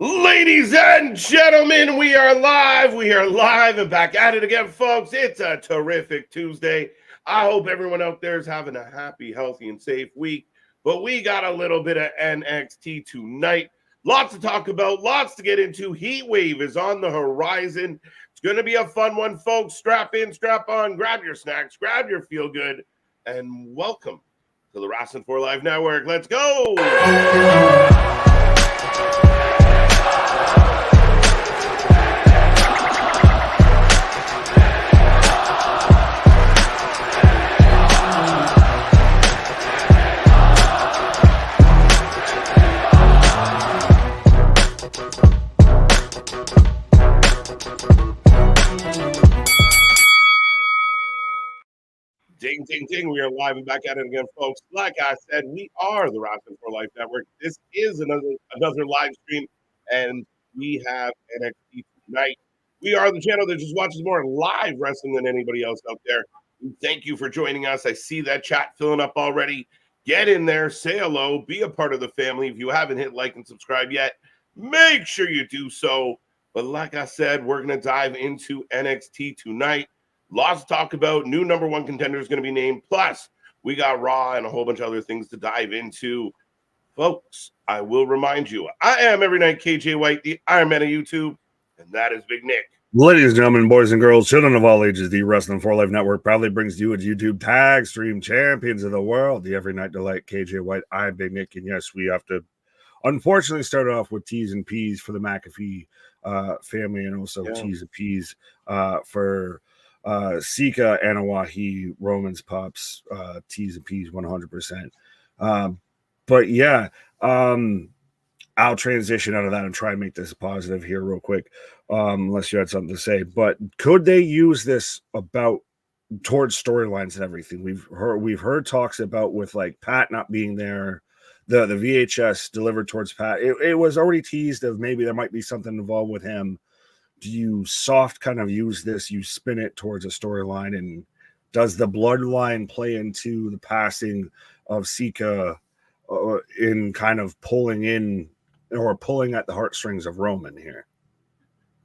Ladies and gentlemen, we are live. We are live and back at it again, folks. It's a terrific Tuesday. I hope everyone out there is having a happy, healthy, and safe week. But we got a little bit of NXT tonight. Lots to talk about, lots to get into. Heat Wave is on the horizon. It's going to be a fun one, folks. Strap in, strap on, grab your snacks, grab your feel good, and welcome to the Wrestling for Life Network. Let's go. Ding, ding, ding. We are live and back at it again, folks. Like I said, we are the Wrestling for Life Network. This is another live stream, and we have NXT tonight. We are the channel that just watches more live wrestling than anybody else out there. Thank you for joining us. I see that chat filling up already. Get in there, say hello, be a part of the family. If you haven't hit like and subscribe yet, make sure you do so. But like I said, we're going to dive into NXT tonight. Lots to talk about. New number one contender is going to be named. Plus, we got Raw and a whole bunch of other things to dive into. Folks, I will remind you, I am every night KJ White, the Iron Man of YouTube, and that is Big Nick. Ladies and gentlemen, boys and girls, children of all ages, the Wrestling for Life Network proudly brings to you its YouTube tag stream champions of the world, the Every Night Delight, KJ White. I'm Big Nick, and yes, we have to unfortunately start off with T's and P's for the McAfee family, and also T's and P's for Sika, Anawahi, Romans, Pops, T's and P's 100%. But yeah, I'll transition out of that and try and make this positive here real quick, unless you had something to say. But could they use this towards storylines and everything? We've heard talks about with like Pat not being there, the VHS delivered towards Pat. It was already teased of maybe there might be something involved with him. Do you soft kind of use this, you spin it towards a storyline, and does the bloodline play into the passing of Sika in kind of pulling in or pulling at the heartstrings of Roman here?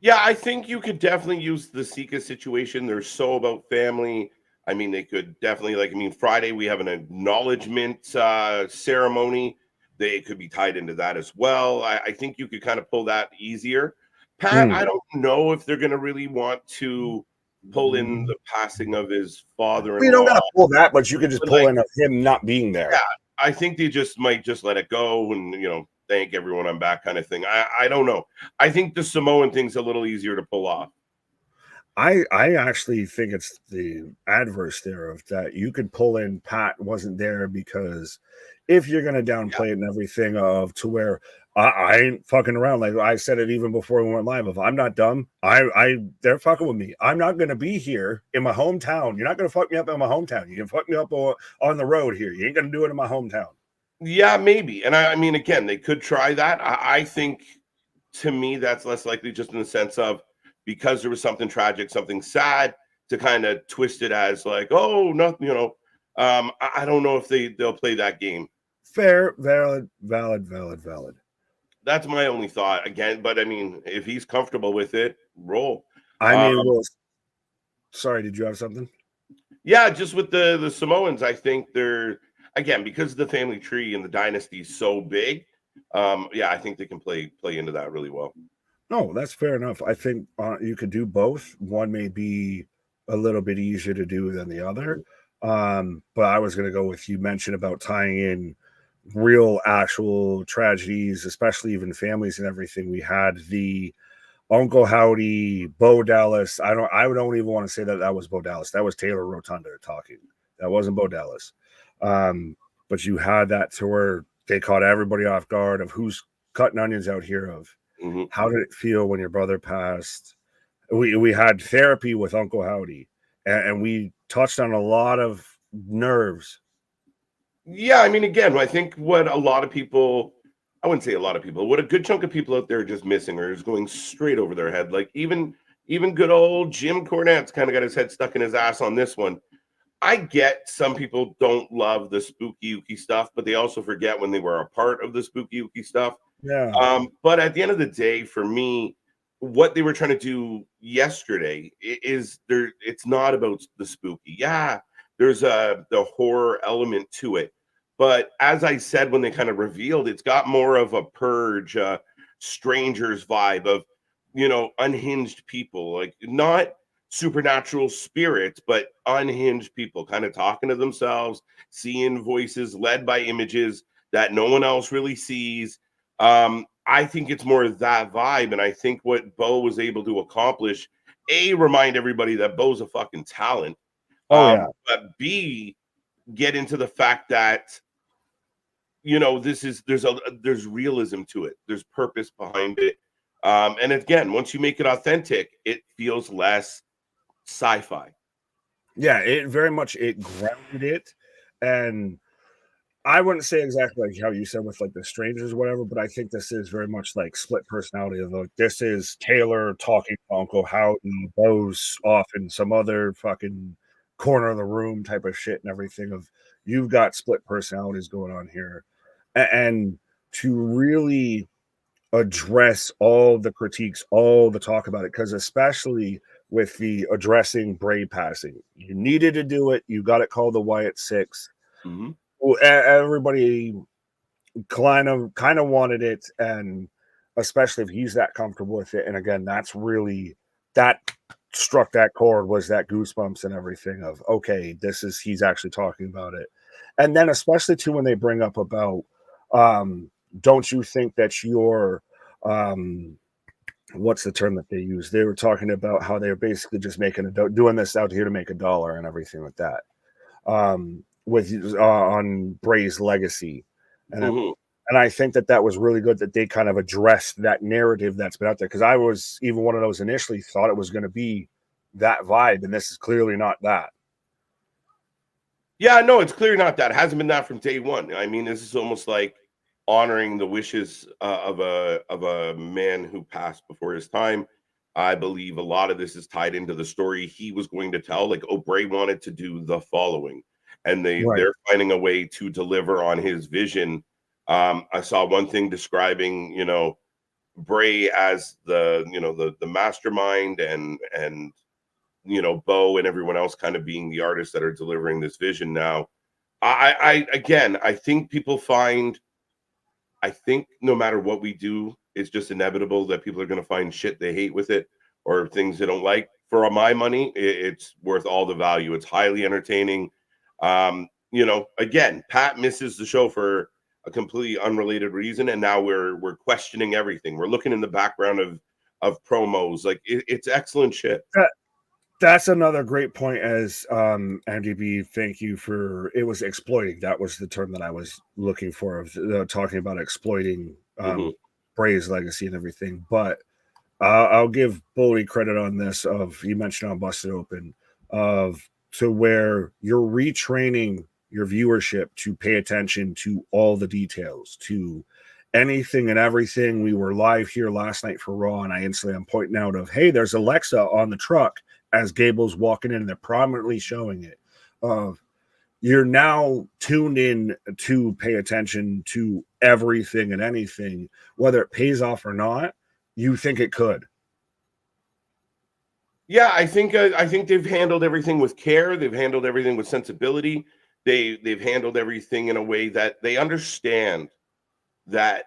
Yeah, I think you could definitely use the Sika situation. They're so about family. I mean, they could definitely, Friday we have an acknowledgement ceremony. They could be tied into that as well. I think you could kind of pull that easier. Pat, I don't know if they're going to really want to pull in the passing of his father-in-law. You don't got to pull that, but you could just pull in of him not being there. Yeah, I think they might just let it go and, thank everyone, I'm back kind of thing. I don't know. I think the Samoan thing's a little easier to pull off. I actually think it's the adverse there of that you could pull in Pat wasn't there, because if you're going to downplay it and everything of to where I ain't fucking around. Like I said it even before we went live. If I'm not dumb, they're fucking with me. I'm not going to be here in my hometown. You're not going to fuck me up in my hometown. You can fuck me up on the road here. You ain't going to do it in my hometown. Yeah, maybe. And I mean, again, they could try that. I think, to me, that's less likely, just in the sense of, because there was something tragic, something sad, to kind of twist it as like, oh, nothing, I don't know if they'll play that game. Fair, valid. That's my only thought again. But I mean, if he's comfortable with it, roll. Sorry, did you have something? Yeah, just with the Samoans, I think they're, again, because the family tree and the dynasty is so big. I think they can play into that really well. No, that's fair enough. I think you could do both. One may be a little bit easier to do than the other. But I was going to go with, you mentioned about tying in real actual tragedies, especially even families and everything. We had the Uncle Howdy, Bo Dallas. I don't even want to say that was Bo Dallas. That was Taylor Rotunda talking. That wasn't Bo Dallas. But you had that to where they caught everybody off guard of who's cutting onions out here of how did it feel when your brother passed. We had therapy with Uncle Howdy, and we touched on a lot of nerves. Yeah, I mean, again, I think what a lot of people, I wouldn't say a lot of people, what a good chunk of people out there are just missing or is going straight over their head. Like even good old Jim Cornette's kind of got his head stuck in his ass on this one. I get some people don't love the spooky ooky stuff, but they also forget when they were a part of the spooky ooky stuff. Yeah. But at the end of the day, for me, what they were trying to do yesterday is there. It's not about the spooky. Yeah, there's the horror element to it, but as I said when they kind of revealed, it's got more of a purge, strangers vibe of unhinged people, like not supernatural spirits, but unhinged people, kind of talking to themselves, seeing voices led by images that no one else really sees. I think it's more of that vibe, and I think what Bo was able to accomplish, A, remind everybody that Bo's a fucking talent, Oh yeah. but B, get into the fact that this is there's realism to it, there's purpose behind it, and again, once you make it authentic, it feels less sci-fi. Yeah, it very much it grounded it, and I wouldn't say exactly like how you said with like the strangers or whatever, but I think this is very much like split personality of like this is Taylor talking to Uncle Howdy, Bo's off in some other fucking corner of the room type of shit and everything of you've got split personalities going on here. And to really address all the critiques, all the talk about it, because especially with the addressing Bray passing, you needed to do it. You got it called the Wyatt Six. Mm-hmm. Well, everybody kind of wanted it, and especially if he's that comfortable with it. And again, that's really that struck that chord was that goosebumps and everything of okay, this is he's actually talking about it. And then especially too when they bring up about don't you think that you're um what's the term that they use? They were talking about how they're basically just making doing this out here to make a dollar and everything like that. With on Bray's legacy, and Mm-hmm. and I think that that was really good that they kind of addressed that narrative that's been out there because I was even one of those initially thought it was going to be that vibe, and this is clearly not that. Yeah, no, it's clearly not that. It hasn't been that from day one. I mean, this is almost like honoring the wishes of a man who passed before his time. I believe a lot of this is tied into the story he was going to tell. Like, Bray wanted to do the following, and Right. they're finding a way to deliver on his vision. I saw one thing describing, Bray as the mastermind, and Bo and everyone else kind of being the artists that are delivering this vision now. Again, I think people find, I think no matter what we do, it's just inevitable that people are going to find shit they hate with it or things they don't like. For my money, it's worth all the value. It's highly entertaining. Again, Pat misses the show for a completely unrelated reason, and now we're questioning everything. We're looking in the background of promos. Like it's excellent shit. That's another great point as MDB. Thank you for it was exploiting. That was the term that I was looking for of talking about exploiting Hmm. Bray's legacy and everything. But I'll give Bully credit on this. Of you mentioned on Busted Open of to where you're retraining your viewership to pay attention to all the details, to anything and everything. We were live here last night for Raw, and I instantly am pointing out of hey, there's Alexa on the truck as Gable's walking in, and they're prominently showing it. Of you're now tuned in to pay attention to everything and anything, whether it pays off or not. You think it could. Yeah, I think they've handled everything with care. They've handled everything with sensibility. They've handled everything in a way that they understand that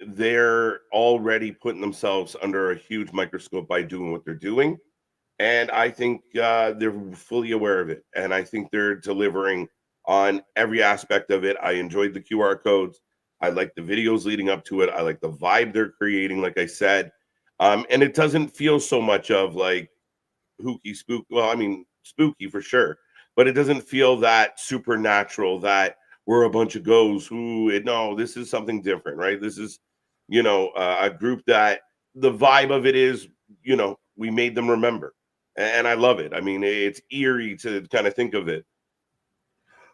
they're already putting themselves under a huge microscope by doing what they're doing. And I think they're fully aware of it. And I think they're delivering on every aspect of it. I enjoyed the QR codes. I like the videos leading up to it. I like the vibe they're creating, like I said. And it doesn't feel so much of like hooky spook. Well, I mean, spooky for sure, but it doesn't feel that supernatural that we're a bunch of ghosts who, no, this is something different, right? This is, a group that the vibe of it is, we made them remember. And I love it. I mean, it's eerie to kind of think of it.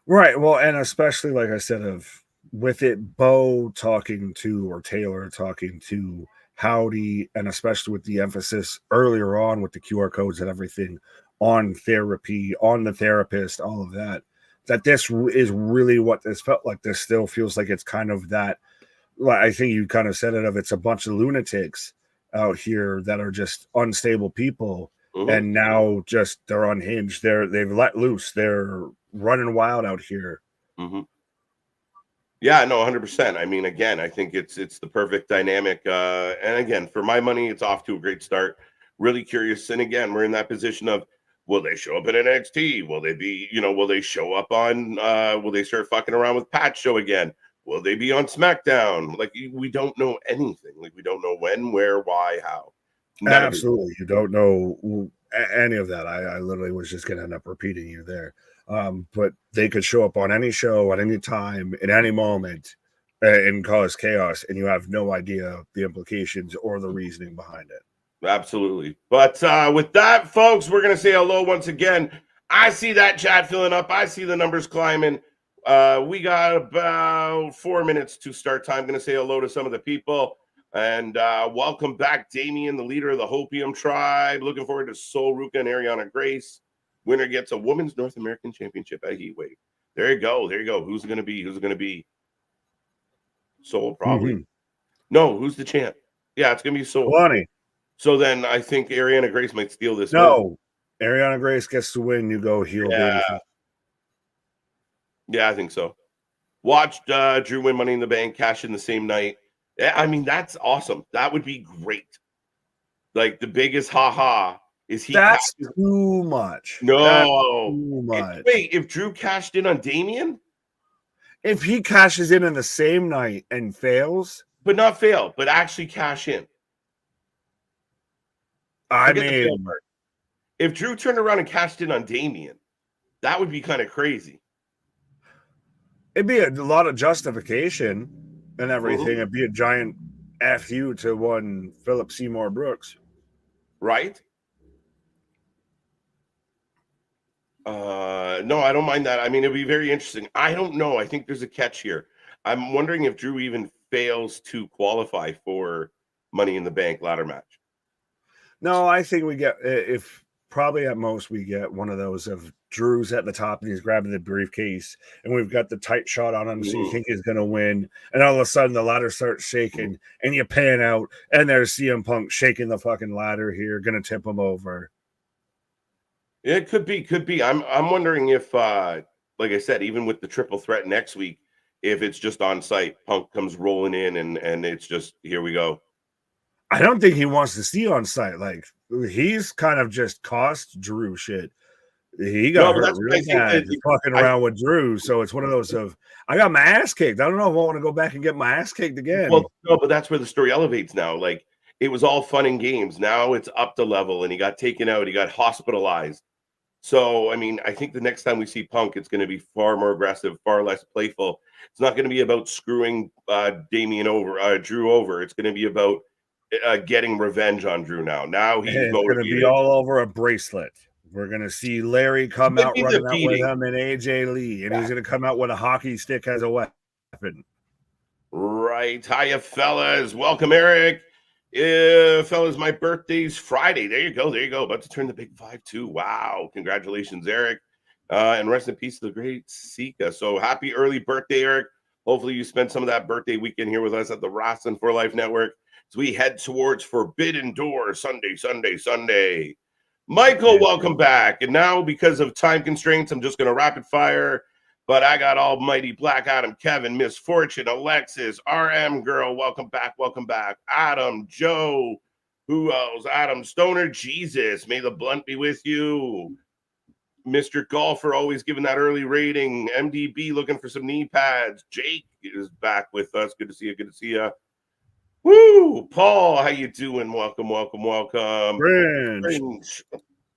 Right. Well, and especially like I said, of with it, Bo talking to or Taylor talking to Howdy, and especially with the emphasis earlier on with the QR codes and everything on therapy, on the therapist, all of that. That this is really what this felt like. This still feels like it's kind of that Well, I think you kind of said it. Of it's a bunch of lunatics out here that are just unstable people, Mm-hmm. and now just they're unhinged. They've let loose. They're running wild out here. Mm-hmm. Yeah, no, 100%. I mean, again, I think it's the perfect dynamic. And again, for my money, it's off to a great start. Really curious. And again, we're in that position of will they show up at NXT? Will they be, will they show up on will they start fucking around with Pat's show again? Will they be on SmackDown? Like we don't know anything. Like we don't know when, where, why, how. None of it. Absolutely, you don't know any of that. I literally was just going to end up repeating you there. But they could show up on any show at any time, in any moment, and cause chaos, and you have no idea the implications or the reasoning behind it. Absolutely. But with that, folks, we're going to say hello once again. I see that chat filling up. I see the numbers climbing. We got about 4 minutes to start time. Going to say hello to some of the people. And welcome back, Damien, the leader of the Hopium tribe. Looking forward to Soul, Ruca, and Arianna Grace. Winner gets a Women's North American Championship at Heatwave. There you go. There you go. Who's it going to be? Who's it going to be? Soul, probably. Mm-hmm. No, who's the champ? Yeah, it's going to be Soul. Lonnie. So then I think Arianna Grace might steal this win. No, Arianna Grace gets to win. You go heel, baby. Yeah, I think so. Watched Drew win Money in the Bank, cash in the same night. I mean, that's awesome. That would be great. Like the biggest ha is he. That's too much. No, that's too much. Wait, if Drew cashed in on Damien, if he cashes in the same night and fails, but not fail, but actually cash in. I mean, if Drew turned around and cashed in on Damien, that would be kind of crazy. It'd be a lot of justification and everything. Mm-hmm. It'd be a giant FU to one Philip Seymour Brooks. Right? No, I don't mind that. I mean, it'd be very interesting. I don't know. I think there's a catch here. I'm wondering if Drew even fails to qualify for Money in the Bank ladder match. No, I think we get, if probably at most we get one of those of Drew's at the top and he's grabbing the briefcase and we've got the tight shot on him. Mm-hmm. So you think he's going to win. And all of a sudden the ladder starts shaking and you pan out and there's CM Punk shaking the fucking ladder here, going to tip him over. It could be. I'm wondering if, like I said, even with the triple threat next week, if it's just on site, Punk comes rolling in and it's just, here we go. I don't think he wants to see on site. Like he's kind of just cost Drew shit. He got hurt really bad fucking around with Drew. So it's one of those of, I got my ass kicked. I don't know if I want to go back and get my ass kicked again. Well, no, but that's where the story elevates now. Like it was all fun and games. Now it's up to level and he got taken out. He got hospitalized. So, I mean, I think the next time we see Punk, it's going to be far more aggressive, far less playful. It's not going to be about screwing Drew over. It's going to be about getting revenge on Drew now. Now he's going to be all over a bracelet. We're going to see Larry come out running out with him and AJ Lee, and he's going to come out with a hockey stick as a weapon. Right. Hiya, fellas. Welcome, Eric. Fellas, my birthday's Friday. There you go. About to turn the big 5-2. Wow. Congratulations, Eric. And rest in peace to the great Sika. So happy early birthday, Eric. Hopefully you spent some of that birthday weekend here with us at the Wrestling for Life Network as we head towards Forbidden Door Sunday. Michael, welcome back. And now, because of time constraints, I'm just going to rapid fire. But I got Almighty Black Adam, Kevin, Misfortune, Alexis, RM Girl, welcome back. Adam, Joe, who else? Adam Stoner, Jesus, may the blunt be with you. Mr. Golfer, always giving that early rating. MDB, looking for some knee pads. Jake is back with us. Good to see you. Woo! Paul, how you doing? Welcome. Fringe.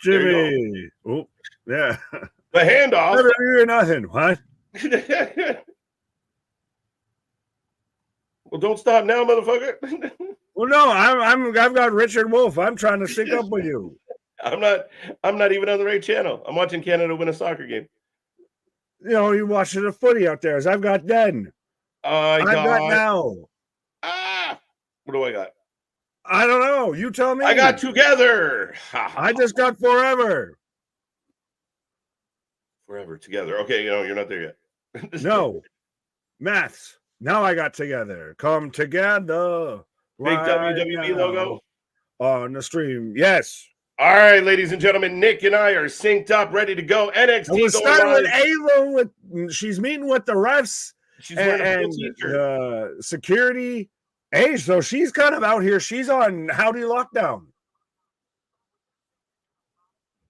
Jimmy. Oh, yeah. The handoff. Never hear nothing. What? Well, don't stop now, motherfucker. Well, no, I've got Richard Wolf. I'm trying to sync up with you. I'm not even on the right channel. I'm watching Canada win a soccer game. You know, you're watching the footy out there. As I've got then. I've got now. What do I got? I don't know. You tell me. I got Together. I just got Forever. Forever Together. Okay, you're not there yet. No. Maths. Now I got together. Come together. Big Right WWE now logo. on the stream. Yes. All right, ladies and gentlemen, Nick and I are synced up, ready to go. NXT I was going starting live. with Ava. She's meeting with the refs She's wearing a full and t-shirt. the security. Hey, so she's kind of out here. She's on Howdy Lockdown.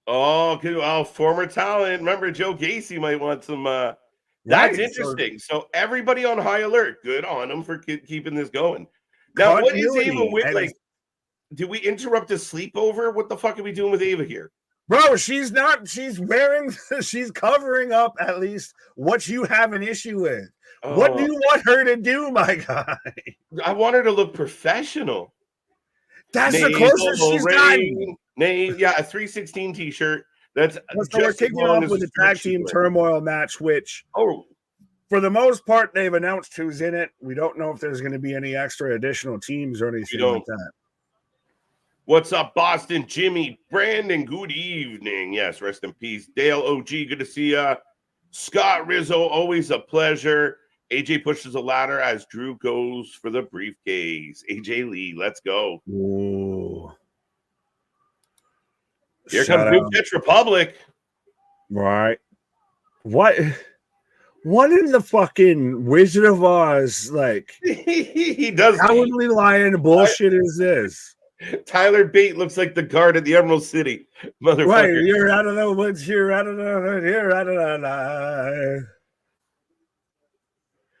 Oh, good. Oh, former talent. Remember, Joe Gacy might want some. That's Right, interesting. So everybody on high alert. Good on them for keeping this going. Now, what is Ava continuity. with? And Like, did we interrupt a sleepover? What the fuck are we doing with Ava here? bro, she's not. She's wearing. She's covering up at least what you have an issue with. What do you want her to do, my guy? I want her to look professional. That's the closest she's gotten. Yeah, a 316 t-shirt. That's So we're kicking off with a tag team turmoil match, which for the most part they've announced who's in it. We don't know if there's going to be any extra additional teams or anything like that. What's up, Boston? Jimmy, Brandon, good evening. Yes, rest in peace. Dale OG, good to see ya. Scott Rizzo, always a pleasure. AJ pushes a ladder as Drew goes for the briefcase. AJ Lee, let's go. Ooh. Here comes New Pitch Republic. Right. What in the fucking Wizard of Oz, like, he does cowardly lion bullshit is this? Tyler Bate looks like the guard at the Emerald City. Motherfucker. Right, you're out of the woods, you're out of the line.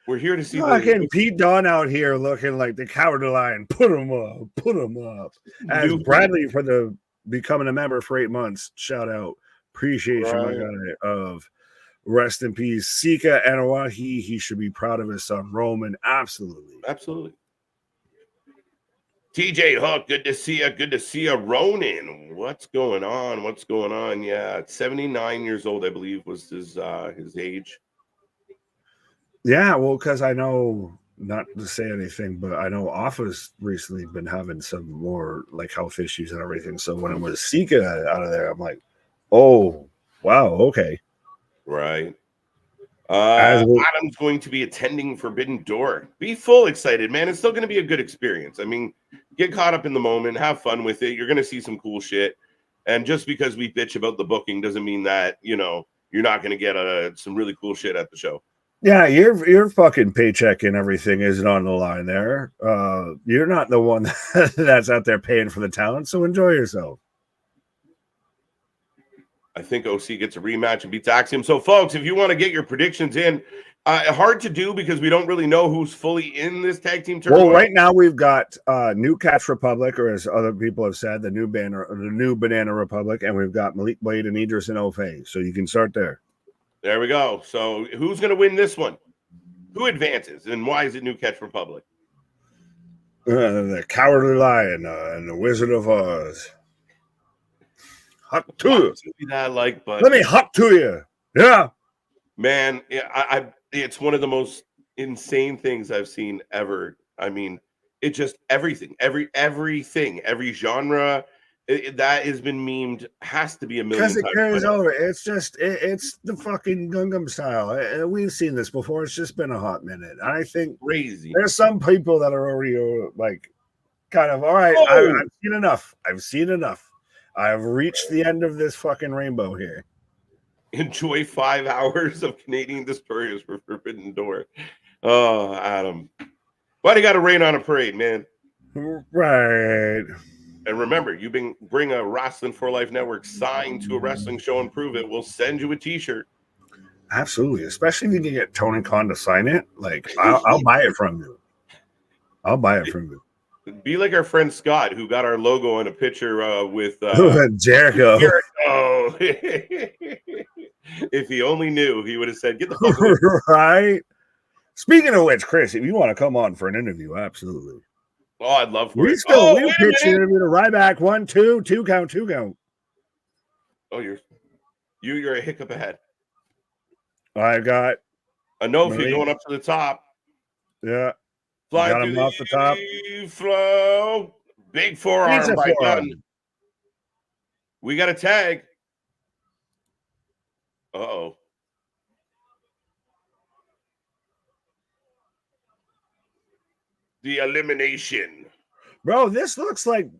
We're here to see fucking Pete Dunne out here looking like the cowardly lion. Put him up. As Bradley for the becoming a member for 8 months. Shout out. Appreciation, my guy. Of rest in peace. Sika Anawahi. He should be proud of his son Roman. Absolutely. TJ Hook, good to see you. Good to see you. Ronan, what's going on? Yeah, 79 years old, I believe, was his age. Yeah, well, because I know, not to say anything, but I know Offa's recently been having some more like health issues and everything. So when it was Sika out of there, I'm like, oh, wow, okay. Right. Adam's going to be attending Forbidden Door. Be full excited, man. It's still going to be a good experience. I mean, get caught up in the moment, have fun with it. You're going to see some cool shit. And just because we bitch about the booking doesn't mean that, you're not going to get some really cool shit at the show. Yeah, your fucking paycheck and everything isn't on the line there. You're not the one that's out there paying for the talent, so enjoy yourself. I think OC gets a rematch and beats Axiom. So, folks, if you want to get your predictions in, hard to do because we don't really know who's fully in this tag team tournament. Well, right now we've got New Catch Republic, or as other people have said, the new Banana Republic, and we've got Malik Blade and Idris and Ofe. So you can start there. There we go. So who's going to win this one? Who advances, and why is it New Catch Republic? The Cowardly Lion and the Wizard of Oz. Hot to you. Let me hot to you. Yeah. Man, it's one of the most insane things I've seen ever. I mean, it just everything, every genre that has been memed has to be a million times. Because it carries over. It's just, it's the fucking Gundam style. We've seen this before. It's just been a hot minute. I think crazy. There's some people that are already like, kind of, all right, I've seen enough. I've reached the end of this fucking rainbow here. Enjoy 5 hours of Canadian Destroyers for Forbidden Door. Oh, Adam. Why do you got to rain on a parade, man? Right. And remember, you bring a Wrestling for Life Network sign to a wrestling show and prove it. We'll send you a t-shirt. Absolutely. Especially if you can get Tony Khan to sign it. Like, I'll buy it from you. Be like our friend Scott, who got our logo on a picture with Jericho. If he only knew, he would have said, get the fuck away. Right. Speaking of which, Chris, if you want to come on for an interview, absolutely. Oh, I'd love for it. We'll pitch an interview to Ryback. 1, 2 count. Oh, you're a hiccup ahead. I've got Anofi going up to the top. Yeah. Flying got him off the top. Flow. Big forearm by Dunn. We got a tag. Uh-oh. The elimination. Bro, this looks like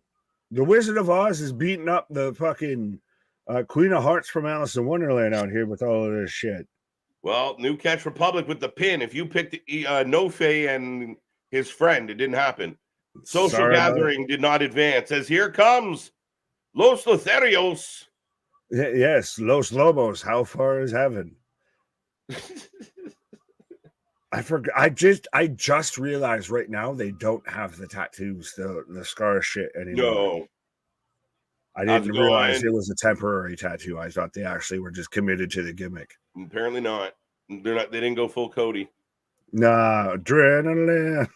the Wizard of Oz is beating up the fucking Queen of Hearts from Alice in Wonderland out here with all of this shit. Well, New Catch Republic with the pin. If you picked Nofe and his friend, it didn't happen. Social gathering did not advance. As here comes Los Lotharios. Yes, Los Lobos. How far is heaven? I forgot. I just realized right now they don't have the tattoos, the scar shit anymore. No. I didn't realize it was a temporary tattoo. I thought they actually were just committed to the gimmick. Apparently not. They're not. They didn't go full Cody. Nah, adrenaline.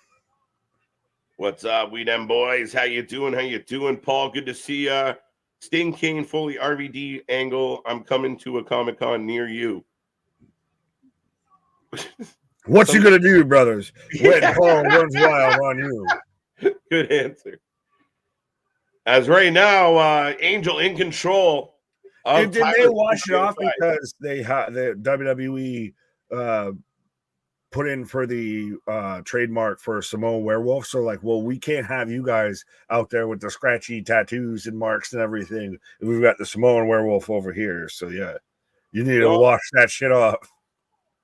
What's up, we them boys? How you doing? How you doing, Paul? Good to see ya. Sting, Kane, Foley, RVD, Angle. I'm coming to a Comic-Con near you. What's you gonna do, brothers? When Paul runs wild on you. Good answer. As right now, Angel in control. Did they wash it off because the WWE put in for the trademark for Samoa Werewolf? So like, well, we can't have you guys out there with the scratchy tattoos and marks and everything. We've got the Samoan Werewolf over here. So yeah, you need to wash that shit off.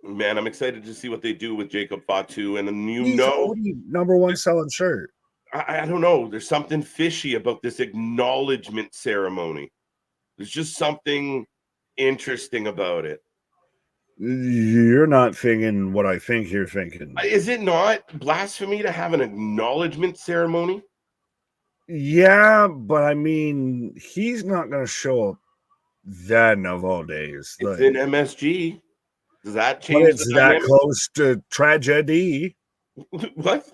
Man, I'm excited to see what they do with Jacob Fatu. And then He's number one selling shirt. I don't know. There's something fishy about this acknowledgement ceremony. There's just something interesting about it. You're not thinking what I think you're thinking. Is it not blasphemy to have an acknowledgement ceremony? Yeah, but I mean, he's not going to show up then of all days. It's in MSG. Does that change? But it's that close to tragedy. What?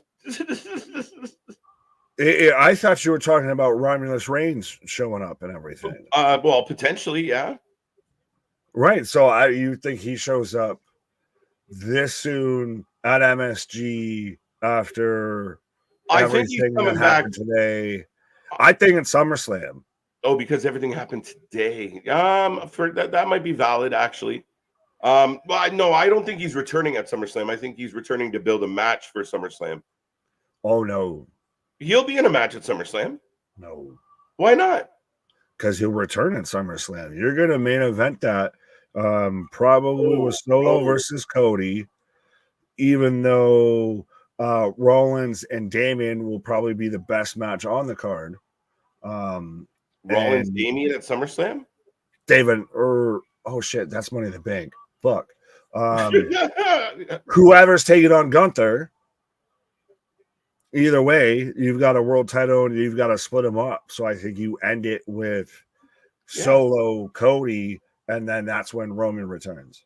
I thought you were talking about Romulus Reigns showing up and everything. Well, potentially, yeah. Right. So you think he shows up this soon at MSG after everything that happened today? I think it's SummerSlam. Oh, because everything happened today. For that might be valid, actually. Well, no, I don't think he's returning at SummerSlam. I think he's returning to build a match for SummerSlam. Oh no. He'll be in a match at SummerSlam. No. Why not? Because he'll return at SummerSlam. You're going to main event that probably with Solo versus Cody, even though Rollins and Damian will probably be the best match on the card. Rollins, Damian at SummerSlam? Oh shit, that's Money in the Bank. Fuck. Whoever's taking on Gunther. Either way, you've got a world title and you've got to split them up. So I think you end it with Solo, Cody, and then that's when Roman returns.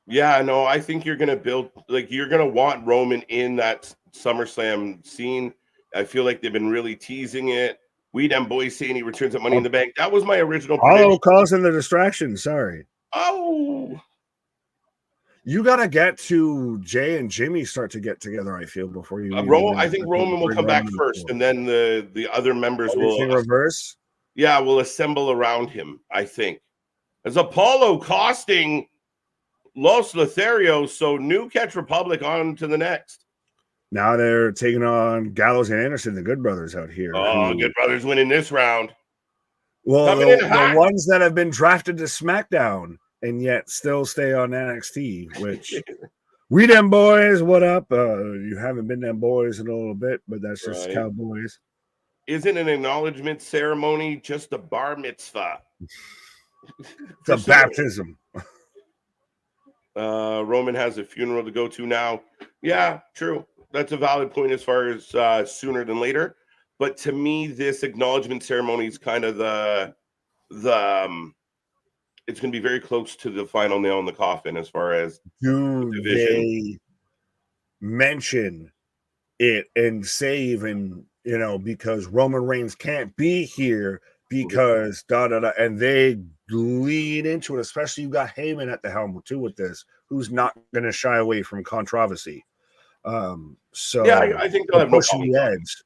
Yeah, no, I think you're going to build, you're going to want Roman in that SummerSlam scene. I feel like they've been really teasing it. We them boys saying he returns at Money in the Bank. That was my original prediction. Causing the distraction. Sorry. Oh. You got to get to Jay and Jimmy start to get together, I feel, before you. I think Roman will come back first, and then the other members will reverse. Yeah, will assemble around him, I think. As Apollo costing Los Lotharios, so New Catch Republic on to the next. Now they're taking on Gallows and Anderson, the Good Brothers out here. Oh, Good Brothers winning this round. Well, the ones that have been drafted to SmackDown and yet still stay on NXT, which we them boys, what up? You haven't been them boys in a little bit, but that's just Cowboys. Isn't an acknowledgement ceremony just a bar mitzvah? It's a baptism. Roman has a funeral to go to now. Yeah, true. That's a valid point as far as sooner than later. But to me, this acknowledgement ceremony is kind of it's going to be very close to the final nail in the coffin as far as they mention it and save and because Roman Reigns can't be here because and they lean into it, especially you got Heyman at the helm too with this, who's not going to shy away from controversy. So yeah, I think they'll have no pushing the edge.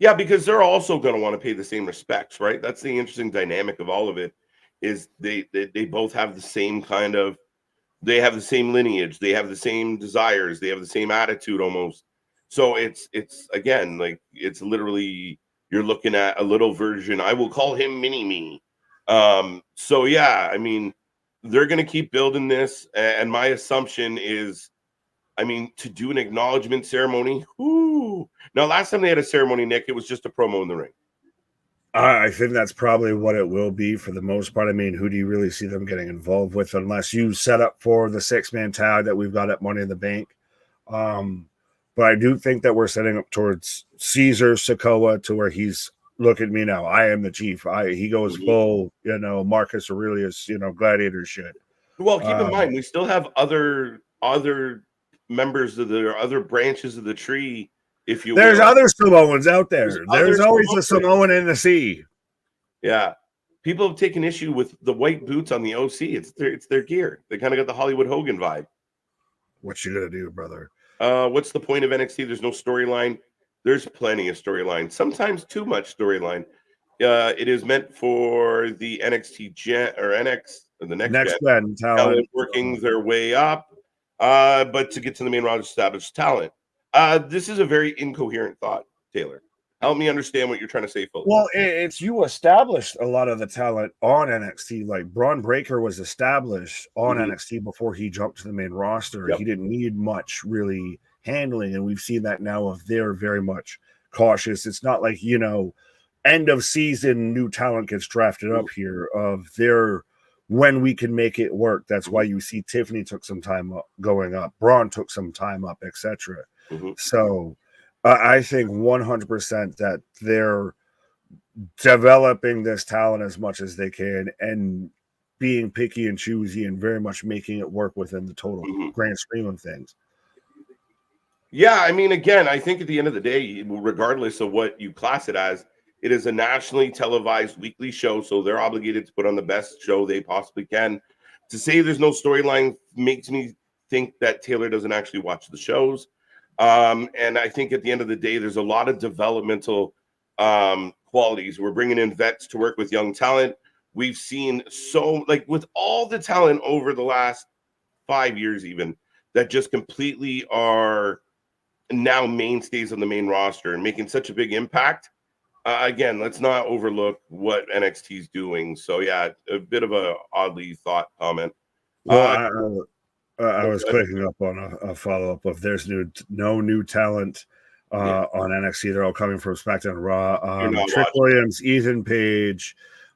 Yeah, because they're also going to want to pay the same respects, right? That's the interesting dynamic of all of it. Is they both have the same they have the same lineage, they have the same desires, they have the same attitude almost. So it's again, like, it's literally, you're looking at a little version. I will call him mini me. So yeah, I mean, they're gonna keep building this, and my assumption is, I mean, to do an acknowledgement ceremony. Whoo. Now, last time they had a ceremony, Nick, it was just a promo in the ring. I think that's probably what it will be for the most part. I mean, who do you really see them getting involved with unless you set up for the 6-man tag that we've got at Money in the Bank? But I do think that we're setting up towards Caesar Sokoa to where he's, look at me now, I am the chief. He goes full, Marcus Aurelius, gladiator shit. Well, keep in mind, we still have other members of the other branches of the tree, if you will. There's other Samoans out there. There's always a Samoan in the sea. Yeah. People have taken issue with the white boots on the OC. It's their gear. They kind of got the Hollywood Hogan vibe. What you gonna do, brother? What's the point of NXT? There's no storyline. There's plenty of storyline. Sometimes too much storyline. It is meant for the NXT gen or the next gen talent working their way up. But to get to the main roster, established talent. This is a very incoherent thought, Taylor. Help me understand what you're trying to say, fully. Well, it's you established a lot of the talent on NXT. Like Braun Breaker was established on NXT before he jumped to the main roster. He didn't need much really handling, and we've seen that now of they're very much cautious. It's not like, end of season new talent gets drafted up here of their when we can make it work. That's why you see Tiffany took some time up going up, Braun took some time up, etc. So I think 100% that they're developing this talent as much as they can and being picky and choosy and very much making it work within the total grand scheme of things. Yeah, I mean, again, I think at the end of the day, regardless of what you class it as, it is a nationally televised weekly show, so they're obligated to put on the best show they possibly can. To say there's no storyline makes me think that Taylor doesn't actually watch the shows. And I think at the end of the day, there's a lot of developmental qualities. We're bringing in vets to work with young talent. We've seen with all the talent over the last 5 years, even, that just completely are now mainstays on the main roster and making such a big impact. Again, let's not overlook what NXT is doing. So yeah, a bit of a oddly thought comment. Well, I was clicking up on a follow-up of there's no new talent on NXT. They're all coming from SmackDown Raw. Trick Williams, Ethan Page,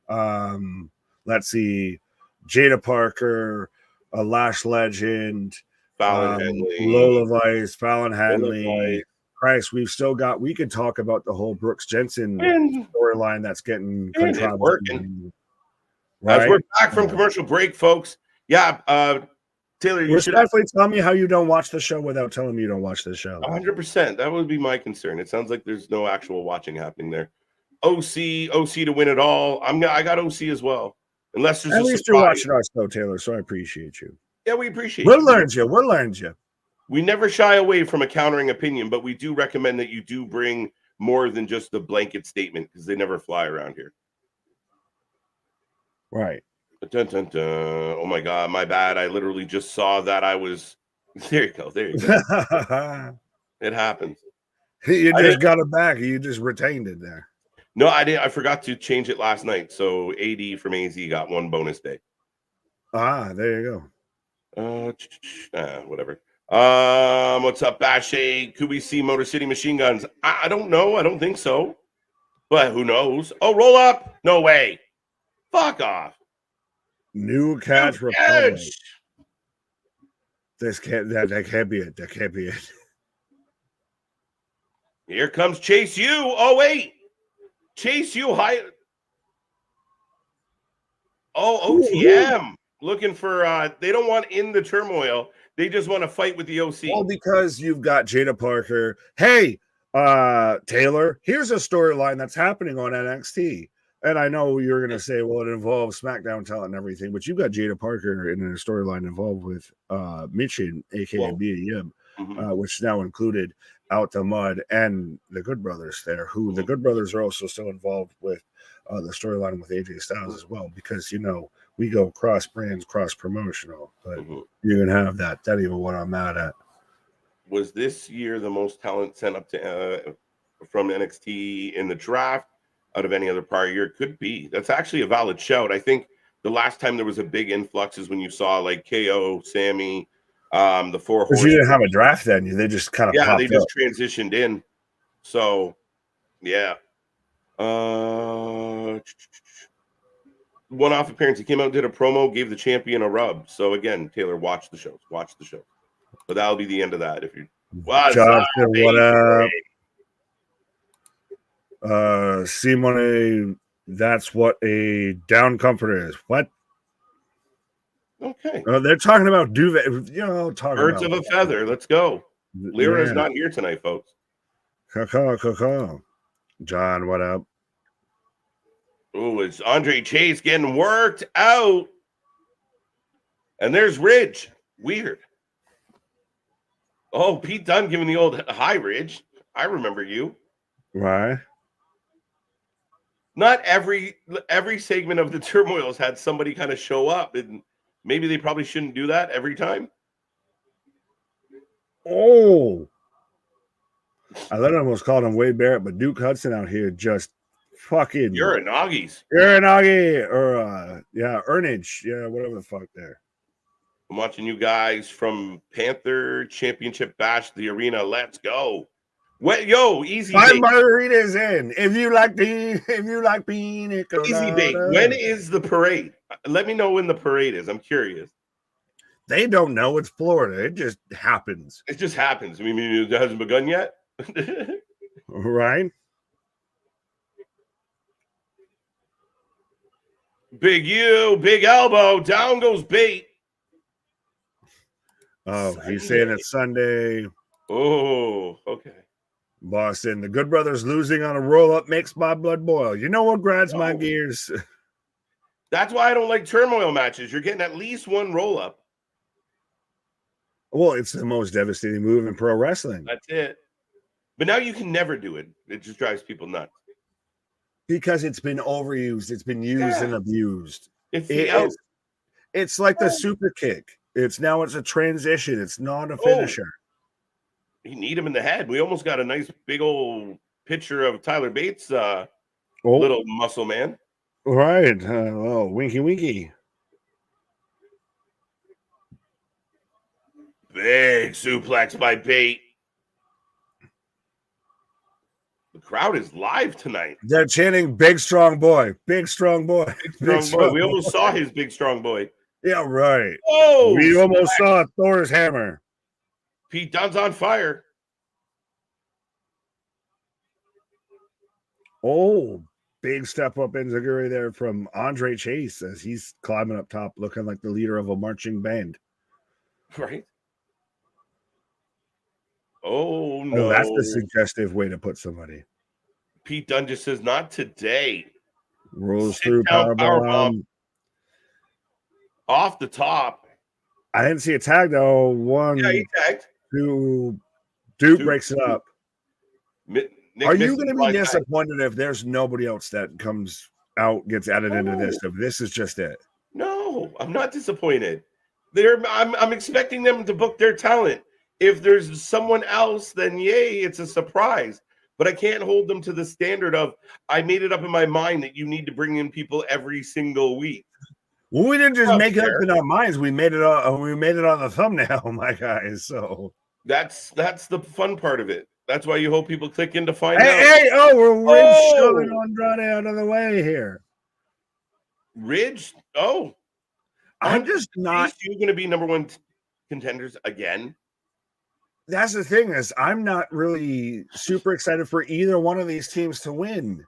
let's see, Jada Parker, Lash Legend, Lola Vice, Fallon Henley. Christ, we could talk about the whole Brooks Jensen storyline that's getting working. Right? As we're back from commercial break, folks. Yeah, Taylor, you should definitely tell me how you don't watch the show without telling me you don't watch the show. 100%. That would be my concern. It sounds like there's no actual watching happening there. OC to win it all. I got OC as well. Unless there's at least you're watching us though, Taylor. So I appreciate you. Yeah, we appreciate you. We'll learn you. We never shy away from a countering opinion, but we do recommend that you do bring more than just the blanket statement because they never fly around here. Right. Dun, dun, dun. Oh my God, my bad. I literally just saw that I was. There you go. It happens. You just got it back. You just retained it there. No, I didn't. I forgot to change it last night. So AD from AZ got one bonus day. There you go. Whatever. What's up, Bashay? Could we see Motor City Machine Guns? I don't know. I don't think so. But who knows? Oh, roll up. No way. Fuck off. New Catch Republic. That can't be it. That can't be it. Here comes Chase U. Oh, wait. Chase U. OTM. Looking for, they don't want in the turmoil. They just want to fight with the OC. Well, because you've got Jada Parker. Hey, Taylor, here's a storyline that's happening on NXT. And I know you're going to say, well, it involves SmackDown talent and everything, but you've got Jada Parker in a storyline involved with Michin, a.k.a. BAM, which is now included Out the Mud and the Good Brothers there, who the Good Brothers are also still involved with the storyline with AJ Styles as well, because, we go cross brands, cross promotional, but you can have that. That ain't even what I'm mad at. was this year the most talent sent up to from NXT in the draft out of any other prior year? Could be. That's actually a valid shout. I think the last time there was a big influx is when you saw like KO, Sammy, the Four Because you Horsemen. didn't have a draft then. They just kind of Yeah, they popped just up. transitioned in. So, yeah. One-off appearance. He came out, did a promo, gave the champion a rub. So again, Taylor, watch the shows. Watch the shows. But that'll be the end of that. If you Johnson, what up? Simone, that's what a down comforter is. What? Okay. They're talking about duvet. Birds of a feather. Let's go. Lyra's not here tonight, folks. John, what up? Oh, it's Andre Chase getting worked out. And there's Ridge. Weird. Oh, Pete Dunne giving the old hi, Ridge. I remember you. Why? Not every segment of the Turmoils had somebody kind of show up, and maybe they probably shouldn't do that every time. Oh, I thought I almost called him Wade Barrett, but Duke Hudson out here just fucking. You're a Noggies. Uranagi or Earnage, whatever the fuck there. I'm watching you guys from Panther Championship Bash, the arena. Let's go. Yo, easy 5 bake. margaritas in. If you like pina colada. Easy bake. When is the parade? Let me know when the parade is. I'm curious. They don't know. It's Florida. It just happens. It just happens. I mean, it hasn't begun yet. Right? Big U, big elbow. Down goes bait. Oh, Sunday. He's saying it's Sunday. Oh, okay. Boston, the Good Brothers losing on a roll-up makes my blood boil. You know what grinds my gears? That's why I don't like turmoil matches. You're getting at least one roll-up. Well, it's the most devastating move in pro wrestling. That's it. But now you can never do it. It just drives people nuts. Because it's been overused. It's been used and abused. It's like the super kick. It's a transition. It's not a finisher. You need him in the head. We almost got a nice big old picture of Tyler Bates, little muscle man. Right. Winky winky. Big suplex by Bate. The crowd is live tonight. They're chanting "Big strong boy, big strong boy, big strong boy." We almost saw his big strong boy. Yeah, right. Oh, we almost saw Thor's hammer. Pete Dunne's on fire. Oh, big step up enziguri there from Andre Chase as he's climbing up top, looking like the leader of a marching band. Right. Oh, no. Oh, that's the suggestive way to put somebody. Pete Dunne just says, not today. Rolls through powerbomb. Off the top. I didn't see a tag, though. One, he tagged. Two. Duke breaks it up. Nick Are you going to be disappointed if there's nobody else that comes out, gets added into this? If this is just it? No, I'm not disappointed. I'm expecting them to book their talent. If there's someone else, then yay, it's a surprise. But I can't hold them to the standard of I made it up in my mind that you need to bring in people every single week. Well, we didn't just make it up in our minds. We made it on the thumbnail, my guys. So that's the fun part of it. That's why you hope people click in to find out. We're shoving Andrade out of the way here. Ridge? Oh. I'm just not. You're going to be number one contenders again? That's the thing is I'm not really super excited for either one of these teams to win.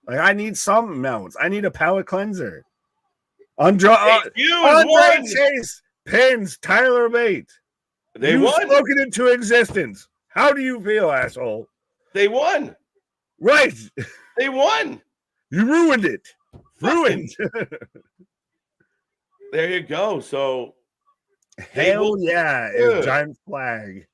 Like I need something else. I need a palate cleanser. Andre Chase pins Tyler Bate. They won. Spoken into existence. How do you feel, asshole? They won. Right. They won. You ruined it. Ruined. There you go. So hell yeah, it's giant flag.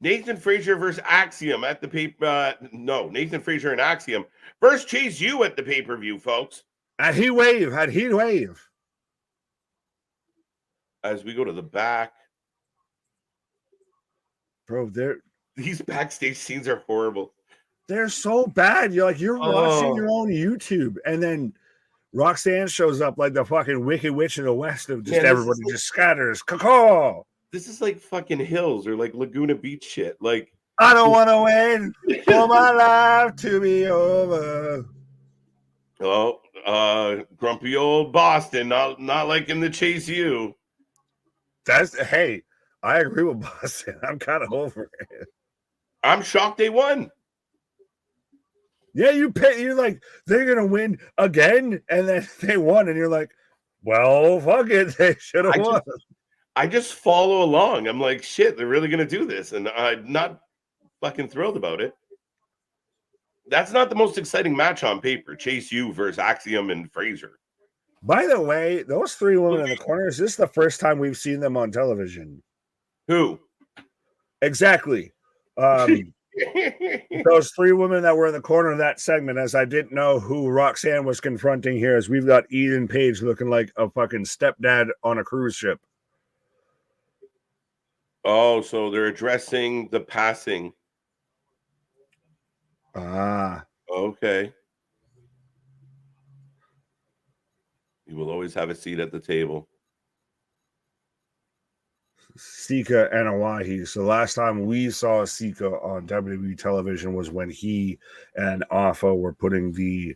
Nathan Frazer versus Axiom at the paper. Nathan Frazer and Axiom versus Chase U at the pay-per-view, folks. At Heat Wave. As we go to the back. Bro, these backstage scenes are horrible. They're so bad. You're watching your own YouTube, and then Roxanne shows up like the fucking Wicked Witch of the West of just everybody just scatters. Caw. This is like fucking Hills or like Laguna Beach shit. Like, I don't want to wait for my life to be over. Oh, grumpy old Boston, not liking to chase you. Hey, I agree with Boston. I'm kind of over it. I'm shocked they won. Yeah, you're like, they're gonna win again, and then they won, and you're like, well, fuck it, they should have won. I just follow along. I'm like, shit, they're really gonna do this, and I'm not fucking thrilled about it. That's not the most exciting match on paper. Chase U versus Axiom and Frazer. By the way, those three women in the corners, this is the first time we've seen them on television. Who? Exactly. Those three women that were in the corner of that segment, as I didn't know who Roxanne was confronting here, as we've got Eden Page looking like a fucking stepdad on a cruise ship. Oh, so they're addressing the passing. Ah. Okay. You will always have a seat at the table. Sika Anawahi. So last time we saw Sika on WWE television was when he and Alpha were putting the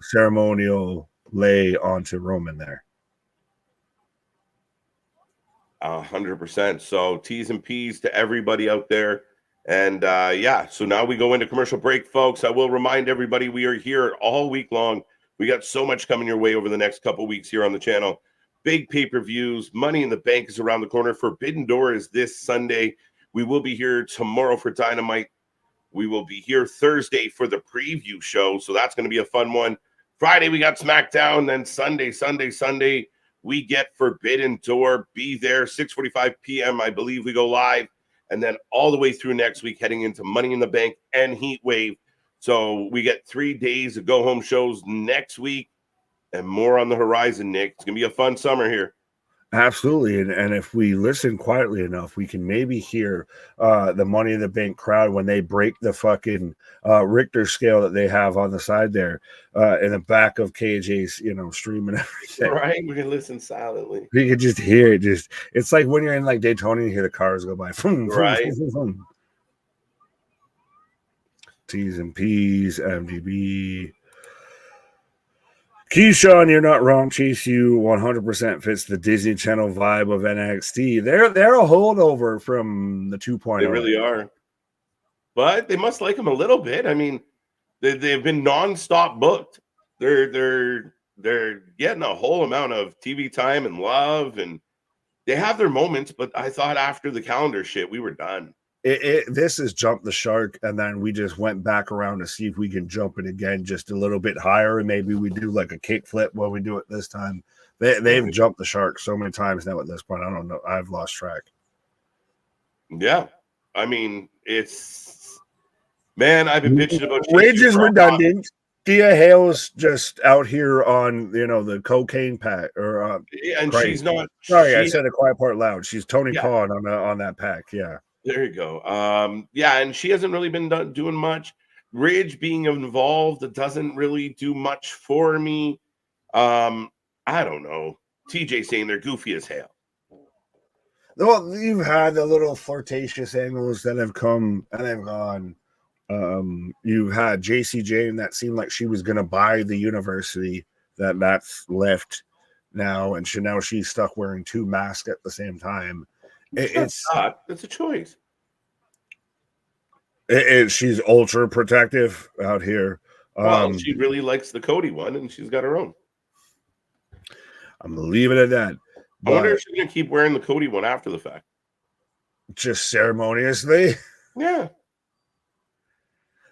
ceremonial lay onto Roman there. 100%. So T's and P's to everybody out there. And so now we go into commercial break, folks. I will remind everybody we are here all week long. We got so much coming your way over the next couple weeks here on the channel. Big pay-per-views. Money in the Bank is around the corner. Forbidden Door is this Sunday. We will be here tomorrow for Dynamite. We will be here Thursday for the preview show. So that's going to be a fun one. Friday, we got SmackDown. Then Sunday, we get Forbidden Door. Be there, 6:45 p.m. I believe we go live. And then all the way through next week, heading into Money in the Bank and Heat Wave. So we get 3 days of go-home shows next week and more on the horizon, Nick. It's going to be a fun summer here. Absolutely. And if we listen quietly enough, we can maybe hear the Money in the Bank crowd when they break the fucking Richter scale that they have on the side there in the back of KJ's, stream and everything. Right. We can listen silently. You can just hear it. It's like when you're in like Daytona and you hear the cars go by. Right. T's and P's, MDB. Keyshawn, you're not wrong. Chase U 100% fits the Disney Channel vibe of NXT. They're a holdover from the 2.0. They really are. But they must like him a little bit. I mean, they've been nonstop booked. They're getting a whole amount of TV time and love, and they have their moments. But I thought after the calendar shit, we were done. This has jumped the shark, and then we just went back around to see if we can jump it again just a little bit higher, and maybe we do like a kick flip when we do it this time. They've jumped the shark so many times now at this point. I don't know. I've lost track. Yeah. I mean, I've been bitching about Ridge is redundant. Thea Hale's just out here on the cocaine pack and she's not. Sorry, I said the quiet part loud. She's Tony Khan on that pack. Yeah. There you go. And she hasn't really been doing much. Ridge being involved, it doesn't really do much for me. I don't know. TJ saying they're goofy as hell. Well, you've had the little flirtatious angles that have come and they've gone. You had JC Jane that seemed like she was going to buy the university that's left now, and now she's stuck wearing two masks at the same time. It's a choice. She's ultra protective out here. Well, she really likes the Cody one, and she's got her own. I'm gonna leave it at that. I wonder if she's gonna keep wearing the Cody one after the fact. Just ceremoniously. Yeah.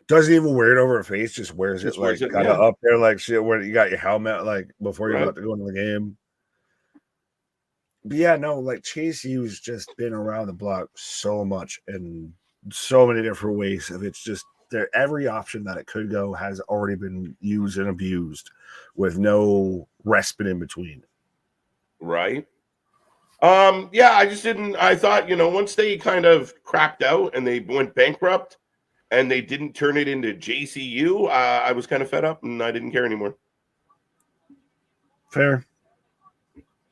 Doesn't even wear it over her face. Just wears it like kind of up there, like shit. Where you got your helmet, like before you're about to go into the game. But yeah, no, like Chase U's just been around the block so much in so many different ways. If it's just every option that it could go has already been used and abused with no respite in between. Right. Yeah, I just didn't. I thought, once they kind of crapped out and they went bankrupt and they didn't turn it into JCU, I was kind of fed up and I didn't care anymore. Fair.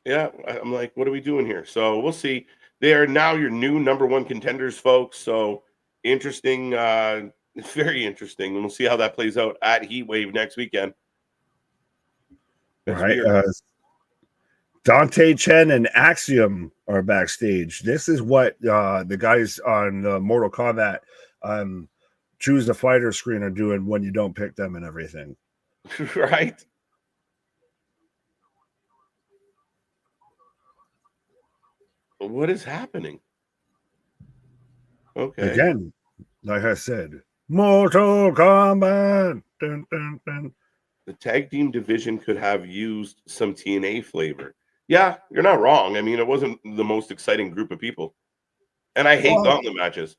Yeah, I'm like, what are we doing here? So we'll see. They are now your new number one contenders, folks. So interesting, very interesting. And we'll see how that plays out at Heat Wave next weekend. That's Right. weird. Dante Chen and Axiom are backstage. This is what the guys on Mortal Kombat choose the fighter screen are doing when you don't pick them and everything. Right. What is happening? Okay. Again, like I said, Mortal Kombat. Dun, dun, dun. The tag team division could have used some TNA flavor. Yeah, you're not wrong. I mean, it wasn't the most exciting group of people. And I hate gauntlet matches.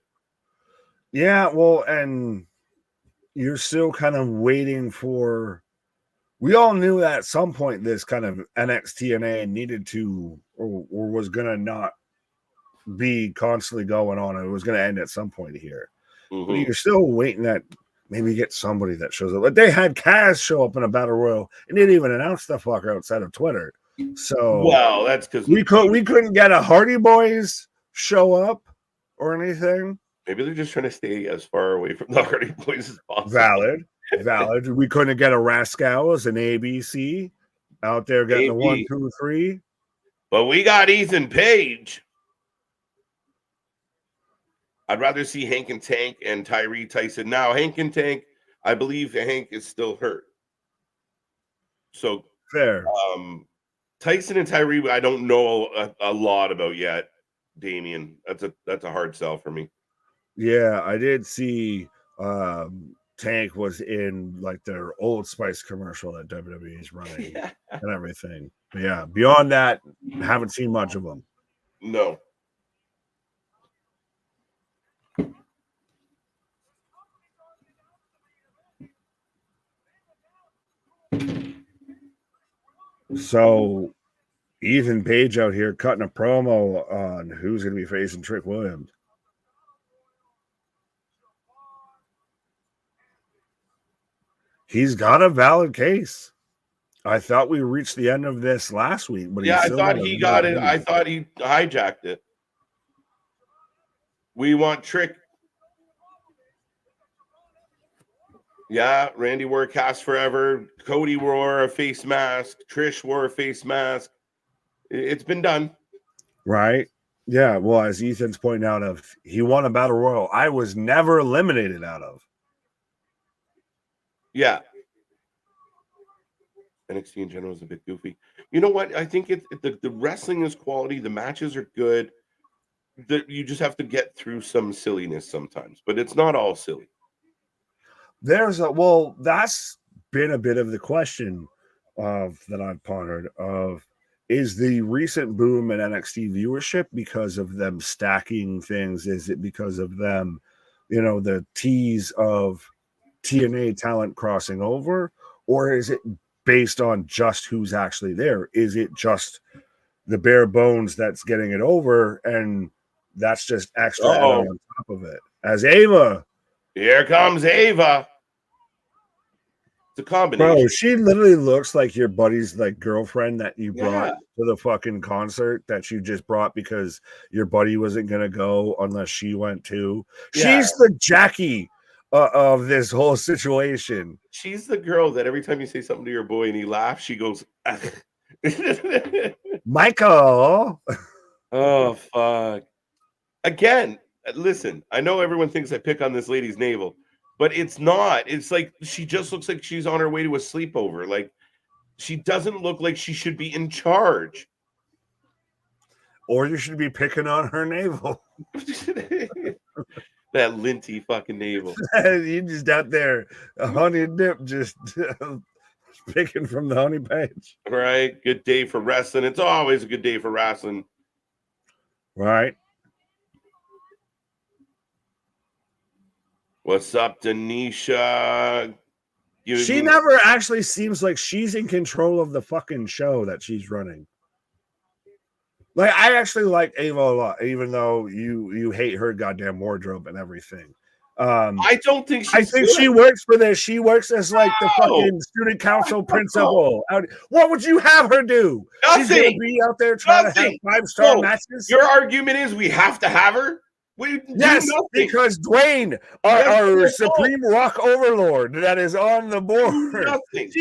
Yeah, well, and you're still kind of waiting for. We all knew that at some point this kind of NXT needed to or was going to not be constantly going on. It was going to end at some point here. But you're still waiting that maybe get somebody that shows up. Like they had Kaz show up in a battle royal and didn't even announce the fucker outside of Twitter. So well, that's because we couldn't get a Hardy Boys show up or anything. Maybe they're just trying to stay as far away from the Hardy Boys as possible. Valid. We couldn't get a Rascals and ABC out there getting the 1, 2, 3. But we got Ethan Page. I'd rather see Hank and Tank and Tyree Tyson. Now, Hank and Tank, I believe Hank is still hurt. So fair. Tyson and Tyree, I don't know a lot about yet. Damien, that's a hard sell for me. Yeah, I did see Tank was in like their Old Spice commercial that WWE is running and everything. But yeah, beyond that, haven't seen much of them. No. So Ethan Page out here cutting a promo on who's going to be facing Trick Williams. He's got a valid case. I thought we reached the end of this last week, but yeah, I thought he got it. I thought he hijacked it. We want Trick. Yeah, Randy wore a cast forever. Cody wore a face mask. Trish wore a face mask. It's been done. Right. Yeah. Well, as Ethan's pointing out, he won a battle royal. I was never eliminated out of. Yeah. NXT in general is a bit goofy. You know what? I think the wrestling is quality. The matches are good. You just have to get through some silliness sometimes, but it's not all silly. That's been a bit of the question that I've pondered of is the recent boom in NXT viewership because of them stacking things? Is it because of them, the tease of TNA talent crossing over, or is it based on just who's actually there? Is it just the bare bones that's getting it over, and that's just extra on top of it? As Ava. Here comes Ava. It's a combination. Bro, she literally looks like your buddy's girlfriend that you brought to the fucking concert that you just brought because your buddy wasn't gonna go unless she went too. Yeah. She's the Jackie of this whole situation. She's the girl that every time you say something to your boy and he laughs, she goes, Michael. Oh, fuck. Again, listen, I know everyone thinks I pick on this lady's navel, but it's not. It's like she just looks like she's on her way to a sleepover. Like she doesn't look like she should be in charge. Or you should be picking on her navel. That linty fucking navel. You just out there, a honey dip, just picking from the honey page. Right. Good day for wrestling. It's always a good day for wrestling. Right. What's up, Denisha? She never actually seems like she's in control of the fucking show that she's running. Like, I actually like Ava a lot, even though you hate her goddamn wardrobe and everything. I don't think I she's think good. she works for this. She works as like the No, fucking student council principal. What would you have her do? She's gonna nothing. be out there trying to have Nothing. 5-star So matches. your argument is we have to have her? We do Yes, nothing. because Dwayne, our supreme rock overlord, that is on the board. Do nothing.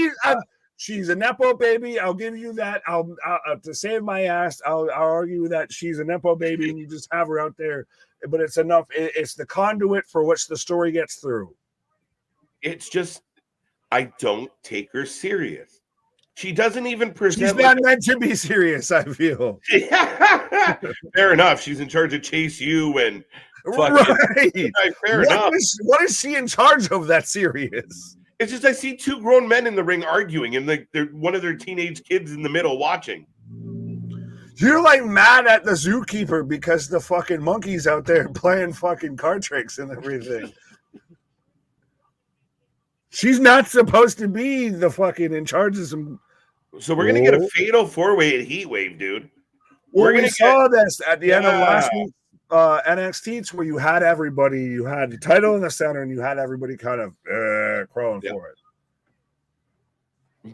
She's a nepo baby. I'll give you that. I'll to save my ass. I'll argue that she's a nepo baby, and you just have her out there. But it's enough. It's the conduit for which the story gets through. It's just I don't take her serious. She doesn't even present. She's not meant to be serious, I feel. Fair enough. She's in charge of Chase U and right. Fair enough. What is she in charge of that's serious? It's just I see two grown men in the ring arguing, and they're one of their teenage kids in the middle watching. You're like mad at the zookeeper because the fucking monkey's out there playing fucking card tricks and everything. She's not supposed to be the fucking in charge of some. So we're gonna get a fatal 4-way at Heat Wave, dude. Well, we saw this at the end of last week NXT, where you had everybody, you had the title in the center, and you had everybody kind of crawling for it.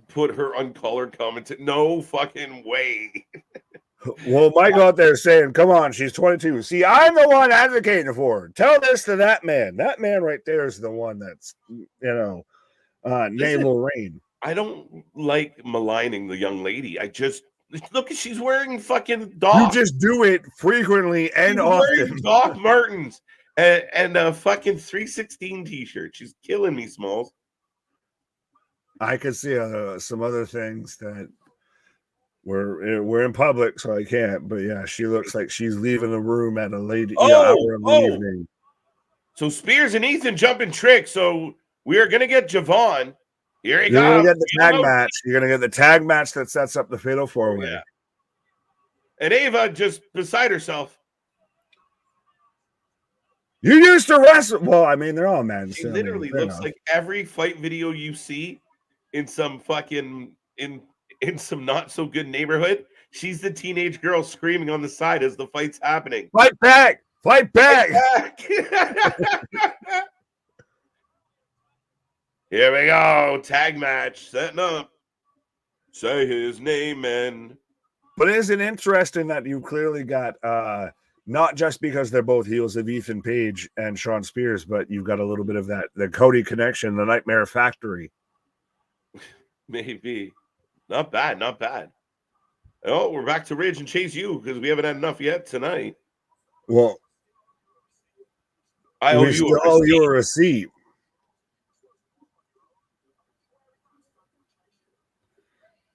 Put her on color comment. No fucking way. Well, Mike out there saying, come on, she's 22. See, I'm the one advocating for her. Tell this to that man. That man right there is the one that's, naval reign. I don't like maligning the young lady. I just look, she's wearing fucking Doc. You just do it frequently and often. Doc Martens and a fucking 316 t-shirt. She's killing me, Smalls. I could see some other things that we're in public, so I can't. But yeah, she looks like she's leaving the room at a late hour of the evening. So Spears and Ethan jumping tricks. So we are gonna get Javon. Here he You're goes. gonna get the tag match. You're gonna get the tag match that sets up the fatal 4-way. Yeah. And Ava just beside herself. You used to wrestle. Well, I mean, they're all men. She literally looks like every fight video you see in some fucking in some not so good neighborhood. She's the teenage girl screaming on the side as the fight's happening. Fight back! Fight back! Here we go. Tag match setting up. Say his name, man. But isn't it interesting that you clearly got not just because they're both heels of Ethan Page and Shawn Spears, but you've got a little bit of that the Cody connection, the Nightmare Factory. Maybe. Not bad, not bad. Oh, we're back to Ridge and Chase U because we haven't had enough yet tonight. Well, I owe you a receipt.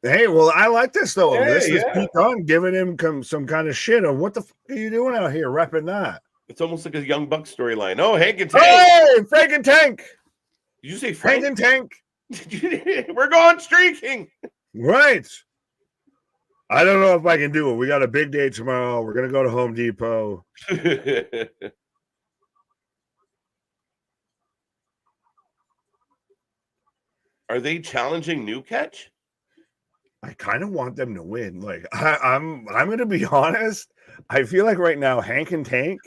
Hey, well, I like this though. Yeah, this is Pete Dunne giving him some kind of shit on what the fuck are you doing out here repping that? It's almost like a Young Buck storyline. Oh, Hank and Tank. Hey, Frank and Tank. Did you say Frank and Tank? We're going streaking. Right. I don't know if I can do it. We got a big day tomorrow. We're gonna go to Home Depot. Are they challenging New Catch? I kind of want them to win. Like I'm gonna be honest. I feel like right now Hank and Tank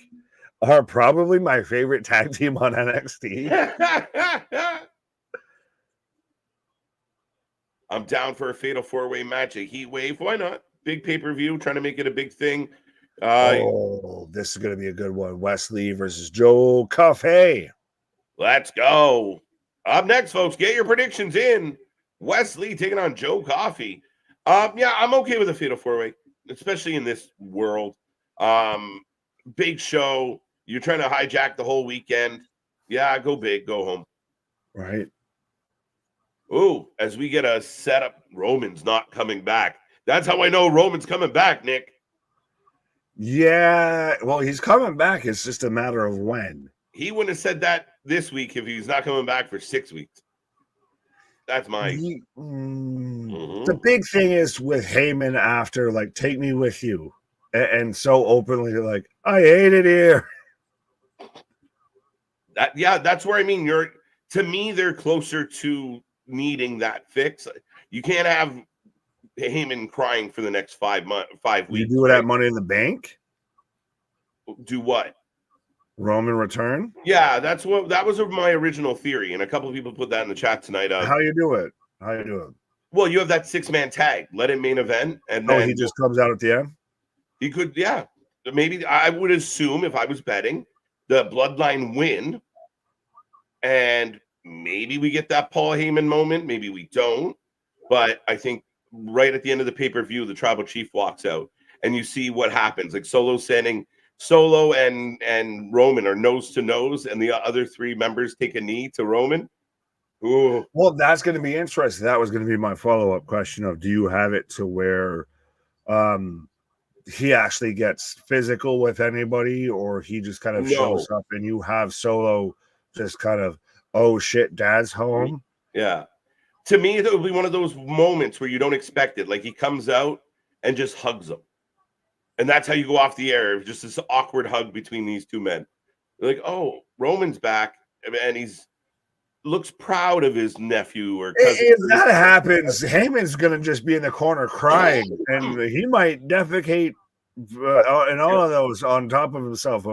are probably my favorite tag team on NXT. I'm down for a fatal 4-way match, a Heat Wave. Why not? Big pay-per-view, trying to make it a big thing. This is gonna be a good one. Wesley versus Joe Coffey. Let's go. Up next, folks, get your predictions in. Wesley taking on Joe Coffey. Yeah, I'm okay with a fatal 4-way, especially in this world. Big show. You're trying to hijack the whole weekend. Yeah, go big, go home. Right. Ooh, as we get a setup, Roman's not coming back. That's how I know Roman's coming back, Nick. Yeah, well, he's coming back. It's just a matter of when. He wouldn't have said that this week if he's not coming back for 6 weeks. That's my... The big thing is with Heyman after, like, take me with you. And so openly, like, I hate it here. That's where I mean, to me, they're closer to needing that fix. You can't have Heyman crying for the next 5 You weeks. do it Right? at Money in the Bank? Do what? Roman return? Yeah, that was my original theory, and a couple of people put that in the chat tonight. How you do it? How you do it? Well, you have that 6-man tag, let it main event, and Oh, then he just comes out at the end? he could, yeah. Maybe I would assume if I was betting the Bloodline win, and maybe we get that Paul Heyman moment, maybe we don't. But I think right at the end of the pay-per-view, the tribal chief walks out, and you see what happens. Like Solo and Roman are nose to nose, and the other 3 members take a knee to Roman. Ooh. Well, that's going to be interesting. That was going to be my follow-up question of, do you have it to where he actually gets physical with anybody, or he just kind of shows up and you have Solo just kind of, oh shit, dad's home? Yeah. To me, it would be one of those moments where you don't expect it. Like he comes out and just hugs him. And that's how you go off the air. Just this awkward hug between these 2 men. You're like, oh, Roman's back. And he's looks proud of his nephew or cousin. If that happens, Heyman's going to just be in the corner crying, and he might defecate and all of those on top of himself.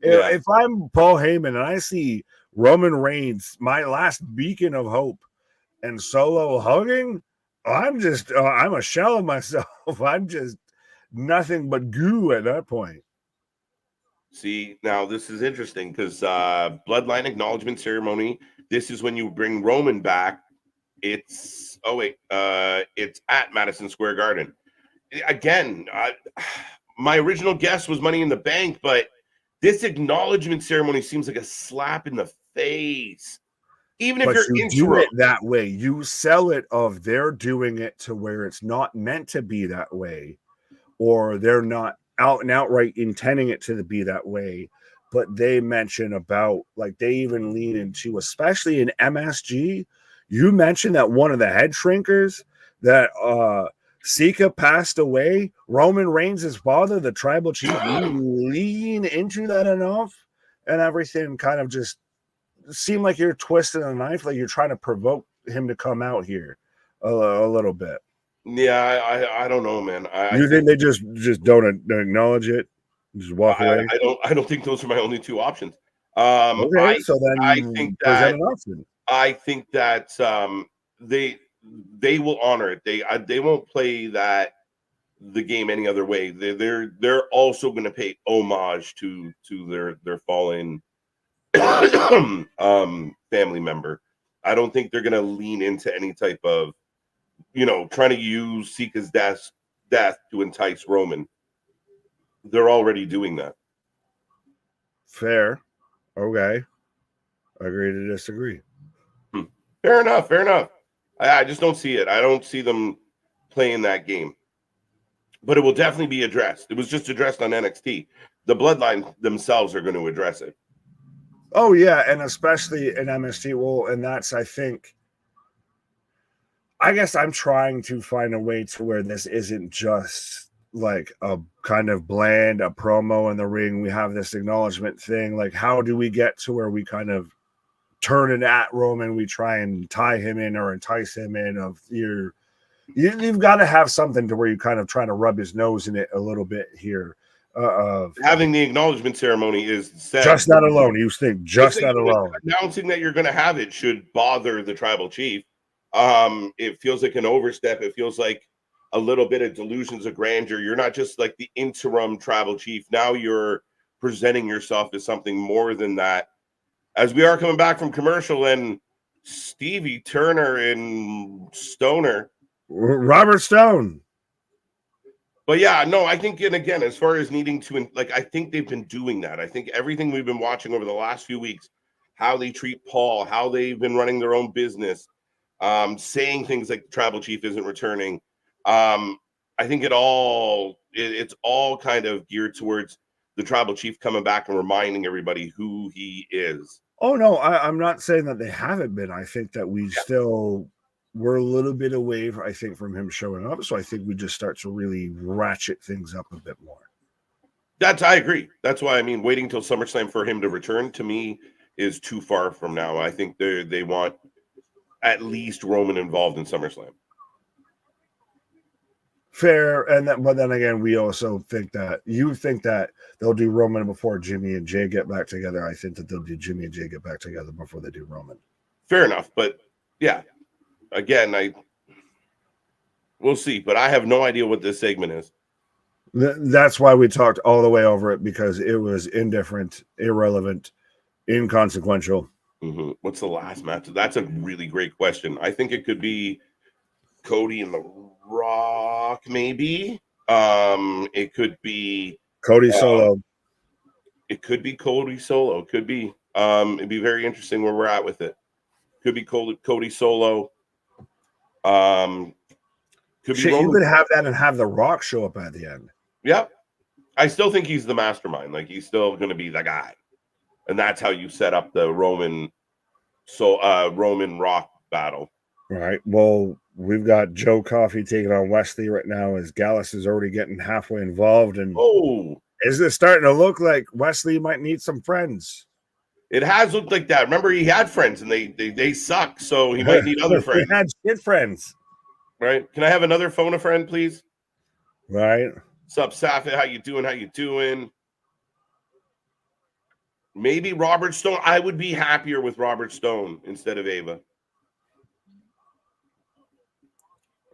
If I'm Paul Heyman and I see Roman Reigns, my last beacon of hope, and Solo hugging, I'm a shell of myself. I'm just nothing but goo at that point. See, now this is interesting because Bloodline acknowledgement ceremony. This is when you bring Roman back. It's at Madison Square Garden. Again, my original guess was Money in the Bank, but this acknowledgement ceremony seems like a slap in the face. Even if you do it that way, you sell it of they're doing it to where it's not meant to be that way, or they're not out and outright intending it to be that way, but they mention about, like, they even lean into, especially in MSG, you mentioned that one of the head shrinkers, that Sika passed away, Roman Reigns' father, the tribal chief, you lean into that enough, and everything kind of just seemed like you're twisting a knife, like you're trying to provoke him to come out here a little bit. Yeah, I don't know, man. I think they just don't acknowledge it, just walk away? I don't think those are my only 2 options. Okay, so then I think that an option. I think that they will honor it. They won't play the game any other way. They're also going to pay homage to their fallen family member. I don't think they're going to lean into any type of, trying to use Sika's death to entice Roman. They're already doing that. Fair. Okay. Agree to disagree. Fair enough. I just don't see it. I don't see them playing that game. But it will definitely be addressed. It was just addressed on NXT. The Bloodline themselves are going to address it. Oh, yeah, and especially in MSG. Well, and that's, I guess I'm trying to find a way to where this isn't just like a kind of bland, a promo in the ring. We have this acknowledgement thing. Like, how do we get to where we kind of turn it at Roman? We try and tie him in or entice him in. You've got to have something to where you kind of trying to rub his nose in it a little bit here. Having the acknowledgement ceremony is said. Just that alone. You think just that alone. Announcing that you're going to have it should bother the tribal chief. It feels like an overstep. It feels like a little bit of delusions of grandeur. You're not just like the interim tribal chief. Now you're presenting yourself as something more than that. As we are coming back from commercial, and Stevie Turner and Stoner. Robert Stone. But yeah, no, I think, and again, as far as needing to, like, I think they've been doing that. I think everything we've been watching over the last few weeks, how they treat Paul, how they've been running their own business, saying things like the tribal chief isn't returning. I think it's all kind of geared towards the tribal chief coming back and reminding everybody who he is. Oh, no, I'm not saying that they haven't been. I think that we're a little bit away, I think, from him showing up. So I think we just start to really ratchet things up a bit more. I agree. That's why, waiting till SummerSlam for him to return, to me, is too far from now. I think they want at least Roman involved in SummerSlam. Fair, but then again, we also think that they'll do Roman before Jimmy and Jay get back together. I think that they'll do Jimmy and Jay get back together before they do Roman. Fair enough, but yeah, again, we'll see. But I have no idea what this segment is. That's why we talked all the way over it, because it was indifferent, irrelevant, inconsequential. Mm-hmm. What's the last match? That's a really great question. I think it could be Cody and The Rock, maybe. It could be Cody Solo. It could be Cody Solo. It could be. It'd be very interesting where we're at with it. Could be Cody Solo. Could be you could have that and have The Rock show up at the end. Yep. I still think he's the mastermind. Like, he's still going to be the guy. And that's how you set up the Roman Rock battle. Right. Well, we've got Joe Coffey taking on Wesley right now, as Gallus is already getting halfway involved. And is it starting to look like Wesley might need some friends? It has looked like that. Remember, he had friends and they suck, so he might need other friends. He had shit friends. Right. Can I have another phone a friend, please? Right. What's up, Safi? How you doing? Maybe Robert Stone. I would be happier with Robert Stone instead of Ava.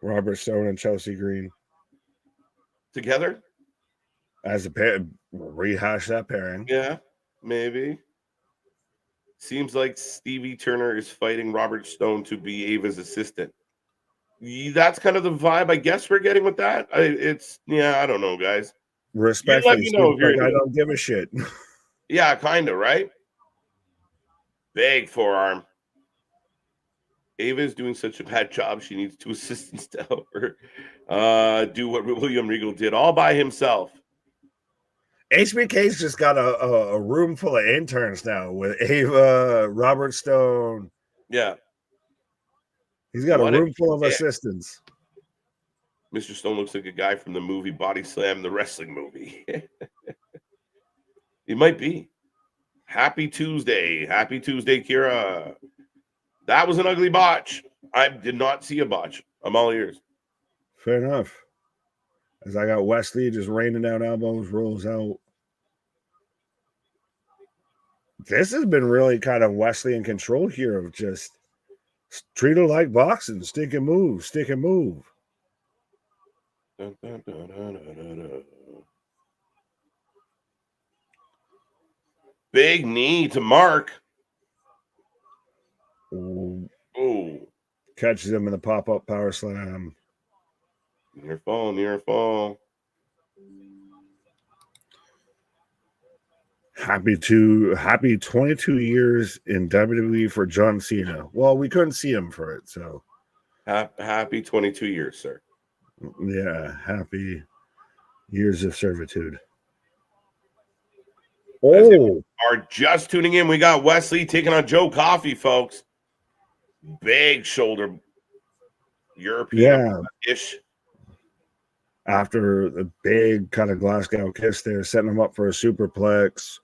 Robert Stone and Chelsea Green together as a pair. Rehash that pairing. Yeah, maybe. Seems like Stevie Turner is fighting Robert Stone to be Ava's assistant. That's kind of the vibe I guess we're getting with that. I don't know, guys. Respectfully, let me know if you're I don't give a shit. Yeah, kind of, right? Big forearm. Ava is doing such a bad job. She needs 2 assistants to help her do what William Regal did all by himself. HBK's just got a room full of interns now with Ava, Robert Stone. Yeah. He's got a room full of assistants. Mr. Stone looks like a guy from the movie Body Slam, the wrestling movie. He might be. Happy Tuesday, Kira. That was an ugly botch. I did not see a botch. I'm all ears. Fair enough. As I got Wesley just raining down elbows, rolls out. This has been really kind of Wesley in control here of just treat it like boxing. Stick and move. Dun, dun, dun, dun, dun, dun. Big knee to Mark. Ooh. Catches him in the pop-up power slam. Near fall. Happy 22 years in WWE for John Cena. Well, we couldn't see him for it, so. Happy 22 years, sir. Yeah, happy years of servitude. As if you are just tuning in, we got Wesley taking on Joe Coffey, folks. Big shoulder, European-ish. After the big kind of Glasgow kiss there, setting him up for a superplex.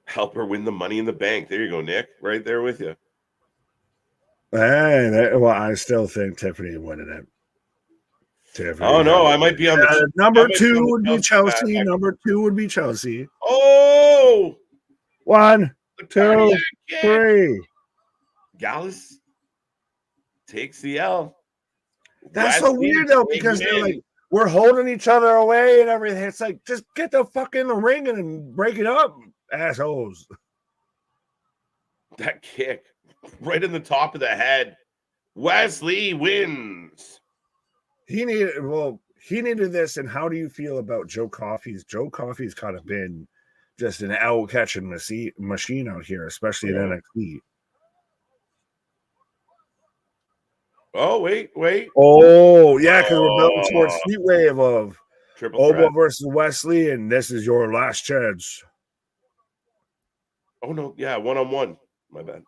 Help her win the Money in the Bank. There you go, Nick. Right there with you. Well, I still think Tiffany winning it. Oh no, I might be on the number 2 would be Chelsea. Number 2 would be Chelsea. Oh, 1, 2, 3. Gallus takes the L. That's so weird though, because they're like, we're holding each other away and everything. It's like, just get the fuck in the ring and break it up, assholes. That kick right in the top of the head. Wesley wins. He needed this. And how do you feel about Joe Coffey's? Joe Coffey's kind of been just an owl catching machine out here, especially in NXT. Oh, wait. Oh, yeah, because we're building towards Heat Wave of Oba versus Wesley, and this is your last chance. Oh, no. Yeah, 1-on-1. My bad.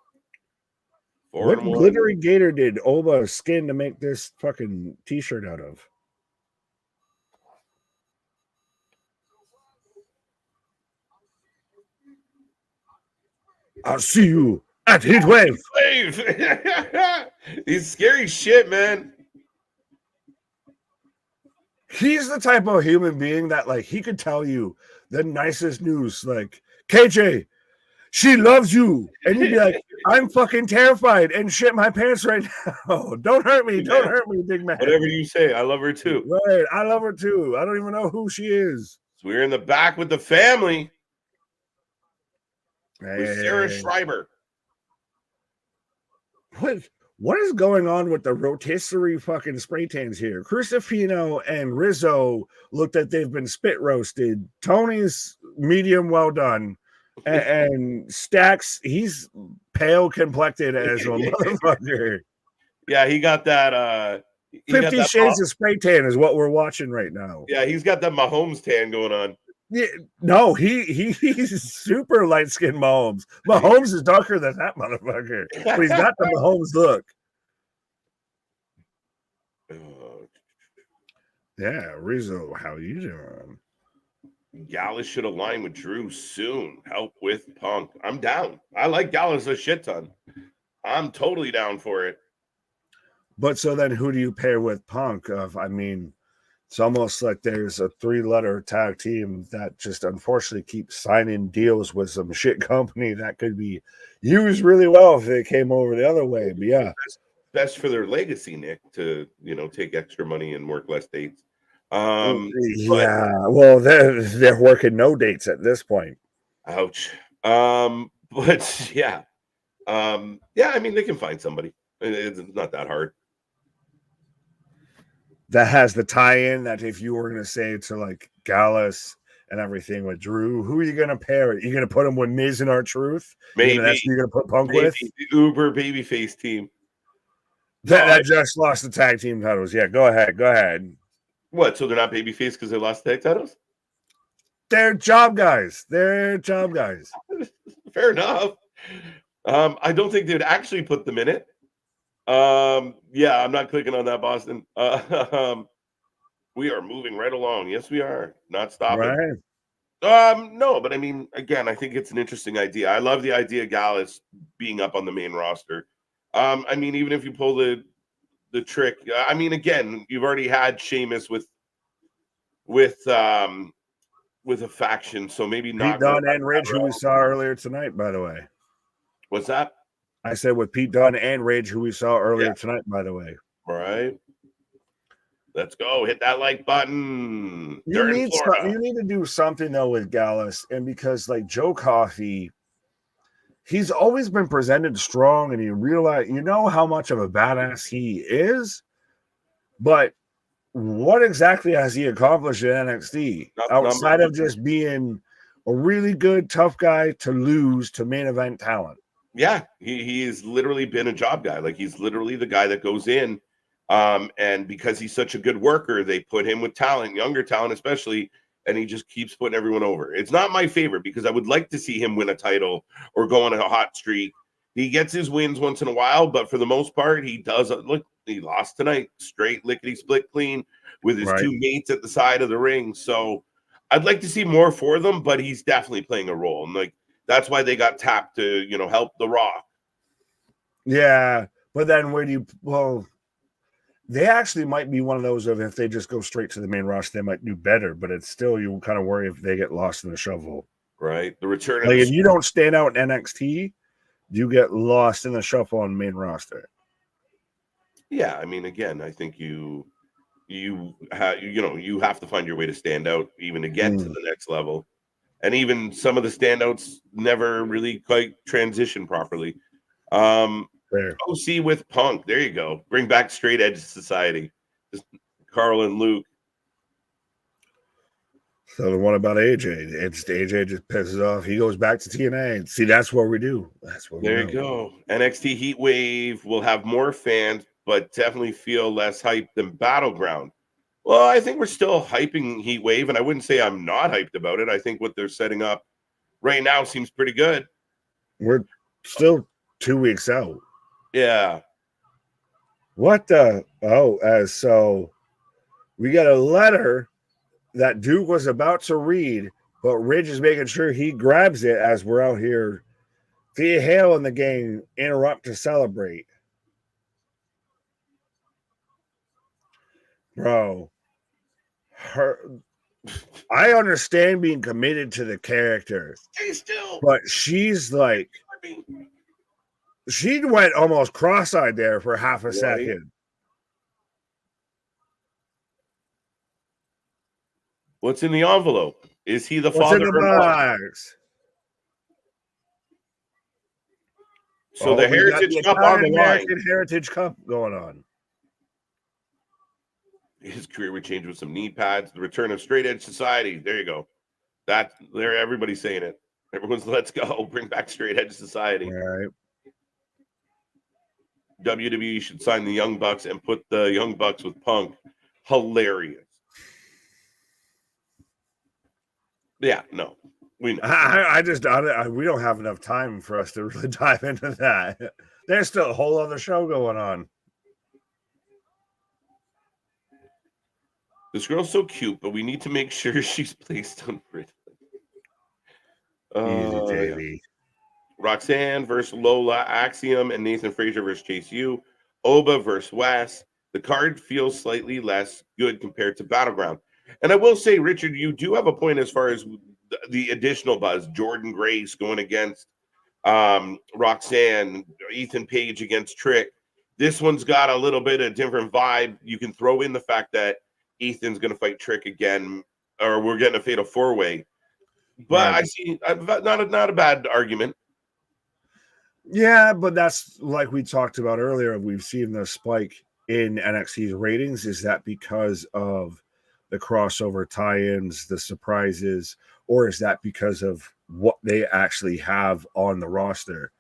What glittery gator did Oba skin to make this fucking t-shirt out of? I'll see you at Heatwave. Wave. He's scary shit, man. He's the type of human being that, like, he could tell you the nicest news, like, KJ, she loves you. And you'd be like, I'm fucking terrified and shit my pants right now. Don't hurt me. Don't hurt me, big man. Whatever you say. I love her too. Right. I love her too. I don't even know who she is. So we're in the back with the family. Hey. With Sarah Schreiber. What is going on with the rotisserie fucking spray tans here? Crucifino and Rizzo look like they've been spit roasted. Tony's medium well done. And Stacks, he's pale complected as a motherfucker. Yeah, he got that 50 Shades of Spray Tan is what we're watching right now. Yeah, he's got that Mahomes tan going on. Yeah, no, he's super light-skinned Mahomes. Mahomes is darker than that motherfucker. But he's got the Mahomes look. Yeah, Rizzo, how you doing? Gallus should align with Drew soon. Help with Punk. I'm down. I like Gallus a shit ton. I'm totally down for it. But so then who do you pair with Punk? I mean, it's almost like there's a 3-letter tag team that just unfortunately keeps signing deals with some shit company that could be used really well if they came over the other way. But yeah. Best for their legacy, Nick, to, take extra money and work less dates. Well, they're working no dates at this point. Ouch. But yeah. I mean, they can find somebody. It's not that hard. That has the tie-in that if you were going to say to like Gallus and everything with Drew, who are you going to pair it? You're going to put him with Miz and R-Truth? Maybe. That's who you're going to put Punk with? The Uber babyface team. That just lost the tag team titles. Yeah, go ahead. What? So they're not babyface because they lost the tag titles? They're job guys. Fair enough. I don't think they'd actually put them in it. Yeah, I'm not clicking on that, Boston. We are moving right along. Yes, we are. Not stopping. Right. No, but I mean, again, I think it's an interesting idea. I love the idea of Gallus being up on the main roster. I mean, even if you pull the trick, I mean, again, you've already had Sheamus with a faction, so maybe not. Pete Dunne and Ridge, who we saw earlier tonight, by the way. What's that? I said with Pete Dunne and Ridge, who we saw earlier tonight, by the way. All right. Let's go. Hit that like button. You need to do something, though, with Gallus. And because, like, Joe Coffey, he's always been presented strong, and you know how much of a badass he is. But what exactly has he accomplished in NXT outside of just being a really good, tough guy to lose to main event talent? Yeah, he's literally been a job guy. Like, he's literally the guy that goes in. And because he's such a good worker, they put him with talent, younger talent especially, and he just keeps putting everyone over. It's not my favorite because I would like to see him win a title or go on a hot streak. He gets his wins once in a while, but for the most part, he does. Look, he lost tonight, straight lickety split clean with his two mates at the side of the ring. So I'd like to see more for them, but he's definitely playing a role. And like, that's why they got tapped to, help The Rock. Yeah, but then they actually might be one of those of if they just go straight to the main roster, they might do better, but it's still, you kind of worry if they get lost in the shuffle. Right. The return. Like if you don't stand out in NXT, you get lost in the shuffle on the main roster. Yeah. I mean, again, I think you have to find your way to stand out even to get to the next level. And even some of the standouts never really quite transition properly. OC with Punk. There you go. Bring back straight edge society. Just Carl and Luke. So the one about AJ. AJ just pisses off. He goes back to TNA. See, that's what we do. There you go. NXT Heat Wave will have more fans, but definitely feel less hype than Battleground. Well, I think we're still hyping Heat Wave, and I wouldn't say I'm not hyped about it. I think what they're setting up right now seems pretty good. We're still 2 weeks out. Yeah. What the? So we got a letter that Duke was about to read, but Ridge is making sure he grabs it as we're out here Thea Hale and the gang interrupt to celebrate. Bro, I understand being committed to the character. Stay still. But she's like, she went almost cross-eyed there for half a second. What's in the envelope? Is he the What's father in the or box? not? So the Heritage Cup on the line. American Heritage Cup going on. His career would change with some knee pads. The return of straight edge society. There you go. Everybody's saying it. Everyone's let's go. Bring back straight edge society. All right. WWE should sign the Young Bucks and put the Young Bucks with Punk. Hilarious. Yeah, no. We know. We don't have enough time for us to really dive into that. There's still a whole other show going on. This girl's so cute, but we need to make sure she's placed on Britain. Easy, JV. Yeah. Roxanne versus Lola, Axiom, and Nathan Frazer versus Chase U. Oba versus Wes. The card feels slightly less good compared to Battleground. And I will say, Richard, you do have a point as far as the additional buzz. Jordan Grace going against Roxanne, Ethan Page against Trick. This one's got a little bit of different vibe. You can throw in the fact that Ethan's going to fight Trick again, or we're getting a fatal four-way. But right. I see not a bad argument. Yeah, but that's like we talked about earlier. We've seen the spike in NXT's ratings. Is that because of the crossover tie-ins, the surprises, or is that because of what they actually have on the roster?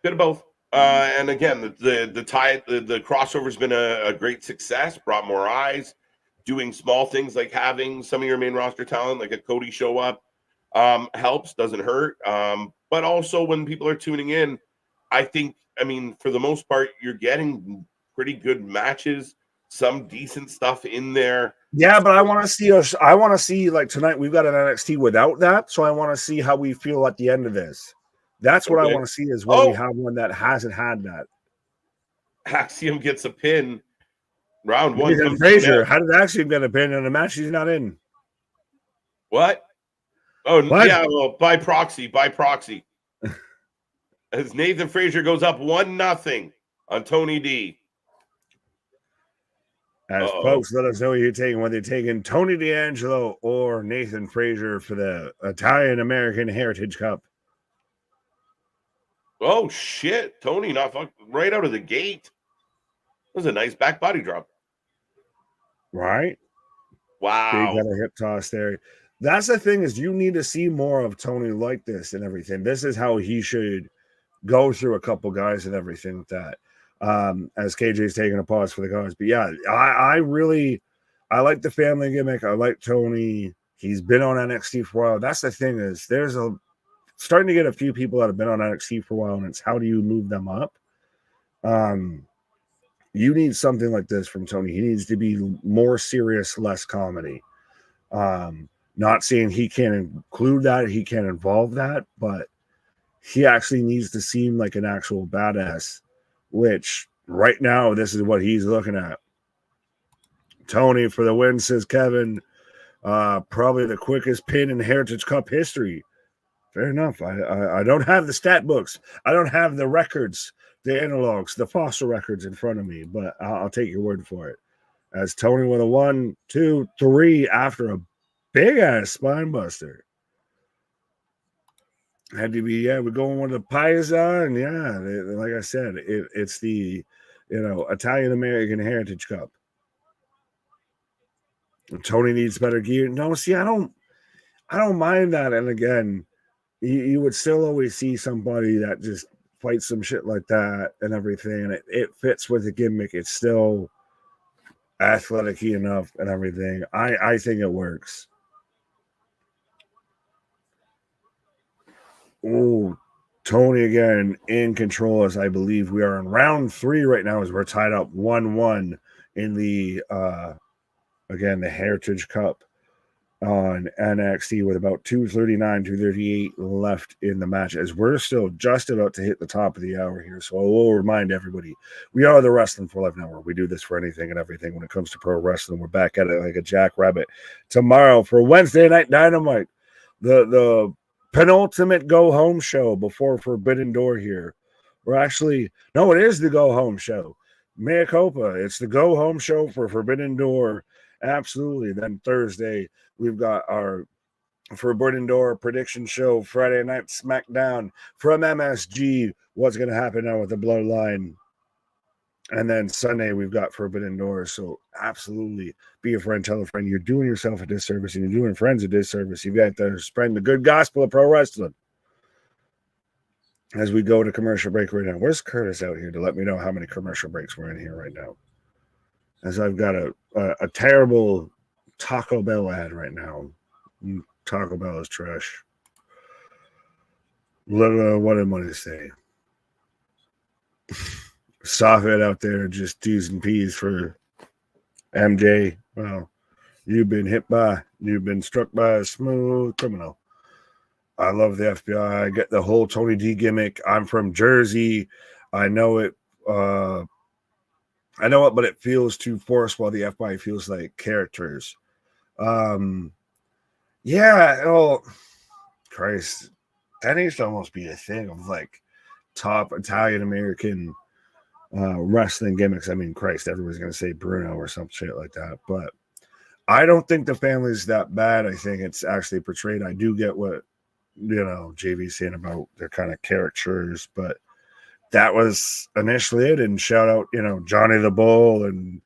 Bit of both. And again, the crossover's been a great success, brought more eyes. Doing small things like having some of your main roster talent, like a Cody, show up, helps, doesn't hurt. But also when people are tuning in, I think, for the most part, you're getting pretty good matches, some decent stuff in there. Yeah, but I want to see like tonight we've got an NXT without that, so I want to see how we feel at the end of this. That's what I want to see is when we have one that hasn't had that. Axiom gets a pin. Round one. Frazer, how did Axiom get a pin in a match he's not in? What? Oh, what? Yeah, well, by proxy. As Nathan Frazer goes up 1-0 on Tony D. As folks, let us know who you're taking, whether you're taking Tony D'Angelo or Nathan Frazer for the Italian American Heritage Cup. Oh, shit. Tony not right out of the gate. That was a nice back body drop. Right? Wow. They got a hip toss there. That's the thing is you need to see more of Tony like this and everything. This is how he should go through a couple guys and everything like that. As KJ's taking a pause for the guys. But yeah, I like the family gimmick. I like Tony. He's been on NXT for a while. That's the thing is there's starting to get a few people that have been on NXT for a while, and it's how do you move them up? You need something like this from Tony. He needs to be more serious, less comedy. Not saying he can't include that, he can't involve that, but he actually needs to seem like an actual badass, which right now, this is what he's looking at. Tony for the win, says Kevin. Probably the quickest pin in Heritage Cup history. Fair enough. I don't have the stat books. I don't have the records, the analogs, the fossil records in front of me, but I'll take your word for it. As Tony with a 1, 2, 3 after a big-ass spine buster. Had to be, we're going with the Paisan. Yeah, like I said, it's the, Italian-American Heritage Cup. Tony needs better gear. No, see, I don't mind that. And again, you would still always see somebody that just fights some shit like that and everything. And it fits with the gimmick. It's still athletic enough and everything. I think it works. Oh, Tony again in control as I believe we are in round 3 right now as we're tied up 1-1 in the again the Heritage Cup. on NXT with about 2:39, 2:38 left in the match, as we're still just about to hit the top of the hour here. So I will remind everybody, we are the Wrestling for Life Network. We do this for anything and everything when it comes to pro wrestling. We're back at it like a jackrabbit tomorrow for Wednesday Night Dynamite, the penultimate go-home show before Forbidden Door here. We're actually, no, it is the go-home show. Mea culpa. It's the go-home show for Forbidden Door. Absolutely. Then Thursday, we've got our Forbidden Door prediction show, Friday Night SmackDown from MSG. What's going to happen now with the Bloodline? And then Sunday, we've got Forbidden Door. So absolutely be a friend, tell a friend. You're doing yourself a disservice and you're doing friends a disservice. You've got to spread the good gospel of pro wrestling. As we go to commercial break right now. Where's Curtis out here to let me know how many commercial breaks we're in here right now? As I've got a terrible Taco Bell ad right now. Taco Bell is trash. What did money say? Soffit out there, just T's and P's for MJ. Well, you've been struck by a smooth criminal. I love the FBI. I get the whole Tony D gimmick. I'm from Jersey. I know it. But it feels too forced while the FBI feels like characters. Yeah, oh, Christ. That needs to almost be a thing of like top Italian-American wrestling gimmicks. I mean, Christ, everybody's going to say Bruno or some shit like that. But I don't think the family's that bad. I think it's actually portrayed. I do get what, JV's saying about their kind of caricatures, but that was initially it. And shout out, Johnny the Bull and,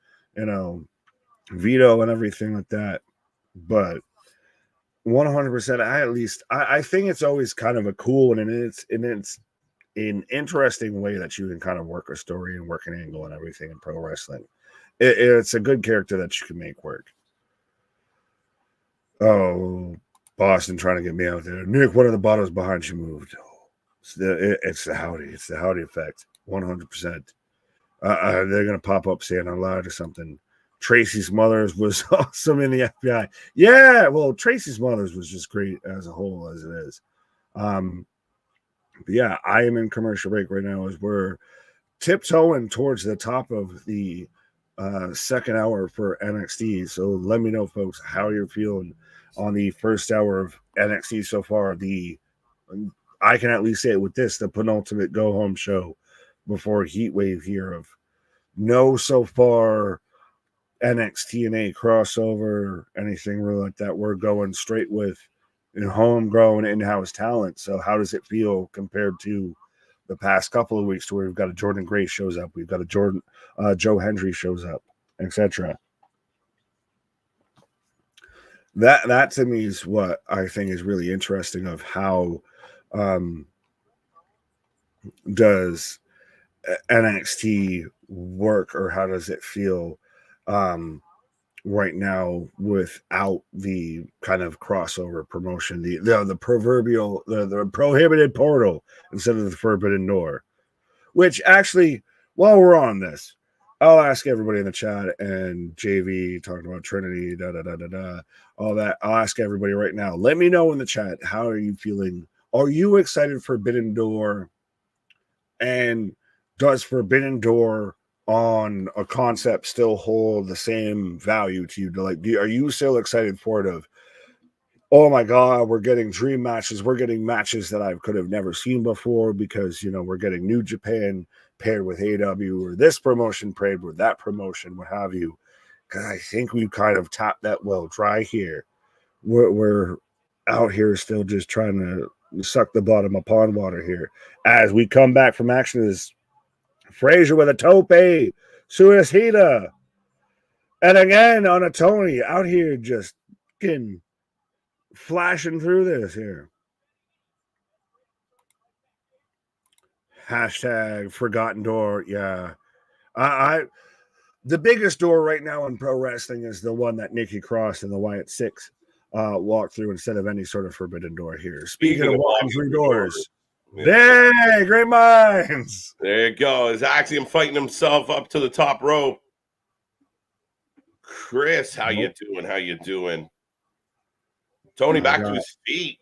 Vito and everything like that. But 100%, I think it's always kind of a cool and it's an interesting way that you can kind of work a story and work an angle and everything in pro wrestling. It's a good character that you can make work. Oh, Boston trying to get me out there. Nick, one of the bottles behind you moved. It's the Howdy. It's the Howdy effect. 100%. They're going to pop up saying I'm loud or something. Tracy Smothers was awesome in the FBI. Yeah, well, Tracy Smothers was just great as a whole as it is. But yeah, I am in commercial break right now as we're tiptoeing towards the top of the second hour for NXT. So let me know, folks, how you're feeling on the first hour of NXT so far. I can at least say it with this, the penultimate go-home show before Heatwave here of no so far NXT and A crossover, anything really like that. We're going straight with homegrown in-house talent. So how does it feel compared to the past couple of weeks to where we've got a Jordan Grace shows up, we've got a Joe Hendry shows up, etc. That to me is what I think is really interesting of how does NXT work, or how does it feel right now without the kind of crossover promotion, the proverbial the prohibited portal instead of the forbidden door. Which actually, while we're on this, I'll ask everybody in the chat and JV talking about Trinity, all that. I'll ask everybody right now. Let me know in the chat, how are you feeling? Are you excited for Forbidden Door? And does Forbidden Door on a concept still hold the same value to you? Are you still excited for it? Of, oh my God, we're getting dream matches. We're getting matches that I could have never seen before because, we're getting New Japan paired with AW, or this promotion paired with that promotion, what have you. Because I think we've kind of tapped that well dry here. We're out here still just trying to suck the bottom of pond water here. As we come back from action is Frazer with a tope, Suicida. And again on a Tony out here just getting flashing through this here. Hashtag Forgotten Door. Yeah. The biggest door right now in pro wrestling is the one that Nikki Cross and the Wyatt Six walked through instead of any sort of forbidden door here. Speaking of walking through doors. Yeah. Hey, great minds. There you go. Is Axiom fighting himself up to the top rope. Chris, how you doing? Tony back to his feet.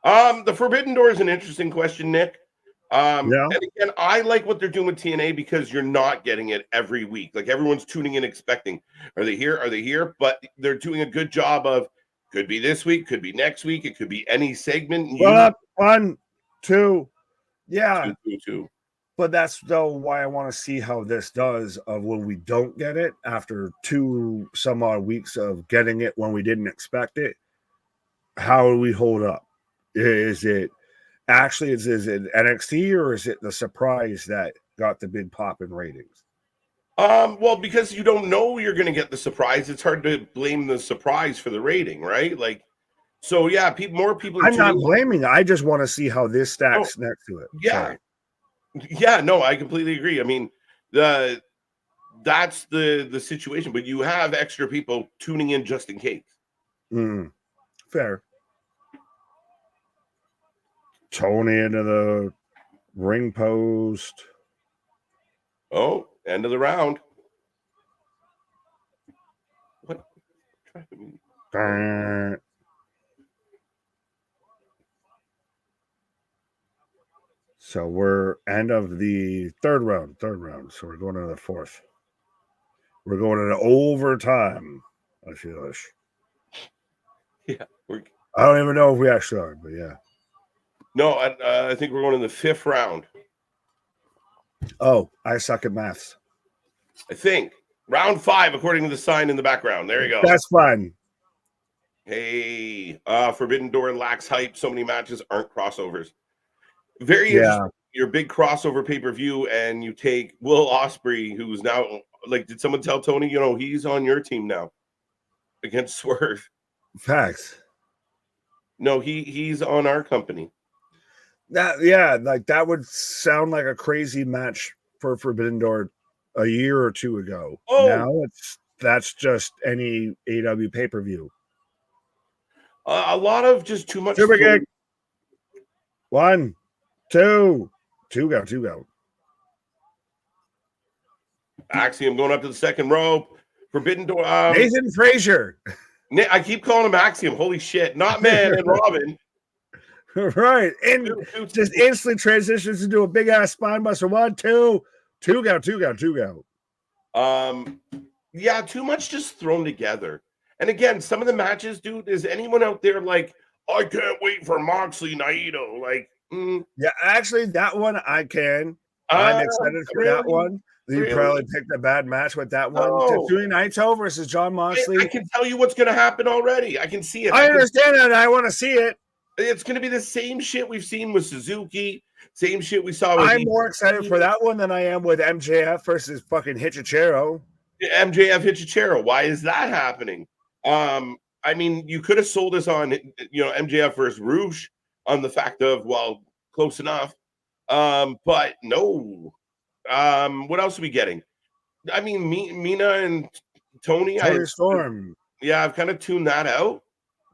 The Forbidden Door is an interesting question, Nick. And again, I like what they're doing with TNA because you're not getting it every week. Like everyone's tuning in expecting, are they here? Are they here? But they're doing a good job of could be this week, could be next week, it could be any segment. One, two. Yeah. Two. But that's though why I want to see how this does of when we don't get it after 2 some odd weeks of getting it when we didn't expect it. How do we hold up? Is it actually is it NXT or is it the surprise that got the big pop in ratings? Well, because you don't know you're going to get the surprise, it's hard to blame the surprise for the rating, right? Like, so yeah, more people. I'm not blaming. I just want to see how this stacks next to it. Yeah. Sorry. Yeah, no, I completely agree. I mean, that's the situation, but you have extra people tuning in just in case. Fair. Tony into the ring post. Oh, end of the round. What? So we're end of the third round. So we're going into the fourth. We're going into overtime. I feel. Yeah. I don't even know if we actually are, but yeah. No, I think we're going in the 5th round. Oh, I suck at maths. I think. Round 5, according to the sign in the background. There you go. That's fun. Hey, Forbidden Door lacks hype. So many matches aren't crossovers. Very interesting. Your big crossover pay-per-view, and you take Will Ospreay, who's now like, did someone tell Tony, he's on your team now against Swerve? Facts. No, he's on our company. That would sound like a crazy match for Forbidden Door a year or 2 ago. Oh, now that's just any AW pay-per-view. A lot of just too much. Super kick. 1, 2 go. Axiom going up to the second rope. Forbidden Door. Nathan Frazer. I keep calling him Axiom. Holy shit. Not Man and Robin. Right. And just instantly transitions into a big ass spine buster. 1, 2 go. Yeah, too much just thrown together. And again, some of the matches, dude, is anyone out there like, I can't wait for Moxley Naito? Like, yeah, actually, that one I can. I'm excited for that one. You probably picked a bad match with that one. Tetsuya Naito versus Jon Moxley. I can tell you what's going to happen already. I can see it. I understand that. I want to see it. It's going to be the same shit we've seen with Suzuki. Same shit we saw with. I'm more excited for that one than I am with MJF versus fucking Hichichero. MJF Hichichero. Why is that happening? I mean, you could have sold us on, MJF versus Rouge on the fact of, well, close enough. But no. What else are we getting? I mean, Mina and Tony Storm. Yeah, I've kind of tuned that out.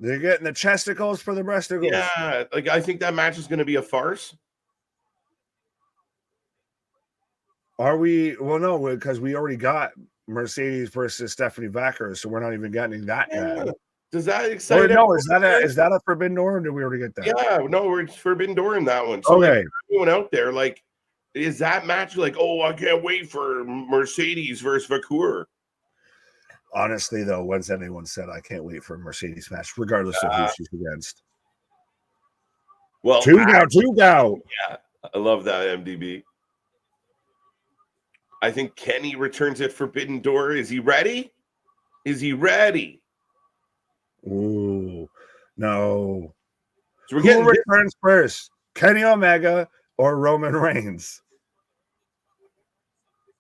They're getting the chesticles for the breasticles. Yeah, like I think that match is going to be a farce. Are we? Well, no, because we already got Mercedes versus Stephanie Vacker, so we're not even getting that yet. Does that excite? No, is that a Forbidden Door? Or did we already get that? Yeah, no, we're Forbidden Door in that one. So okay, like, everyone out there, like, is that match like? Oh, I can't wait for Mercedes versus Vakur. Honestly, though, when's anyone said I can't wait for a Mercedes match, regardless of who she's against? Well, two go. Yeah, I love that MDB. I think Kenny returns at Forbidden Door. Is he ready? Ooh, no. So who returns first, Kenny Omega or Roman Reigns?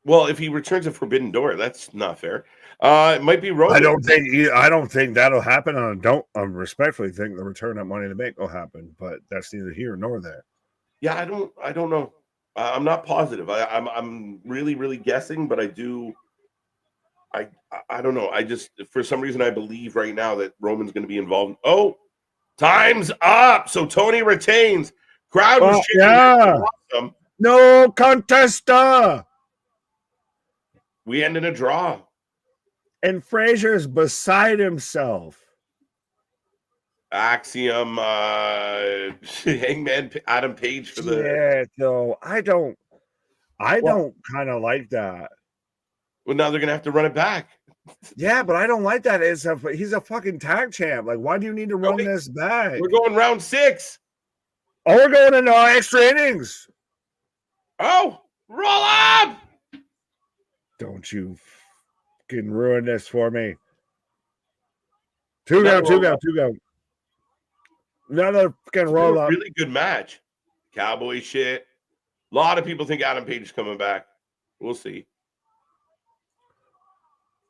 Well, if he returns at Forbidden Door, that's not fair. It might be Roman. I don't think that'll happen. I respectfully think the return at Money in the Bank will happen, but that's neither here nor there. Yeah, I don't know. I'm not positive. I'm really, really guessing, but I don't know. I just, for some reason, I believe right now that Roman's going to be involved. Oh, time's up. So Tony retains. Crowd was cheering. Yeah. Awesome. No contest. We end in a draw. And Frazer's beside himself. Axiom, Hangman Adam Page for the. Yeah, no, I don't kind of like that. Well, now they're gonna have to run it back. Yeah, but I don't like that. He's a fucking tag champ. Like, why do you need to run this back? We're going round 6. Oh, we're going into extra innings. Oh, roll up! Don't you fucking ruin this for me. Two count. Another fucking roll up. Really good match. Cowboy shit. A lot of people think Adam Page is coming back. We'll see.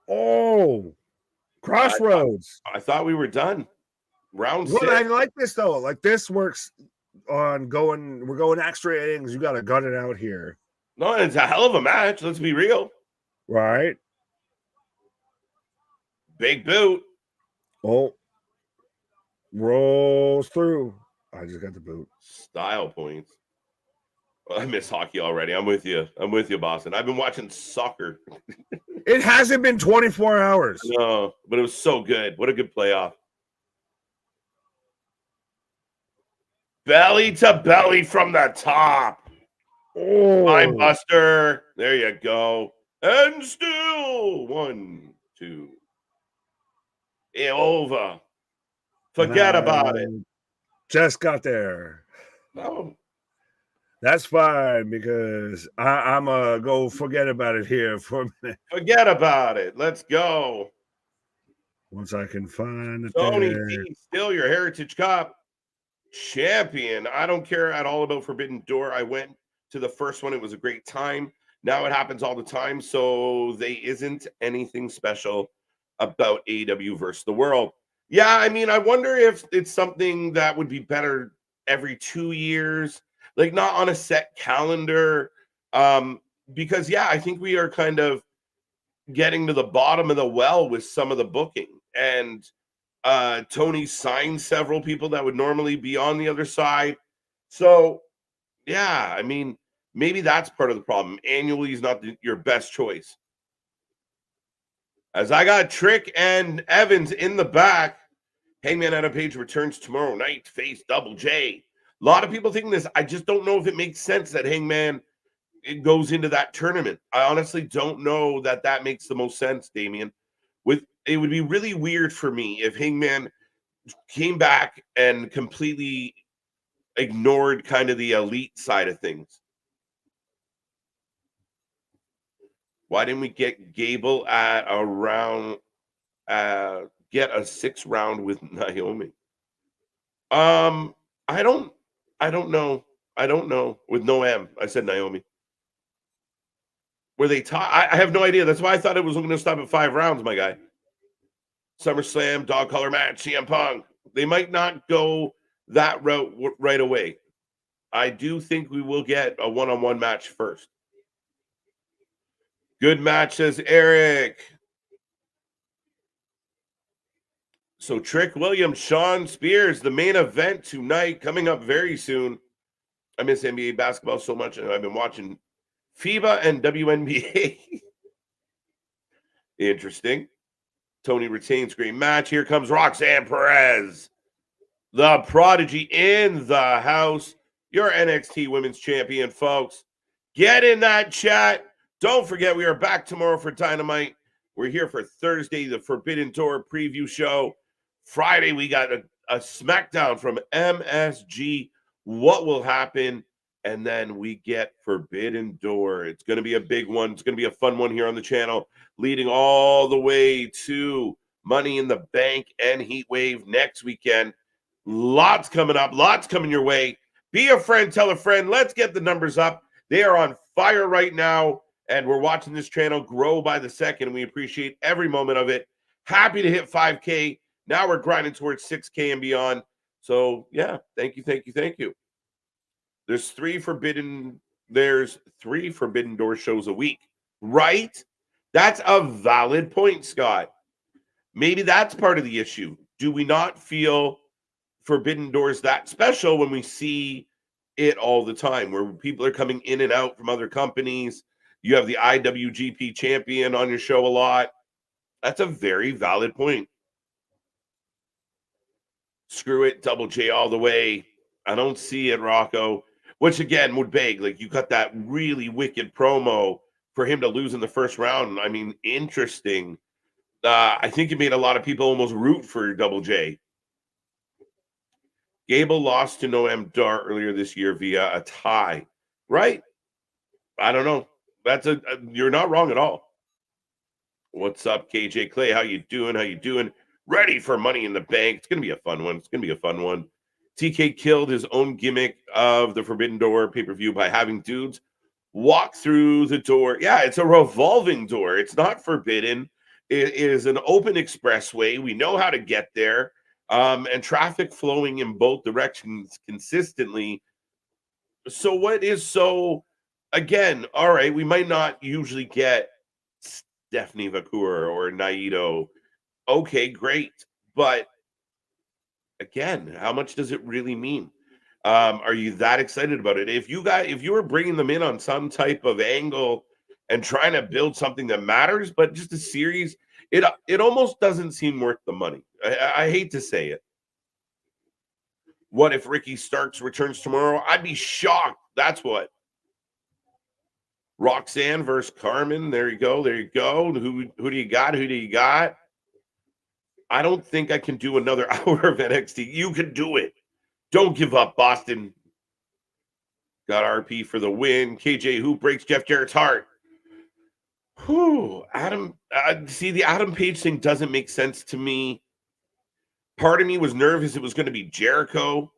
Oh, Crossroads. I thought we were done. Round 6. I like this though. Like, this works on going. We're going extra innings. You got to gut it out here. No, it's a hell of a match. Let's be real. Right. Big boot. Oh, rolls through. I just got the boot. Style points. Well, I miss hockey already. I'm with you, Boston. I've been watching soccer. It hasn't been 24 hours. No, but it was so good. What a good playoff. Belly to belly from the top. Oh, Line buster. There you go. And still 1, 2. Over. Forget about it. Just got there. No. That's fine, because I'm going to go forget about it here for a minute. Forget about it. Let's go. Once I can find it. Tony T, still your Heritage Cup champion. I don't care at all about Forbidden Door. I went to the first one. It was a great time. Now it happens all the time. So there isn't anything special about AEW versus the world. Yeah, I mean, I wonder if it's something that would be better every 2 years, like not on a set calendar. Because, yeah, I think we are kind of getting to the bottom of the well with some of the booking. And Tony signed several people that would normally be on the other side. So, yeah, I mean, maybe that's part of the problem. Annually is not your best choice. As I got Trick and Evans in the back, Hangman Adam Page returns tomorrow night to face Double J. A lot of people think this. I just don't know if it makes sense that Hangman goes into that tournament. I honestly don't know that makes the most sense, Damian. It would be really weird for me if Hangman came back and completely ignored kind of the elite side of things. Why didn't we get Gable at around get a 6th round with Naomi? I don't know. I don't know. With no M. I said Naomi. Were they tied? I have no idea. That's why I thought it was going to stop at 5 rounds, my guy. SummerSlam, dog collar match, CM Punk. They might not go that route right away. I do think we will get a one-on-one match first. Good match, says Eric. So Trick Williams, Sean Spears, the main event tonight, coming up very soon. I miss NBA basketball so much, and I've been watching FIBA and WNBA. Interesting. Tony retains, great match. Here comes Roxanne Perez, the prodigy in the house. Your NXT Women's Champion, folks. Get in that chat. Don't forget, we are back tomorrow for Dynamite. We're here for Thursday, the Forbidden Door preview show. Friday, we got a SmackDown from MSG. What will happen? And then we get Forbidden Door. It's going to be a big one. It's going to be a fun one here on the channel, leading all the way to Money in the Bank and Heat Wave next weekend. Lots coming up. Lots coming your way. Be a friend. Tell a friend. Let's get the numbers up. They are on fire right now, and we're watching this channel grow by the second. We appreciate every moment of it. Happy to hit 5K. Now we're grinding towards 6K and beyond. So, yeah, thank you. There's 3 Forbidden Door shows a week, right? That's a valid point, Scott. Maybe that's part of the issue. Do we not feel Forbidden Doors that special when we see it all the time, where people are coming in and out from other companies? You have the IWGP champion on your show a lot. That's a very valid point. Screw it, Double J all the way. I don't see it, Rocco. Which again would beg, like you got that really wicked promo for him to lose in the first round. I mean, interesting. I think it made a lot of people almost root for Double J. Gable lost to Noam Dar earlier this year via a tie, right? I don't know. You're not wrong at all. What's up, KJ Clay? How you doing? How you doing? Ready for Money in the Bank? It's gonna be a fun one. It's gonna be a fun one. TK killed his own gimmick of the Forbidden Door pay-per-view by having dudes walk through the door. Yeah, it's a revolving door. It's not forbidden. It is an open expressway. We know how to get there. And traffic flowing in both directions consistently. So what is so again, all right, we might not usually get Stephanie Vacour or Naito. Okay, great. But again, how much does it really mean? Are you that excited about it? If you were bringing them in on some type of angle and trying to build something that matters, but just a series, it almost doesn't seem worth the money. I hate to say it. What if Ricky Starks returns tomorrow? I'd be shocked. That's what. Roxanne versus Carmen. There you go. There you go. Who do you got? Who do you got? I don't think I can do another hour of NXT. You can do it. Don't give up, Boston. Got RP for the win. KJ, who breaks Jeff Jarrett's heart? Whew, Adam. See, the Adam Page thing doesn't make sense to me. Part of me was nervous it was going to be Jericho.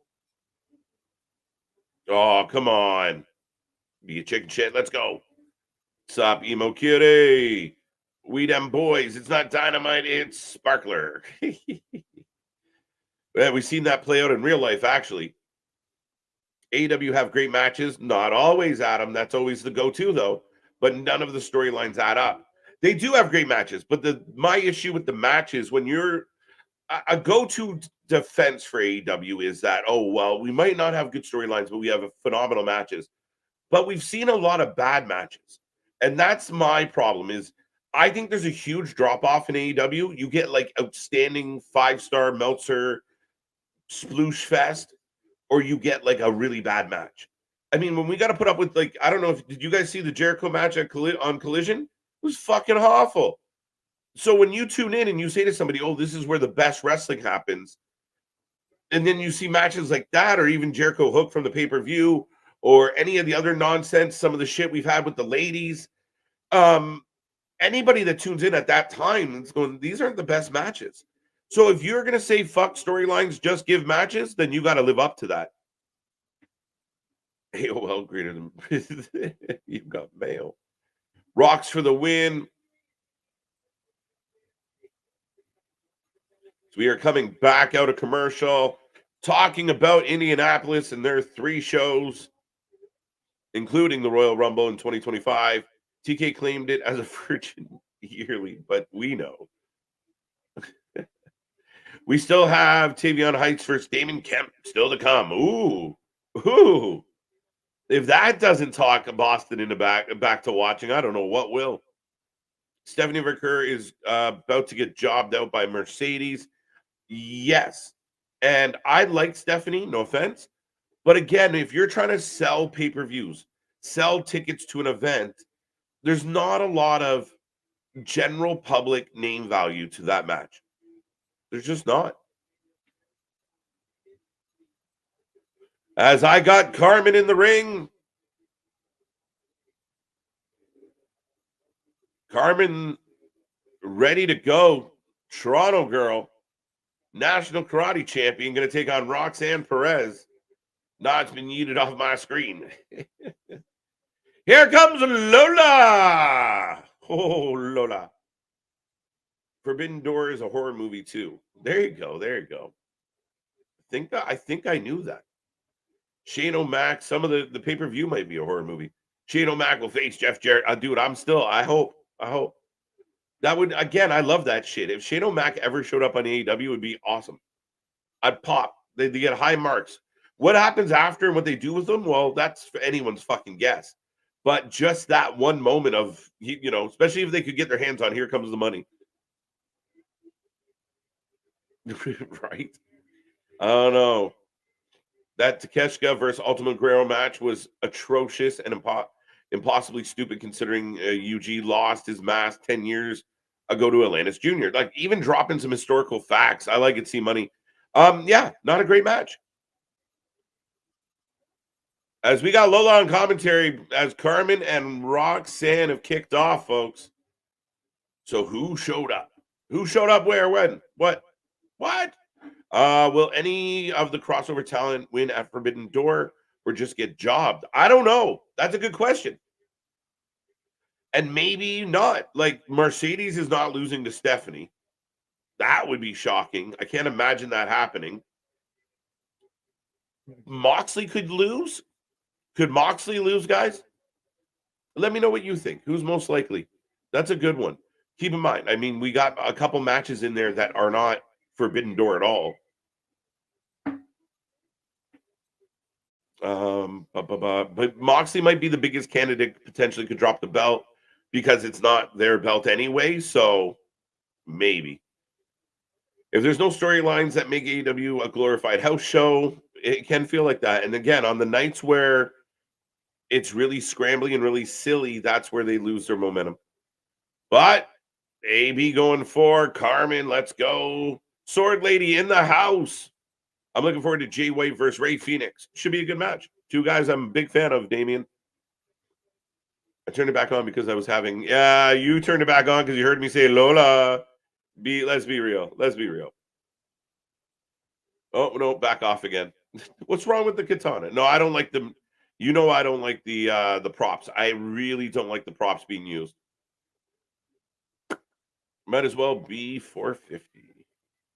Oh, come on. Be a chicken shit. Let's go. What's up, Emo Kitty? We them boys. It's not Dynamite, it's Sparkler. Yeah, we've seen that play out in real life, actually. AEW have great matches. Not always, Adam. That's always the go-to, though. But none of the storylines add up. They do have great matches, but my issue with the matches, when you're a go-to defense for AEW is that, oh, well, we might not have good storylines, but we have phenomenal matches. But we've seen a lot of bad matches. And that's my problem is I think there's a huge drop-off in AEW. You get like outstanding 5-star Meltzer sploosh fest, or you get like a really bad match. I mean, when we got to put up with like, I don't know did you guys see the Jericho match on Collision? It was fucking awful. So when you tune in and you say to somebody, oh, this is where the best wrestling happens, and then you see matches like that, or even Jericho Hook from the pay-per-view, or any of the other nonsense, some of the shit we've had with the ladies, anybody that tunes in at that time is going, these aren't the best matches. So if you're going to say fuck storylines, just give matches, then you got to live up to that. AOL greater than you've got mail. Rocks for the win. So we are coming back out of commercial, talking about Indianapolis and their 3 shows, including the Royal Rumble in 2025. TK claimed it as a virgin yearly, but we know. We still have Tavion Heights versus Damon Kemp still to come. Ooh. If that doesn't talk Boston in the back to watching, I don't know what will. Stephanie Vacour is about to get jobbed out by Mercedes. Yes. And I like Stephanie, no offense. But again, if you're trying to sell pay-per-views, sell tickets to an event, there's not a lot of general public name value to that match. There's just not. As I got Carmen in the ring. Carmen ready to go. Toronto girl. National karate champion. Going to take on Roxanne Perez. Nah, it's been yeeted off my screen. Here comes Lola. Oh, Lola. Forbidden Door is a horror movie too. There you go. There you go. I think I knew that. Shane O'Mac, some of the pay-per-view might be a horror movie. Shane O'Mac will face Jeff Jarrett. Dude, I hope. That would, again, I love that shit. If Shane O'Mac ever showed up on AEW, it would be awesome. I'd pop. They get high marks. What happens after and what they do with them, well, that's anyone's fucking guess. But just that one moment of, especially if they could get their hands on Here Comes the Money. Right? I don't know. That Takeshita versus Ultimate Guerrero match was atrocious and impossibly stupid considering UG lost his mask 10 years ago to Atlantis Jr. Like, even dropping some historical facts. I like it, see money. Yeah, not a great match. As we got Lola on commentary, as Carmen and Roxanne have kicked off, folks. So who showed up? Who showed up where, when, what? What? Will any of the crossover talent win at Forbidden Door or just get jobbed? I don't know. That's a good question. And maybe not. Like, Mercedes is not losing to Stephanie. That would be shocking. I can't imagine that happening. Moxley could lose. Could Moxley lose, guys? Let me know what you think. Who's most likely? That's a good one. Keep in mind, I mean, we got a couple matches in there that are not Forbidden Door at all. But Moxley might be the biggest candidate, potentially could drop the belt because it's not their belt anyway. So maybe. If there's no storylines that make AEW a glorified house show, it can feel like that. And again, on the nights where it's really scrambling and really silly, that's where they lose their momentum. But AB going for Carmen, let's go. Sword Lady in the house. I'm looking forward to Jay White versus Ray Phoenix. Should be a good match. Two guys I'm a big fan of, Damien. I turned it back on because I was having. Yeah, you turned it back on because you heard me say Lola. Let's be real. Let's be real. Oh no, back off again. What's wrong with the katana? No, I don't like them. You know I don't like the props. I really don't like the props being used. Might as well be 450.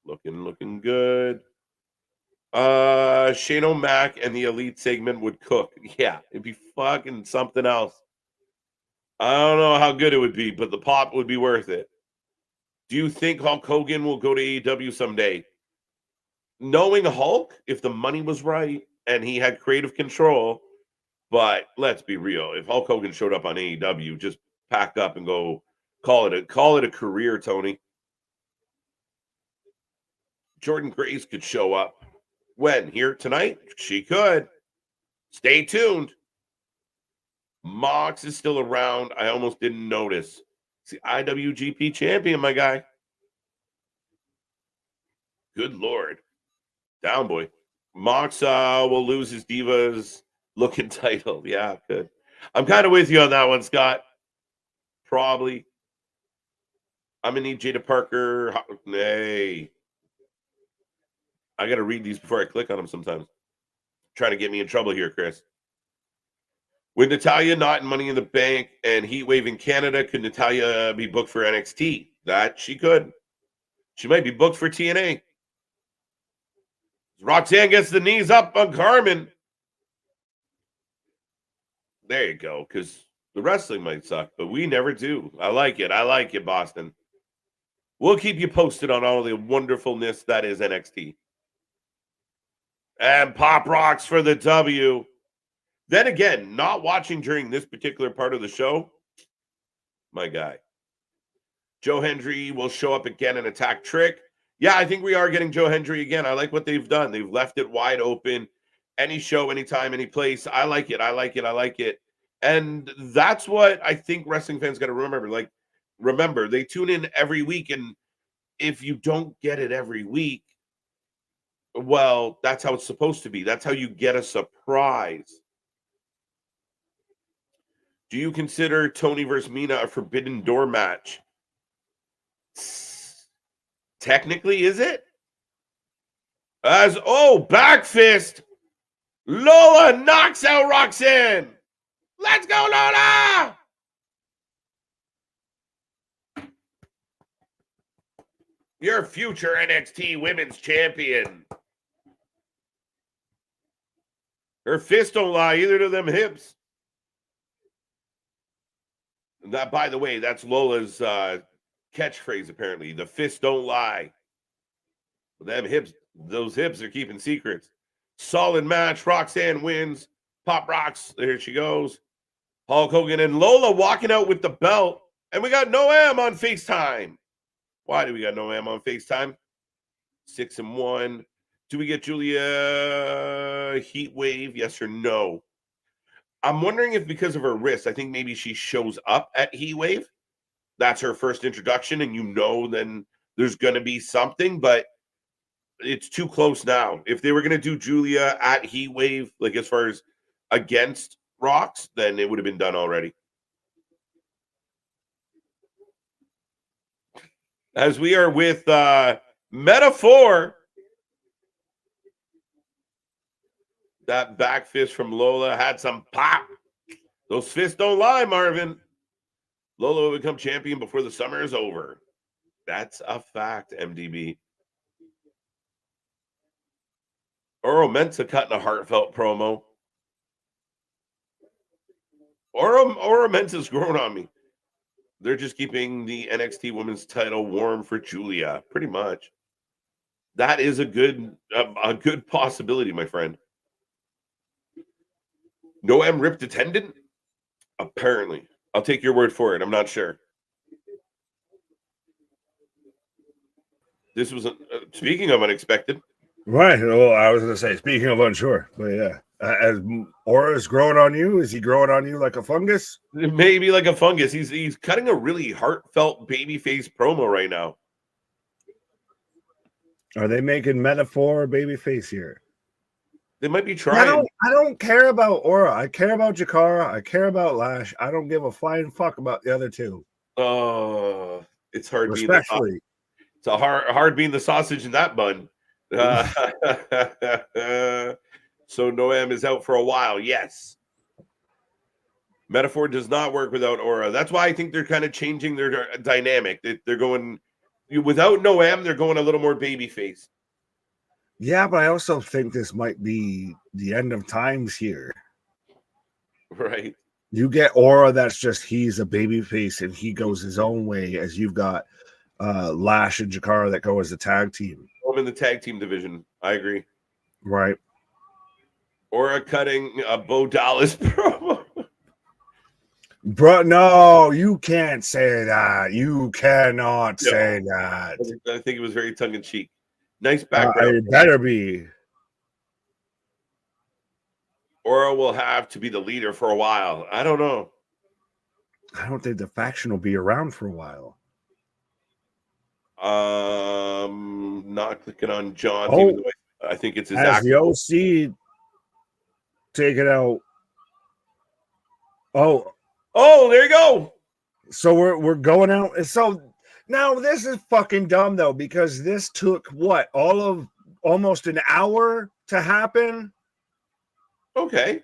Looking good. Shane O'Mac and the Elite segment would cook. Yeah, it'd be fucking something else. I don't know how good it would be, but the pop would be worth it. Do you think Hulk Hogan will go to AEW someday? Knowing Hulk, if the money was right and he had creative control, but let's be real. If Hulk Hogan showed up on AEW, just pack up and go call it a career, Tony. Jordan Grace could show up. When? Here tonight? She could. Stay tuned. Mox is still around. I almost didn't notice. It's the IWGP champion, my guy. Good Lord. Down, boy. Mox will lose his Divas looking title. Yeah, good. I'm kind of with you on that one, Scott. Probably. I'm going to need Jada Parker. Hey. I got to read these before I click on them sometimes. Trying to get me in trouble here, Chris. With Natalya not in Money in the Bank and Heat Wave in Canada, could Natalya be booked for NXT? That she could. She might be booked for TNA. Roxanne gets the knees up on Carmen. There you go, because the wrestling might suck, but we never do. I like it. I like it, Boston. We'll keep you posted on all the wonderfulness that is NXT. And Pop Rocks for the W. Then again, not watching during this particular part of the show, my guy. Joe Hendry will show up again and attack Trick. Yeah, I think we are getting Joe Hendry again. I like what they've done. They've left it wide open. Any show, anytime, any place. I like it. I like it. I like it. And that's what I think wrestling fans got to remember. Like, remember, they tune in every week. And if you don't get it every week, well, that's how it's supposed to be. That's how you get a surprise. Do you consider Tony versus Mina a Forbidden Door match? Technically, is it? Back fist. Lola knocks out Roxanne. Let's go, Lola. Your future NXT Women's Champion. Her fists don't lie, either do them hips. That, by the way, that's Lola's catchphrase, apparently. The fists don't lie. Them hips, those hips are keeping secrets. Solid match. Roxanne wins. Pop Rocks. There she goes. Hulk Hogan and Lola walking out with the belt. And we got Noam on FaceTime. Why do we got Noam on FaceTime? 6-1. Do we get Julia Heat Wave? Yes or no? I'm wondering if because of her wrist, I think maybe she shows up at Heat Wave. That's her first introduction, and then there's going to be something, but it's too close now. If they were going to do Julia at Heat Wave, like as far as against Rocks, then it would have been done already. As we are with Metaphor. That back fist from Lola had some pop. Those fists don't lie, Marvin. Lola will become champion before the summer is over. That's a fact, MDB. Oro Mensah cutting a heartfelt promo. Oro Mensah's grown on me. They're just keeping the NXT Women's title warm for Julia, pretty much. That is a good possibility, my friend. Noam ripped a tendon? Apparently. I'll take your word for it. I'm not sure. This was speaking of unexpected. Right. Well, I was going to say, speaking of unsure, but yeah. As Aura's growing on you, is he growing on you like a fungus? Maybe like a fungus. He's cutting a really heartfelt babyface promo right now. Are they making Metaphor babyface here? They might be trying. I don't care about Aura. I care about Jakara. I care about Lash. I don't give a flying fuck about the other two. Oh, it's hard. Respectfully. It's a hard being the sausage in that bun. So Noam is out for a while. Yes. Metaphor does not work without Aura. That's why I think they're kind of changing their dynamic. They're going without Noam. They're going a little more babyface. Yeah, but I also think this might be the end of times here. Right. You get Aura, that's just he's a babyface and he goes his own way, as you've got Lash and Jakara that go as a tag team. I'm in the tag team division. I agree. Right. Aura cutting a Bo Dallas promo. Bro, no, you can't say that. You cannot say that. I think it was very tongue-in-cheek. Nice background. It better be. Aura will have to be the leader for a while. I don't know. I don't think the faction will be around for a while. Not clicking on John. Oh, I think it's his as the OC take it out. Oh, there you go. So we're going out. So now this is fucking dumb though, because this took what, all of almost an hour to happen. Okay.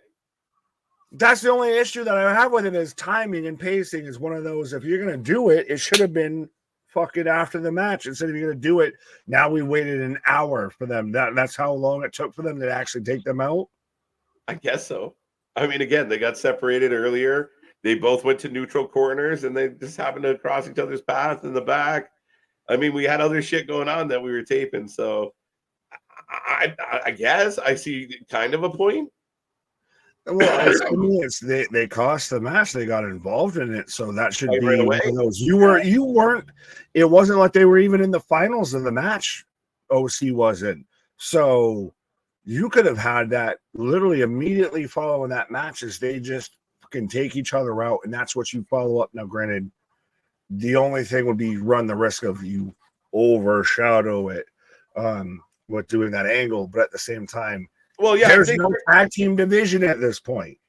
That's the only issue that I have with it is timing and pacing is one of those. If you're gonna do it, it should have been fucking after the match instead of you're gonna do it. Now we waited an hour for them. That's how long it took for them to actually take them out. I guess so. I mean, again, they got separated earlier. They both went to neutral corners and they just happened to cross each other's path in the back. I mean, we had other shit going on that we were taping. So I guess I see kind of a point. Well, to me, they cost the match. They got involved in it, so that should be right away. One of those. You weren't. It wasn't like they were even in the finals of the match. OC wasn't. So you could have had that literally immediately following that match. As they just can take each other out, and that's what you follow up. Now, granted, the only thing would be run the risk of you overshadow it with doing that angle, but at the same time. Well, yeah, there's no tag team division at this point.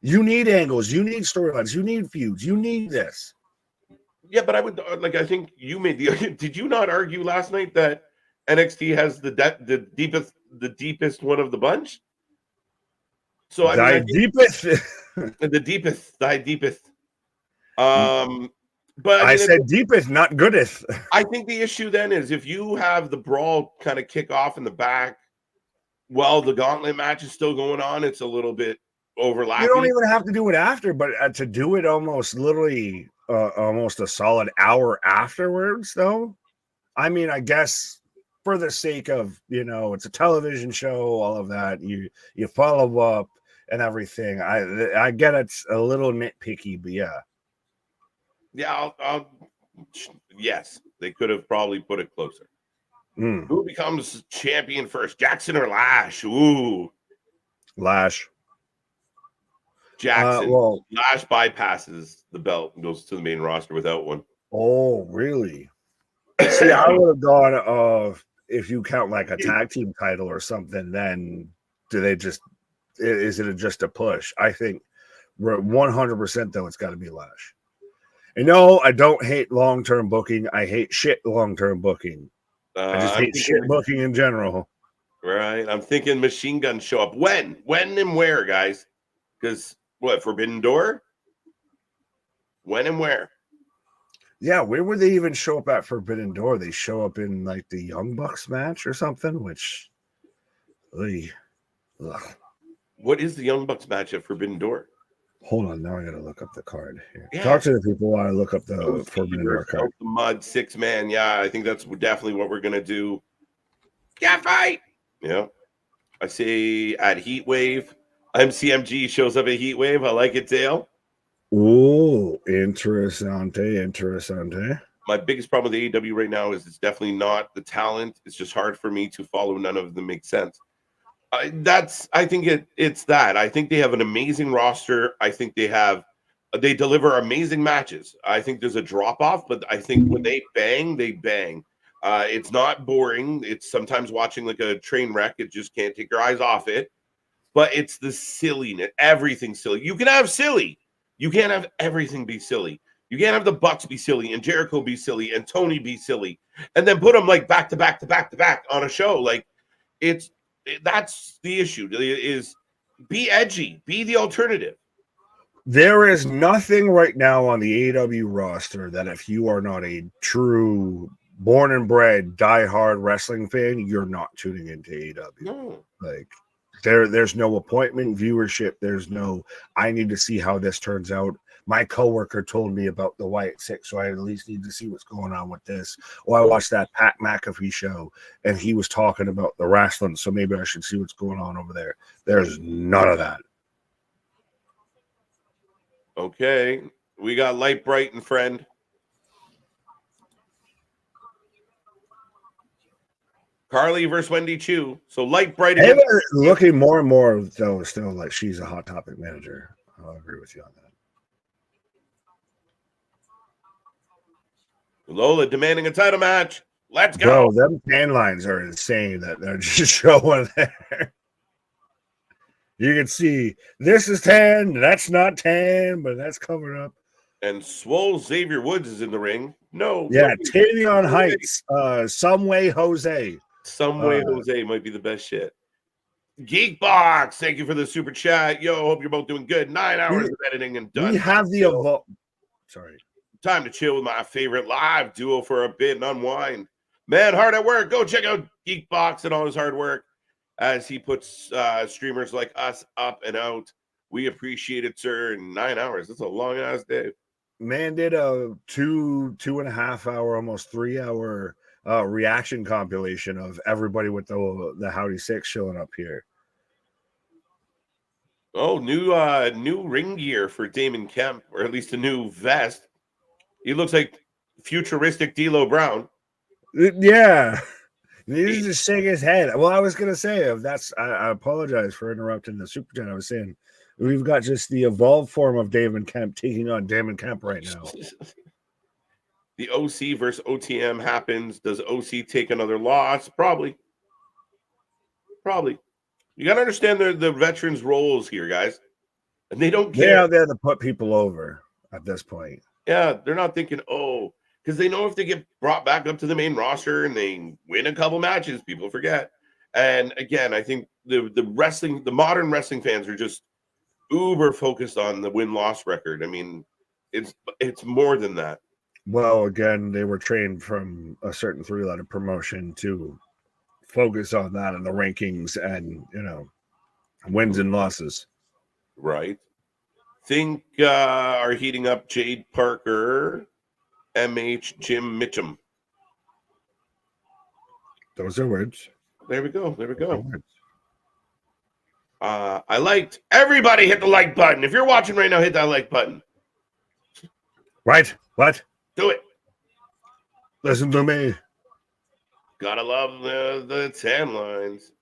You need angles, you need storylines, you need feuds, you need this. Yeah, but I would I think you made did you not argue last night that NXT has the deepest one of the bunch? So I mean, the deepest. But I said deepest, not goodest. I think the issue then is if you have the brawl kind of kick off in the back. Well, the gauntlet match is still going on. It's a little bit overlapping. You don't even have to do it after, but to do it almost literally almost a solid hour afterwards, though. I mean, I guess for the sake of, it's a television show, all of that, you follow up and everything. I get it's a little nitpicky, but yeah. Yeah, yes, they could have probably put it closer. Who becomes champion first, Jackson or Lash? Ooh, Lash. Jackson. Well, Lash bypasses the belt and goes to the main roster without one. Oh, really? See, I would have gone if you count like a tag team title or something, then do they just is it just a push? I think 100% though it's got to be Lash. And no, I don't hate long-term booking. I hate shit long-term booking. I just hate shit booking in general. Right. I'm thinking Machine Gun show up. When and where, guys? Because what, Forbidden Door? When and where? Yeah, where would they even show up at Forbidden Door? They show up in like the Young Bucks match or something, which what is the Young Bucks match at Forbidden Door? Hold on, now I gotta look up the card here. Yeah. Talk to the people while I look up the Forbidden Door card. The Mud 6-man. Yeah, I think that's definitely what we're gonna do. Cat fight. Yeah. I say at Heat Wave. MCMG shows up at Heat Wave. I like it, Dale. Oh, interessante. My biggest problem with AEW right now is it's definitely not the talent. It's just hard for me to follow. None of them make sense. I think it's that. I think they have an amazing roster. I think they deliver amazing matches. I think there's a drop off, but I think when they bang, they bang. It's not boring. It's sometimes watching like a train wreck. It just can't take your eyes off it. But it's the silliness. Everything's silly. You can have silly. You can't have everything be silly. You can't have the Bucks be silly and Jericho be silly and Tony be silly, and then put them like back to back to back to back on a show. Like that's the issue. Is be edgy, be the alternative. There is nothing right now on the AEW roster that if you are not a true born and bred diehard wrestling fan, you're not tuning into AEW. No. Like there's no appointment viewership. There's no, I need to see how this turns out. My coworker told me about the White Six, so I at least need to see what's going on with this. Or I watched that Pat McAfee show, and he was talking about the wrestling, so maybe I should see what's going on over there. There's none of that. Okay, we got Light Bright and Friend. Carly versus Wendy Chu. So Light Bright again. Looking more and more, though, still like she's a Hot Topic manager. I'll agree with you on that. Lola demanding a title match. Let's go. Bro, them tan lines are insane that they're just showing there. You can see this is tan, that's not tan, but that's covered up. And Swole Xavier Woods is in the ring. No. Yeah, Tavion Heights. Some way Jose. Some way Jose might be the best shit. Geekbox, thank you for the super chat. Yo, hope you're both doing good. 9 hours of editing and done. We have the time to chill with my favorite live duo for a bit and unwind. Man, hard at work. Go check out Geekbox and all his hard work as he puts streamers like us up and out. We appreciate it, sir. In 9 hours. That's a long ass day. Man did a 2.5 hour, almost 3 hour reaction compilation of everybody with the Howdy Six showing up here. Oh, new ring gear for Damon Kemp, or at least a new vest. He looks like futuristic D'Lo Brown. Yeah. He needs to shake his head. Well, I was gonna say I apologize for interrupting the super chat. I was saying we've got just the evolved form of Damon Kemp taking on Damon Kemp right now. The OC versus OTM happens. Does OC take another loss? Probably. You got to understand the veterans' roles here, guys. And they don't care. They're out there to put people over at this point. Yeah, they're not thinking, because they know if they get brought back up to the main roster and they win a couple matches, people forget. And again, I think the modern wrestling fans are just uber focused on the win-loss record. I mean, it's more than that. Well, again, they were trained from a certain 3-letter promotion to focus on that in the rankings and, wins and losses. Right. Think are heating up Jade Parker, MH, Jim Mitchum. Those are words. There we go. I liked. Everybody hit the like button. If you're watching right now, hit that like button. Right. What? Do it. Listen to me. Gotta love the tan lines.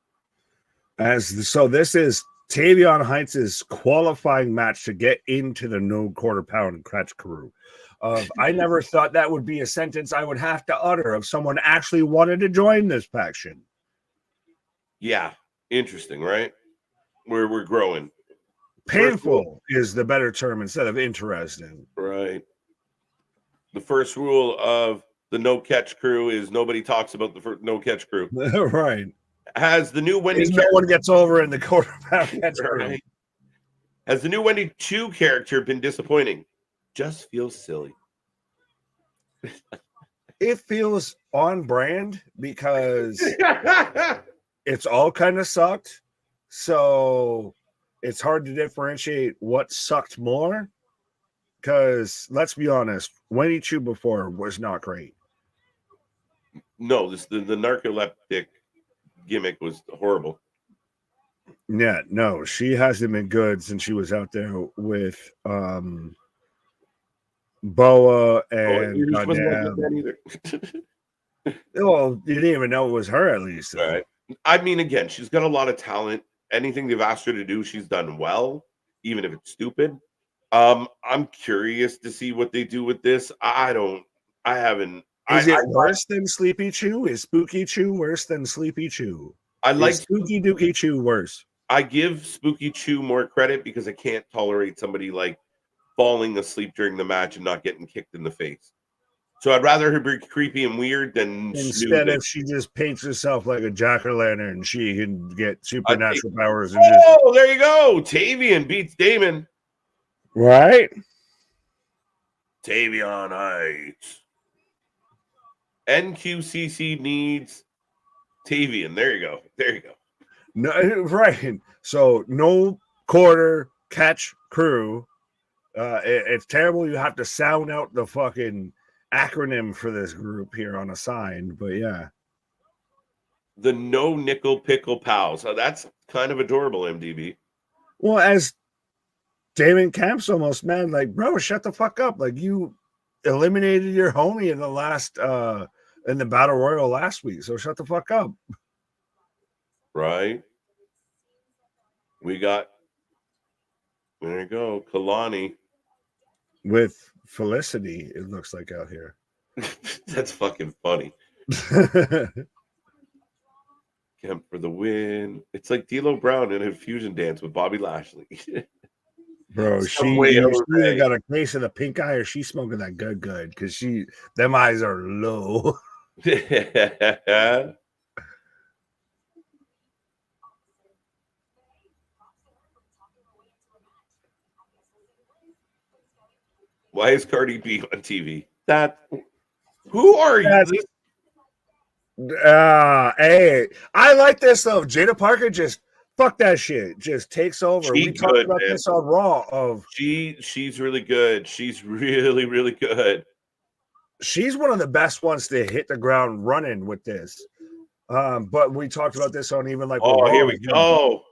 So this is Tavion Heights' qualifying match to get into the no quarter pound catch crew. I never thought that would be a sentence I would have to utter if someone actually wanted to join this faction. Yeah, interesting, right? We're growing. Painful is the better term instead of interesting. Right. The first rule of the no catch crew is nobody talks about the no catch crew. Right. Has the new Wendy no one gets over in the quarter pound catch crew. Right. Has the new Wendy 2 character been disappointing? Just feels silly. It feels on brand because it's all kind of sucked. So it's hard to differentiate what sucked more. Because let's be honest, Wendy Chu before was not great. No, the narcoleptic gimmick was horrible. Yeah, no, she hasn't been good since she was out there with Boa and well, you didn't even know it was her at least. All right. I mean, again, she's got a lot of talent. Anything they've asked her to do, she's done well, even if it's stupid. I'm curious to see what they do with this. I haven't. Is it worse than Sleepy Chew? Is Spooky Chew worse than Sleepy Chew? I like Spooky Dookie Chew worse. I give Spooky Chew more credit because I can't tolerate somebody like falling asleep during the match and not getting kicked in the face. So I'd rather her be creepy and weird than instead if she just paints herself like a jack-o'-lantern, she can get supernatural powers and there you go. Tavion beats Damon. Right? Tavion Heights. NQCC needs Tavion. There you go. There you go. No, right. So no quarter catch crew. It's terrible. You have to sound out the fucking acronym for this group here on a sign, but yeah. The no nickel pickle pals. So that's kind of adorable, MDB. Well, as Damon Camp's almost mad, like, bro, shut the fuck up. Like, you eliminated your homie in the last in the battle royal last week, so shut the fuck up. Right. We got there you go, Kalani with Felicity. It looks like out here. That's fucking funny. Kemp for the win. It's like D'Lo Brown in a fusion dance with Bobby Lashley. Bro, she either got a case of the pink eye or she's smoking that good because them eyes are low. Why is Cardi B on TV? Who are you? Hey, I like this though. Jada Parker just fuck that shit. Just takes over. We talked about this on Raw. She's really good. She's really, really good. She's one of the best ones to hit the ground running with this. But we talked about this on even like here we go.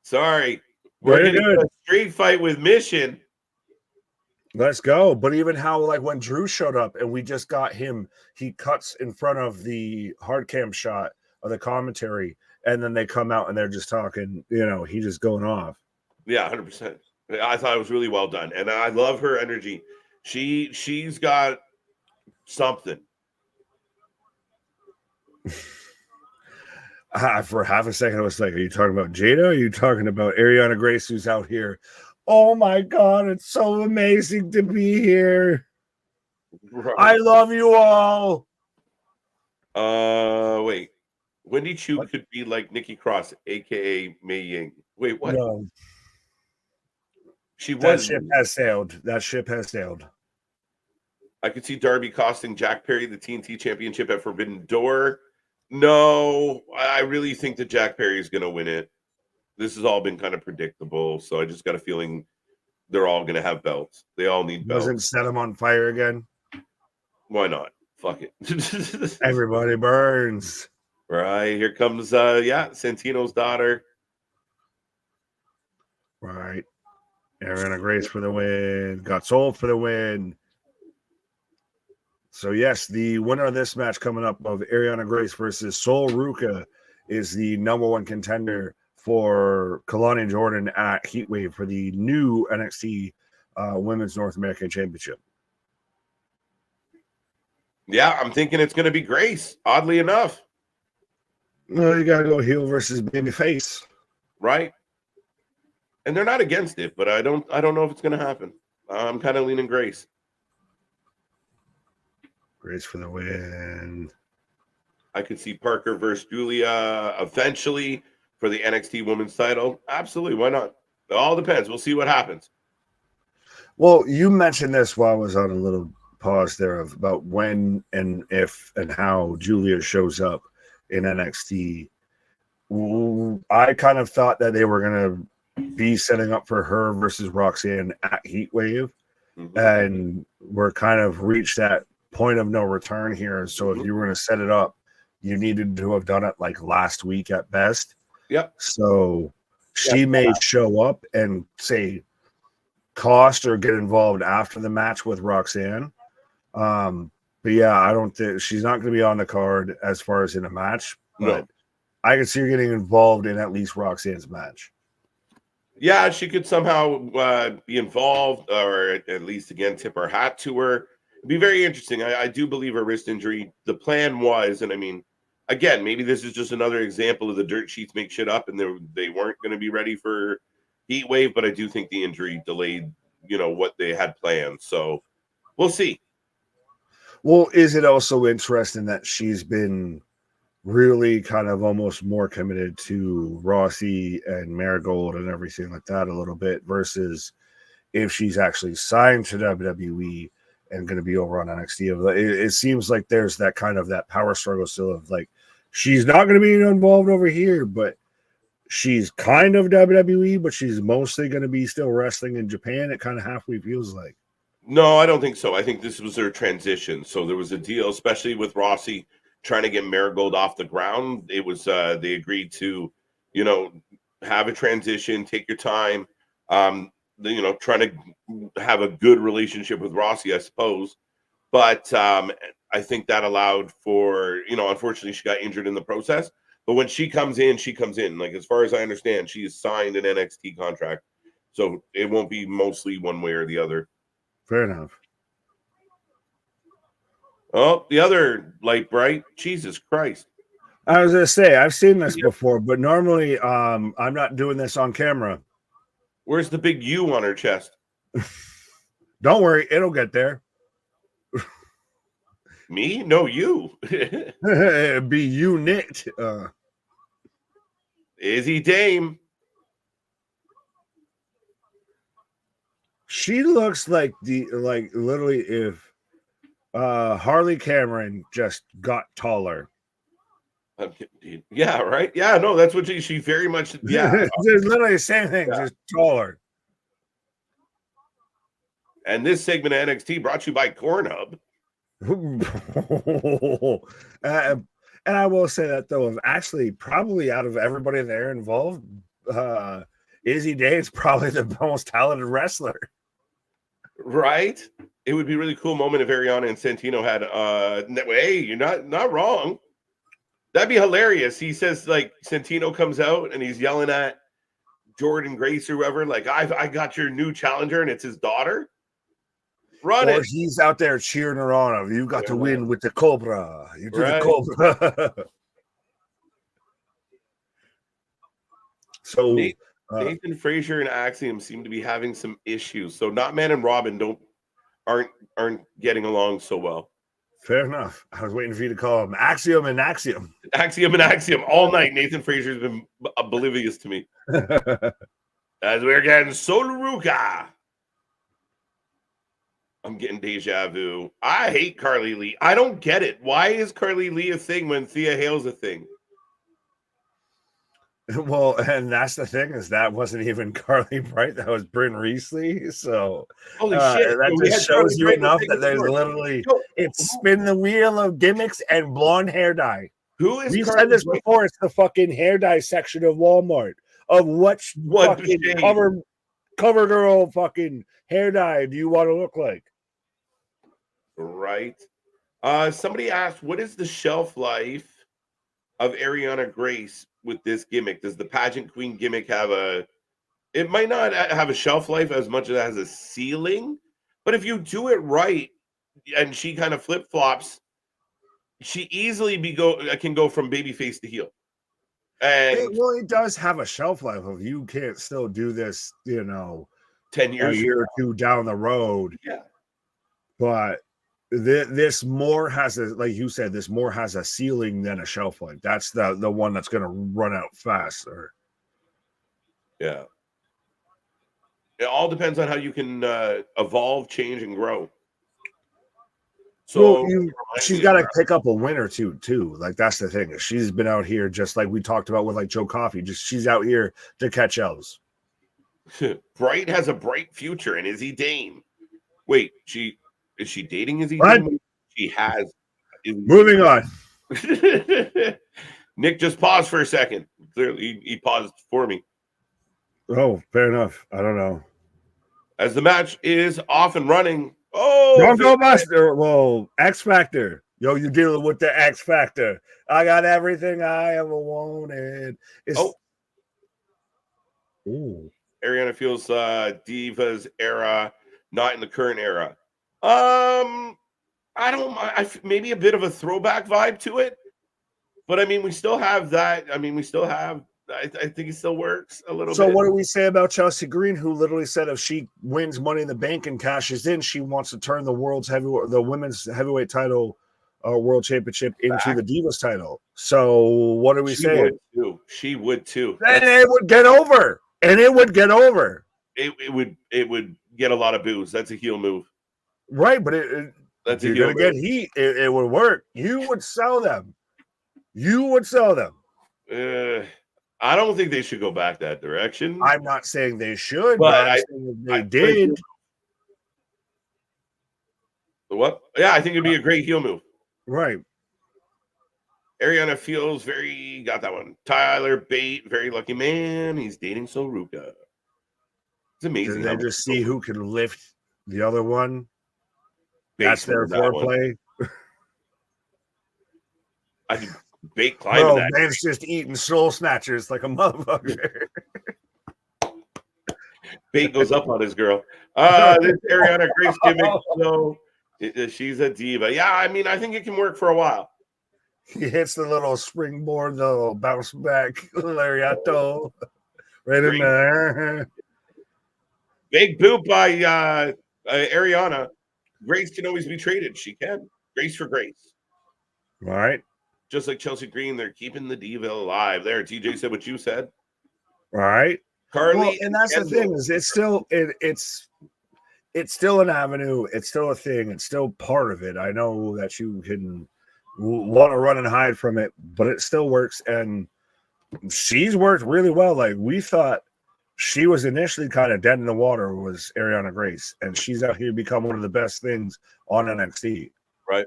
Sorry. We're getting a street fight with Mission. Let's go. But even how, like, when Drew showed up and we just got him, he cuts in front of the hard cam shot of the commentary, and then they come out and they're just talking, he just going off. Yeah, 100%. I thought it was really well done. And I love her energy. She's got something. For half a second, I was like, are you talking about Jada? Or are you talking about Arianna Grace, who's out here? Oh my God, it's so amazing to be here. Right. I love you all. Wait. Wendy Chu could be like Nikki Cross, aka Mei Ying. Wait, what? No. That ship has sailed. I could see Darby costing Jack Perry the TNT Championship at Forbidden Door. No, I really think that Jack Perry is going to win it. This has all been kind of predictable, so I just got a feeling they're all going to have belts. They all need belts. Doesn't set them on fire again? Why not? Fuck it. Everybody burns. Right. Here comes, Santino's daughter. Right. Arianna Grace for the win. Got sold for the win. So yes, the winner of this match coming up of Arianna Grace versus Sol Ruca is the number one contender for Kalani Jordan at Heatwave for the new NXT Women's North American Championship. Yeah, I'm thinking it's going to be Grace, oddly enough. Well, you got to go heel versus baby face. Right? And they're not against it, but I don't know if it's going to happen. I'm kind of leaning Grace. Grace for the win. I could see Parker versus Julia eventually for the NXT Women's title. Absolutely, why not? It all depends. We'll see what happens. Well, you mentioned this while I was on a little pause there about when and if and how Julia shows up in NXT. I kind of thought that they were going to be setting up for her versus Roxanne at Heatwave, and we're kind of reached that point of no return here. So if you were going to set it up, you needed to have done it like last week at best. Yep. So she may show up and say cost or get involved after the match with Roxanne. But yeah, I don't think she's not going to be on the card as far as in a match, but I can see her getting involved in at least Roxanne's match. Yeah, she could somehow be involved, or at least again tip her hat to her. It'd be very interesting. I do believe her wrist injury. The plan was, and I mean, again, maybe this is just another example of the dirt sheets make shit up, and they weren't going to be ready for Heat Wave. But I do think the injury delayed, what they had planned. So we'll see. Well, is it also interesting that she's been really kind of almost more committed to Rossi and Marigold and everything like that a little bit versus if she's actually signed to WWE and going to be over on NXT? It seems like there's that kind of that power struggle still of like, she's not going to be involved over here, but she's kind of WWE, but she's mostly going to be still wrestling in Japan. It kind of halfway feels like. No, I don't think so. I think this was their transition. So there was a deal, especially with Rossi trying to get Marigold off the ground. It was they agreed to, have a transition, take your time, trying to have a good relationship with Rossi, I suppose. But I think that allowed for, unfortunately she got injured in the process. But when she comes in, she comes in. Like, as far as I understand, she has signed an NXT contract. So it won't be mostly one way or the other. Fair enough. Oh, the other light bright. Jesus Christ. I was going to say, I've seen this before, but normally I'm not doing this on camera. Where's the big U on her chest? Don't worry, it'll get there. Me? No, you. Be you knit. Izzy Dame. She looks like literally if Harley Cameron just got taller. Yeah, right. Yeah, no, that's what she very much. Yeah, it's literally the same thing, just taller. And this segment of NXT brought to you by Cornhub. And I will say that though, of actually probably out of everybody there involved, Izzy Day is probably the most talented wrestler. Right? It would be a really cool moment if Arianna and Santino had hey, you're not wrong. That'd be hilarious. He says, like, Santino comes out and he's yelling at Jordan Grace or whoever, like, I got your new challenger, and it's his daughter. Run or it. He's out there cheering her on. You got to win with the Cobra. You do the Cobra. So Nathan Frazer and Axiom seem to be having some issues. So Not Man and Robin aren't getting along so well. Fair enough. I was waiting for you to call him Axiom and Axiom. Axiom and Axiom all night. Nathan Frazer's been oblivious to me. As we're getting Sol Ruca. I'm getting deja vu. I hate Carly Lee. I don't get it. Why is Carly Lee a thing when Thea Hale's a thing? Well, and that's the thing, is that wasn't even Carly Bright. That was Bryn Reesley. So holy shit. That just shows you enough that there's literally it's spin the wheel of gimmicks and blonde hair dye. Who is we said this before? It's the fucking hair dye section of Walmart of what fucking cover girl fucking hair dye do you want to look like? Right. Somebody asked, what is the shelf life of Ariana Grace with this gimmick? Does the pageant queen gimmick have a? It might not have a shelf life as much as it has a ceiling, but if you do it right and she kind of flip flops, she easily can go from babyface to heel. And it does have a shelf life of you can't still do this, 10 a years, year or two down the road. yeah. But this more has like you said, this more has a ceiling than a shelf life. That's the one that's going to run out faster. Yeah. It all depends on how you can evolve, change, and grow. So she's got to pick up a win or two too. Like that's the thing. She's been out here just like we talked about with like Joe Coffey. Just she's out here to catch L's. Bright has a bright future, and Izzy Dame. Wait, is she dating Izzy What? Dame? She has. Moving on. Nick just paused for a second. Clearly, he paused for me. Oh, fair enough. I don't know. As the match is off and running. Oh, don't go Buster. Well, X Factor. Yo, you're dealing with the X Factor. I got everything I ever wanted. Ooh. Arianna feels Divas era, not in the current era. I don't. Maybe a bit of a throwback vibe to it, but I mean, we still have that. I mean, we still have. I think it still works a little bit. So, what do we say about Chelsea Green, who literally said if she wins Money in the Bank and cashes in, she wants to turn the women's heavyweight title, world championship into the Divas title. So, what are we saying? She would too. And it would get over. And it would get over. It would get a lot of boos. That's a heel move. Right, but that's you're going to get heat. It would work. You would sell them. I don't think they should go back that direction. I'm not saying they should, but I'm saying they did. What? Yeah, I think it'd be a great heel move. Right. Arianna feels got that one. Tyler Bate, very lucky man. He's dating Ruca. It's amazing. They just see who can lift the other one. That's their foreplay. I can Bate climbing that. Man's just eating soul snatchers like a motherfucker. Bate goes up on his girl. This Arianna Grace gimmick, so she's a diva. Yeah, I mean, I think it can work for a while. He hits the little springboard, the little bounce back lariato right in there. Big boot by Arianna. Grace can always be traded. She can. Grace for Grace. All right. Just like Chelsea Green, they're keeping the diva alive. There, TJ said what you said. All right. Carly, well, and that's the thing is it's still an avenue. It's still a thing. It's still part of it. I know that you can want to run and hide from it, but it still works. And she's worked really well. Like we thought she was initially kind of dead in the water was Arianna Grace, and she's out here become one of the best things on NXT. Right.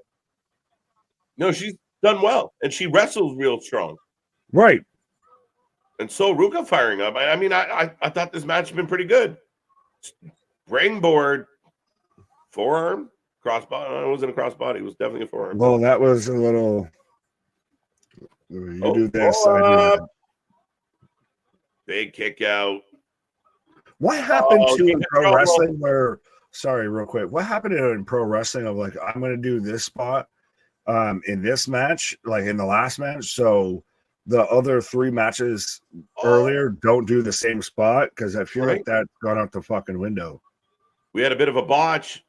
No, she's done well, and she wrestles real strong. Right. And so Ruca firing up. I mean, I thought this match had been pretty good. Brainboard, forearm, crossbody. It wasn't a crossbody. It was definitely a forearm. Well, that was a little. You do this. I do that. Big kick out. What happened in pro wrestling where? Sorry, real quick. What happened in pro wrestling of like I'm going to do this spot in this match, like in the last match, so the other 3 matches earlier don't do the same spot because I feel like that's gone out the fucking window. We had a bit of a botch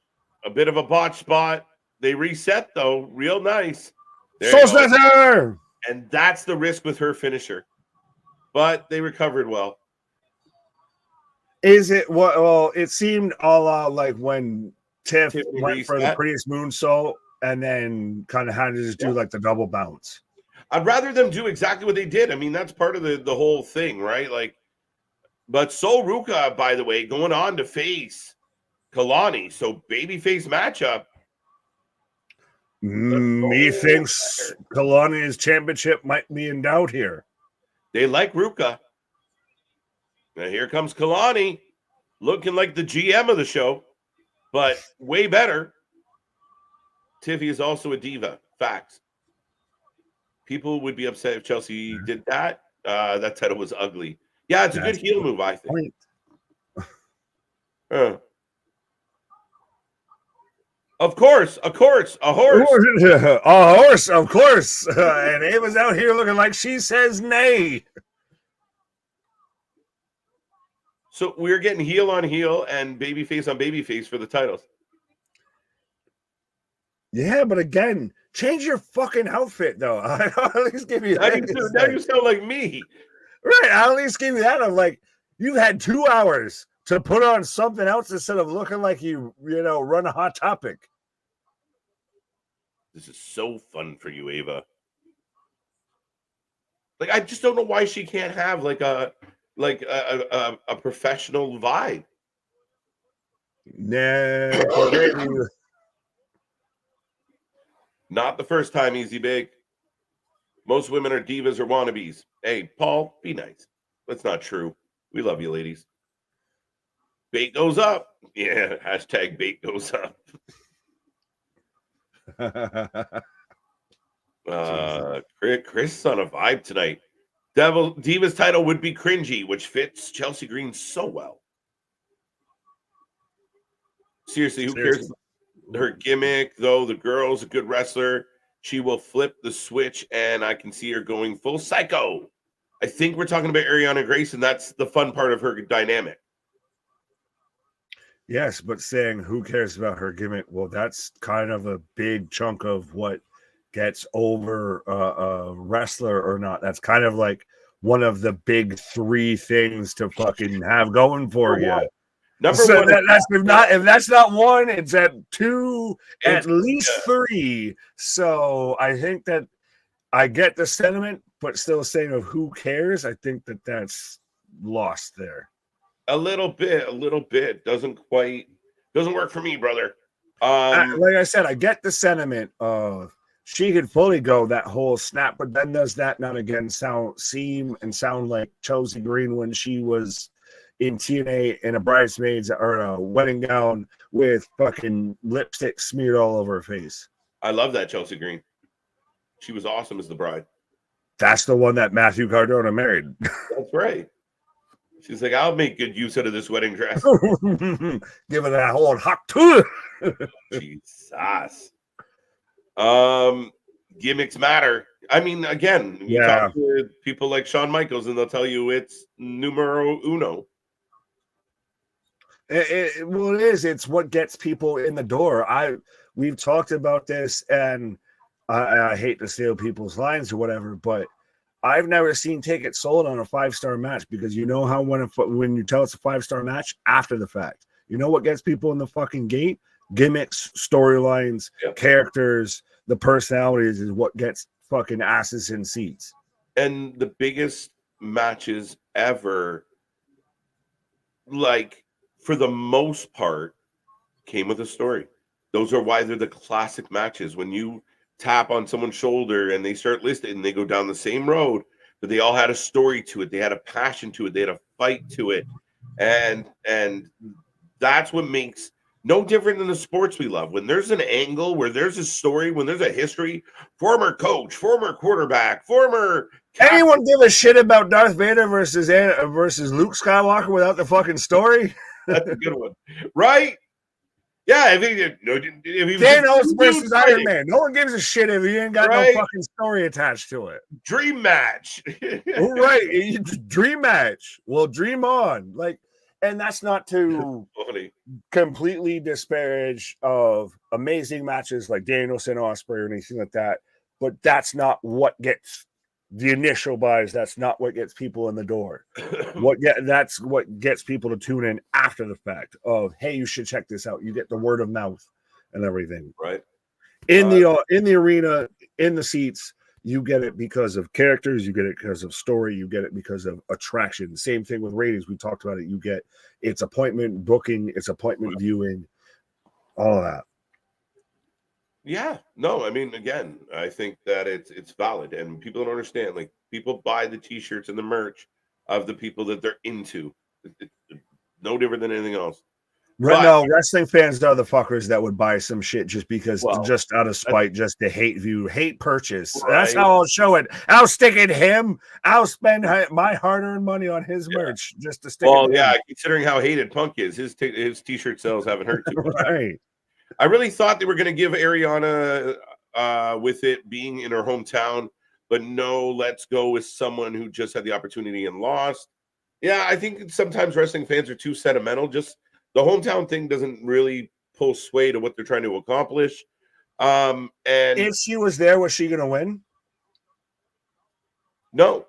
spot. They reset though, real nice. And that's the risk with her finisher. But they recovered well. Is it what? Well, it seemed all like when Tiff went for the prettiest moonsault and then kind of had to just do like the double bounce. I'd rather them do exactly what they did. I mean, that's part of the whole thing, right? Like, but Ruca, by the way, going on to face Kalani, so babyface matchup. Me thinks Kalani's championship might be in doubt here. They like Ruca. Now here comes Kalani, looking like the GM of the show, but way better. Tiffy is also a diva. Facts. People would be upset if Chelsea did that. That title was ugly. Yeah, it's a good heel move, I think. Of course, a horse. A horse, of course. And Ava's out here looking like she says nay. So we're getting heel on heel and babyface on babyface for the titles. Yeah, but again, change your fucking outfit, though. I'll at least give you that. Now you sound like me. Right, I'll at least give you that. I'm like, you've had 2 hours to put on something else instead of looking like you run a Hot Topic. This is so fun for you, Ava. Like, I just don't know why she can't have like a professional vibe. Nah, not the first time, Easy Big. Most women are divas or wannabes. Hey, Paul, be nice. That's not true. We love you, ladies. Bait goes up. Yeah, hashtag bait goes up. Chris is on a vibe tonight. Diva's title would be cringy, which fits Chelsea Green so well. Seriously, who cares? Her gimmick, though, the girl's a good wrestler. She will flip the switch, and I can see her going full psycho. I think we're talking about Arianna Grace, and that's the fun part of her dynamic. Yes, but saying who cares about her gimmick? Well, that's kind of a big chunk of what gets over a wrestler or not. That's kind of like one of the big 3 things to fucking have going for you. Number one, if that's not 1, it's at 2, at least 3. So I think that I get the sentiment, but still saying of who cares, I think that that's lost there. A little bit doesn't work for me, brother. Like I said, I get the sentiment of she could fully go that whole snap, but then does that not again sound like Chelsea Green when she was in TNA in a bridesmaid's or a wedding gown with fucking lipstick smeared all over her face? I love that Chelsea Green. She was awesome as the bride. That's the one that Matthew Cardona married. That's right. She's like, I'll make good use out of this wedding dress. Give it that whole hot tour. Jesus. Gimmicks matter. I mean, again, you talk to people like Shawn Michaels, and they'll tell you it's numero uno. Well, it is. It's what gets people in the door. We've talked about this, and I hate to steal people's lines or whatever, but I've never seen tickets sold on a 5-star match because you know how when you tell it's a 5-star match after the fact, you know what gets people in the fucking gate? Gimmicks, storylines, characters, the personalities is what gets fucking asses in seats. And the biggest matches ever, like for the most part, came with a story. Those are why they're the classic matches. When you tap on someone's shoulder and they start listing and they go down the same road, but they all had a story to it. They had a passion to it. They had a fight to it. And that's what makes no different than the sports we love. When there's an angle, where there's a story, when there's a history, former coach, former quarterback, former captain. Anyone give a shit about Darth Vader versus Luke Skywalker without the fucking story? That's a good one. Right? Yeah, if he Thanos versus Iron Man. No one gives a shit if he ain't got no fucking story attached to it. Dream match. Right. Dream match. Well, dream on. And that's not to completely disparage of amazing matches like Danielson, Ospreay, or anything like that. But that's not what gets the initial buys. That's not what gets people in the door. That's what gets people to tune in after the fact of, hey, you should check this out. You get the word of mouth and everything. Right. In the arena, in the seats, you get it because of characters, you get it because of story, you get it because of attraction. Same thing with ratings. We talked about it. You get it's appointment booking, it's appointment viewing, all of that. Yeah, no, I mean, again, I think that it's valid, and people don't understand. Like, people buy the T-shirts and the merch of the people that they're into. It's no different than anything else. But No, wrestling fans are the fuckers that would buy some shit just because, well, just out of spite, just to hate view, hate purchase. That's right. how I'll show it. I'll stick it him. I'll spend my hard-earned money on his merch just to stick it. Well, yeah, considering how hated Punk is, his t-shirt sales haven't hurt too much. Right. I really thought they were going to give Arianna with it being in her hometown, but no, let's go with someone who just had the opportunity and lost. Yeah, I think sometimes wrestling fans are too sentimental. Just the hometown thing doesn't really pull sway to what they're trying to accomplish. And if she was there, was she going to win? No.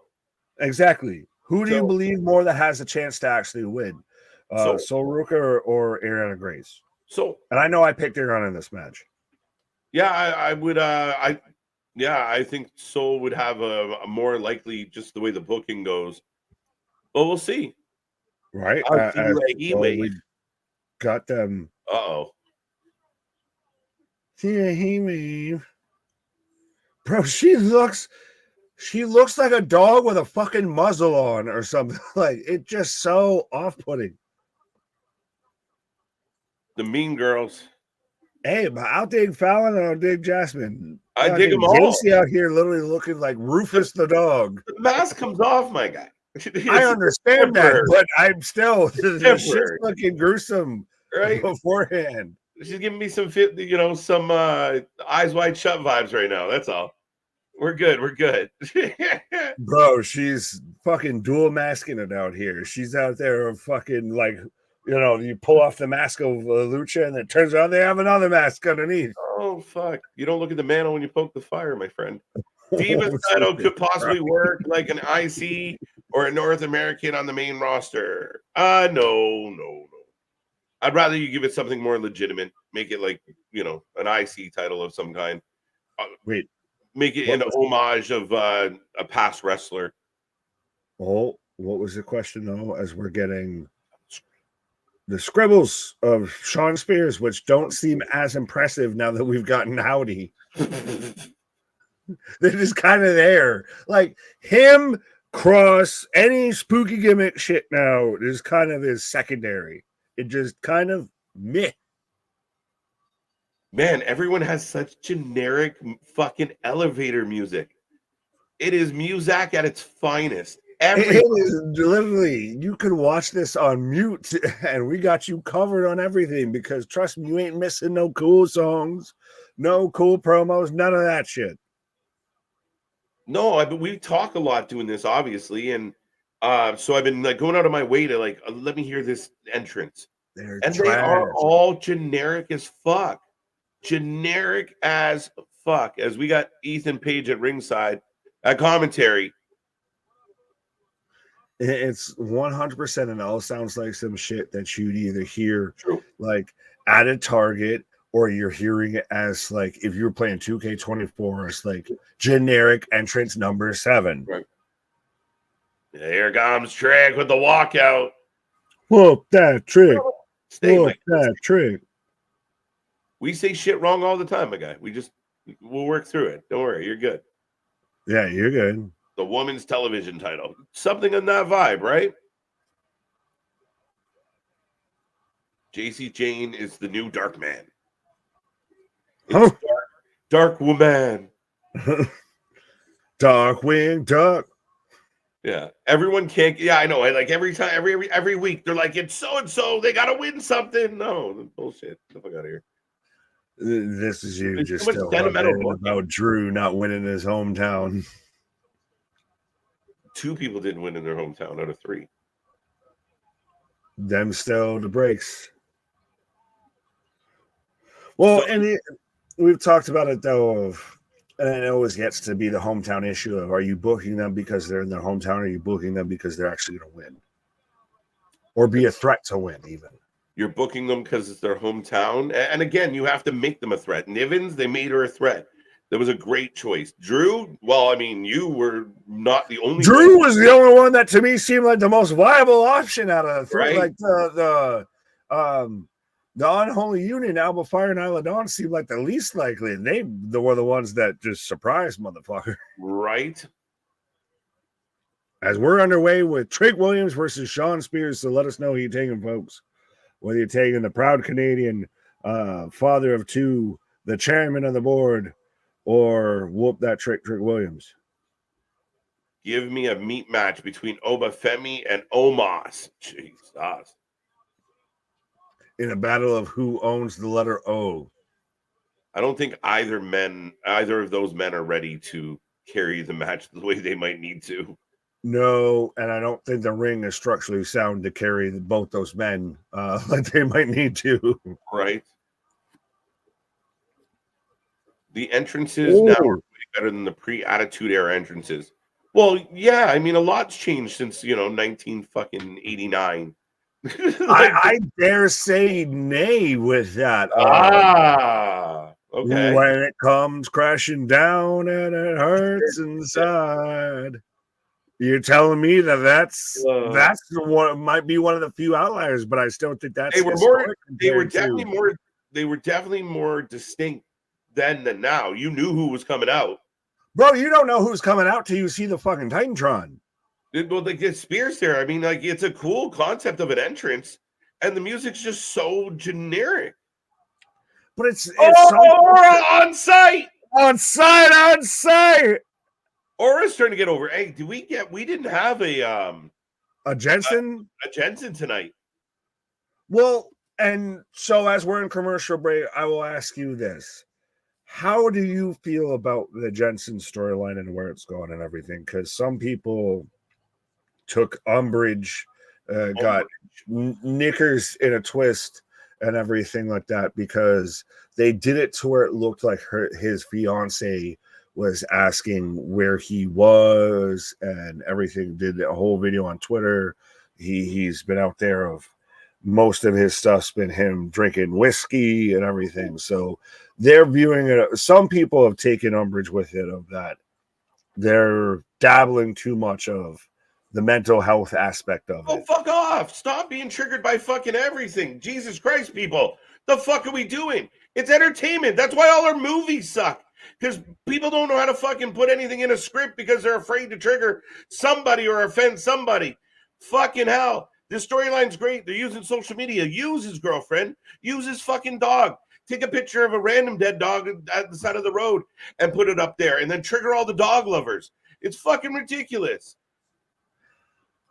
Exactly. Who do you believe more that has a chance to actually win? Ruca or Arianna Grace? And I know I picked Arianna in this match. Yeah, I would. I think Sol would have a more likely, just the way the booking goes. But we'll see. Right. We got them. Uh-oh. Bro, she looks like a dog with a fucking muzzle on or something. Like, it's just so off-putting. The Mean Girls. Hey, I'll dig Fallon and I'll dig Jasmine. I dig them all. Jacy out here literally looking like Rufus the dog. The mask comes off, my guy. I understand that, but I'm still this shit's looking gruesome right beforehand. She's giving me some some eyes wide shut vibes right now. That's all. We're good. Bro, she's fucking dual masking it out here. She's out there fucking like, you pull off the mask of Lucha and it turns out they have another mask underneath. Oh, fuck. You don't look at the mantle when you poke the fire, my friend. Diva title could possibly work like an IC or a North American on the main roster. No. I'd rather you give it something more legitimate. Make it like, an IC title of some kind. Wait. Make it an homage of a past wrestler. Oh, what was the question, though, as we're getting the scribbles of Sean Spears, which don't seem as impressive now that we've gotten Howdy. They're just kind of there. Like, him, Cross, any spooky gimmick shit now is kind of his secondary. It just kind of meh. Man, everyone has such generic fucking elevator music. It is Muzak at its finest. It is literally, you can watch this on mute and we got you covered on everything because trust me, you ain't missing no cool songs, no cool promos, none of that shit. No, but we talk a lot doing this, obviously, and so I've been like going out of my way to let me hear this entrance. They are all generic as fuck. Generic as fuck. As we got Ethan Page at ringside at commentary. It's 100% and all sounds like some shit that you'd either hear like at a Target or you're hearing it as like if you were playing 2K24, it's like generic entrance number 7. Right. Here comes Trick with the walkout. Whoop that trick. Whoop that trick. We say shit wrong all the time, my guy. We'll work through it. Don't worry, you're good. Yeah, you're good. The women's television title. Something in that vibe, right? JC Jane is the new Dark Man. It's dark woman. Dark wing duck. Yeah. Everyone can't. Yeah, I know. Like every time, every week, they're like, it's so and so. They got to win something. No, bullshit. Get the fuck out of here. This is you just still about Drew not winning his hometown. 2 people didn't win in their hometown out of 3. Them still the breaks. Well, and we've talked about it though, and it always gets to be the hometown issue of: are you booking them because they're in their hometown, or are you booking them because they're actually going to win, or be a threat to win? Even you're booking them because it's their hometown, and again, you have to make them a threat. Nivens, they made her a threat. That was a great choice. Drew, well, I mean, you were not the only. Drew was the only one that to me seemed like the most viable option out of the three. Right? Like the Unholy Union, Alba Fire and Isla Dawn seemed like the least likely. And they were the ones that just surprised motherfucker. Right. As we're underway with Trick Williams versus Sean Spears, so let us know who you're taking, folks. whether you're taking the proud Canadian father of two, the chairman of the board, or whoop that Trick Williams. Give me a meat match between Obafemi and Omos. Jesus. In a battle of who owns the letter O. I don't think either of those men are ready to carry the match the way they might need to. No, and I don't think the ring is structurally sound to carry both those men like they might need to. Right. The entrances now are way better than the pre-Attitude Era entrances. Well, yeah, I mean, a lot's changed since 1989. I dare say nay with that. Okay. When it comes crashing down and it hurts inside. You're telling me that's what might be one of the few outliers, but I still think that's they were definitely more distinct then than now. You knew who was coming out. Bro, you don't know who's coming out till you see the fucking Titantron. Well, they get Spears there. I mean, like, it's a cool concept of an entrance, and the music's just so generic. But it's on site. Aura's trying to get over. Hey, we didn't have a Jensen? A Jensen tonight. Well, and so as we're in commercial break, I will ask you this. How do you feel about the Jensen storyline and where it's going and everything? Because some people took umbrage, got knickers in a twist and everything like that because they did it to where it looked like his fiance was asking where he was and everything. Did a whole video on Twitter. He's been out there of most of his stuff's been him drinking whiskey and everything. So they're viewing it. Some people have taken umbrage with it of that. They're dabbling too much of the mental health aspect of it. Oh, fuck off. Stop being triggered by fucking everything. Jesus Christ, people. The fuck are we doing? It's entertainment. That's why all our movies suck. Because people don't know how to fucking put anything in a script because they're afraid to trigger somebody or offend somebody. Fucking hell. This storyline's great. They're using social media. Use his girlfriend. Use his fucking dog. Take a picture of a random dead dog at the side of the road and put it up there. And then trigger all the dog lovers. It's fucking ridiculous.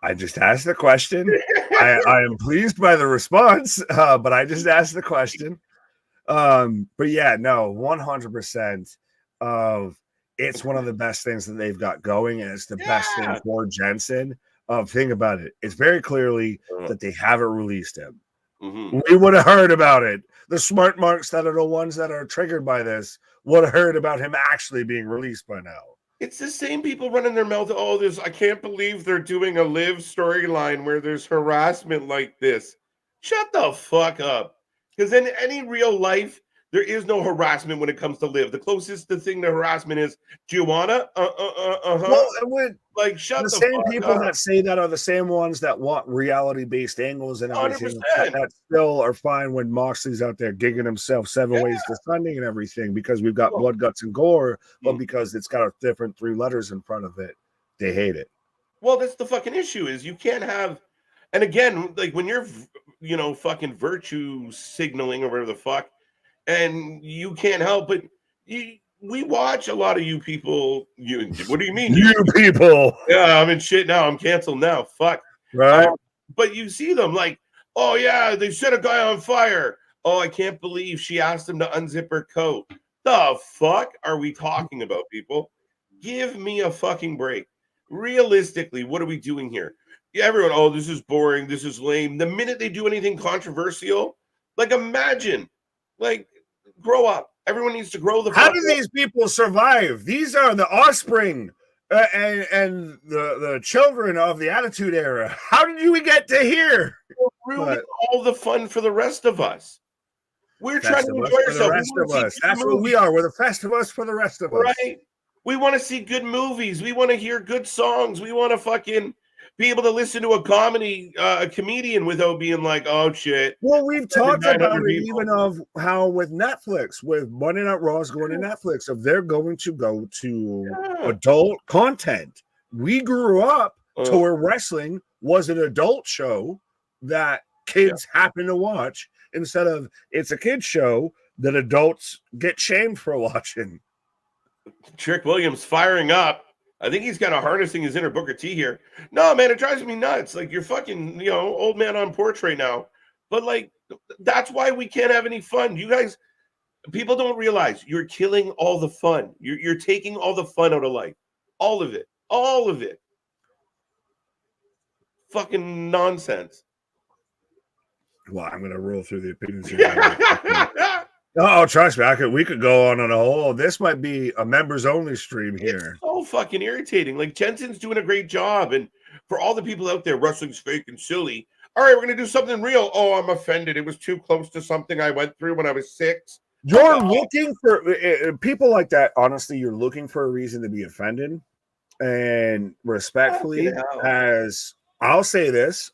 I just asked the question. I am pleased by the response, but I just asked the question. But yeah, no, 100% of it's one of the best things that they've got going, and it's the best thing for Jensen. Think about it. It's very clearly that they haven't released him. Mm-hmm. We would have heard about it. The smart marks that are the ones that are triggered by this would have heard about him actually being released by now. It's the same people running their mouth. Oh, I can't believe they're doing a live storyline where there's harassment like this. Shut the fuck up. Because in any real life, there is no harassment when it comes to live. The closest thing to harassment is, do you wanna? Well, like, shut the the same fuck people up. That say that are the same ones that want reality-based angles and everything 100%. that still are fine when Moxley's out there gigging himself 7 ways to Sunday and everything because we've got blood, guts, and gore, but because it's got a different 3 letters in front of it, they hate it. Well, that's the fucking issue is you can't have, and again, like when you're, fucking virtue signaling or whatever the fuck, and you can't help but we watch a lot of you people. What do you mean? You people. Yeah, I'm in shit now. I'm canceled now. Fuck. Right. But you see them like, oh yeah, they set a guy on fire. Oh, I can't believe she asked him to unzip her coat. The fuck are we talking about, people? Give me a fucking break. Realistically, what are we doing here? Everyone, oh, this is boring. This is lame. The minute they do anything controversial, like imagine, like grow up. Everyone needs to grow the fuck up. How do these people survive? These are the offspring and the children of the Attitude Era. How did we get to here? We're ruining all the fun for the rest of us. We're trying to enjoy ourselves. That's what we are. We're the Festivus for the rest of us. Right. We want to see good movies. We want to hear good songs. We want to fucking be able to listen to a comedian without being like, oh shit. Well, we've talked about it even of how with Netflix, with Monday Night Raw's going to Netflix, if they're going to go to adult content. We grew up to where wrestling was an adult show that kids happen to watch instead of it's a kid's show that adults get shamed for watching. Trick Williams firing up. I think he's kind of harnessing his inner Booker T here. No, man, it drives me nuts. Like, you're fucking, old man on porch right now. But, like, that's why we can't have any fun. You guys, people don't realize you're killing all the fun. You're taking all the fun out of life. All of it. All of it. Fucking nonsense. Well, I'm going to roll through the opinions here. Oh, trust me, we could go on a whole. This might be a members only stream here. It's so fucking irritating. Like, Jensen's doing a great job, and for all the people out there, wrestling's fake and silly. All right, we're gonna do something real. Oh, I'm offended. It was too close to something I went through when I was 6. You're looking for people like that. Honestly, you're looking for a reason to be offended, and respectfully, as I'll say this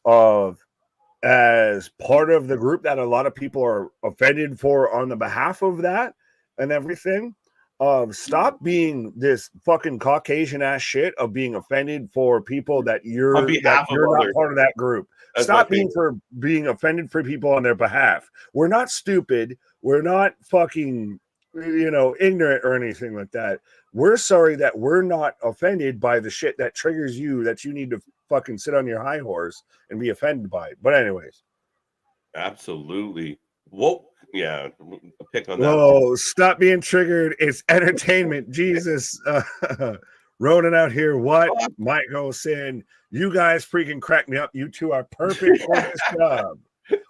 as part of the group that a lot of people are offended for on the behalf of that and everything, stop being this fucking Caucasian ass shit of being offended for people that you're not part of that group. Stop being offended for people on their behalf. We're not stupid. We're not fucking, ignorant or anything like that. We're sorry that we're not offended by the shit that triggers you, that you need to fucking sit on your high horse and be offended by it. But anyways. Absolutely. Whoa. Yeah. Pick on that. Whoa, stop being triggered. It's entertainment. Jesus. Ronan out here. What? Michael saying, you guys freaking crack me up. You two are perfect for this job.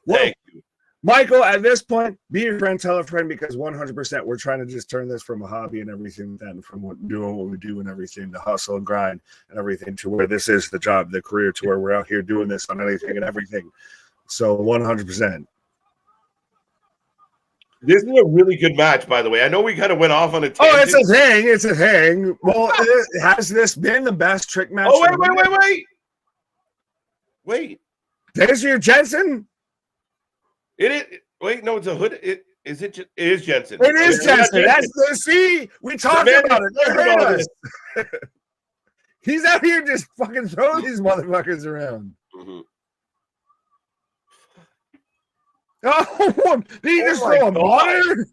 Thank you. Michael, at this point, be your friend, tell a friend, because 100% we're trying to just turn this from a hobby and everything, then from doing what we do and everything, the hustle and grind and everything, to where this is the job, the career, to where we're out here doing this on anything and everything. So 100%. This is a really good match, by the way. I know we kind of went off on a tangent. Oh, it's a thing. It's a thing. Well, has this been the best trick match? Oh, wait. There's your Jensen. It is. Wait, no, it's a hood. It is Jensen. It is Jensen. That's the see. We talked about it. They heard us. He's out here just fucking throwing these motherfuckers around. Mm-hmm. Oh, did he just throw a monitor?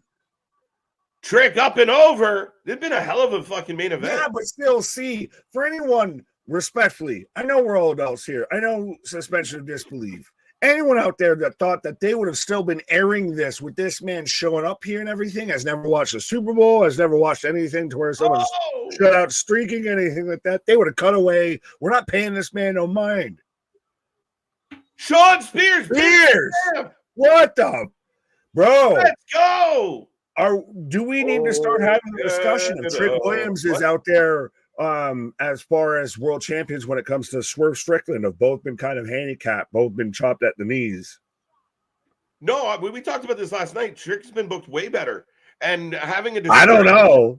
Trick up and over. It's been a hell of a fucking main event. Yeah, but still, see, for anyone, respectfully, I know we're all adults here. I know suspension of disbelief. Anyone out there that thought that they would have still been airing this with this man showing up here and everything, has never watched a Super Bowl, has never watched anything to where someone's shut out streaking, anything like that, they would have cut away. We're not paying this man no mind. Sean Spears. What the? Bro. Let's go. Do we need to start having a discussion if Trick Williams is out there as far as world champions when it comes to Swerve Strickland, have both been kind of handicapped, both been chopped at the knees? No, we talked about this last night. Trick's been booked way better. And having a discussion, I don't know.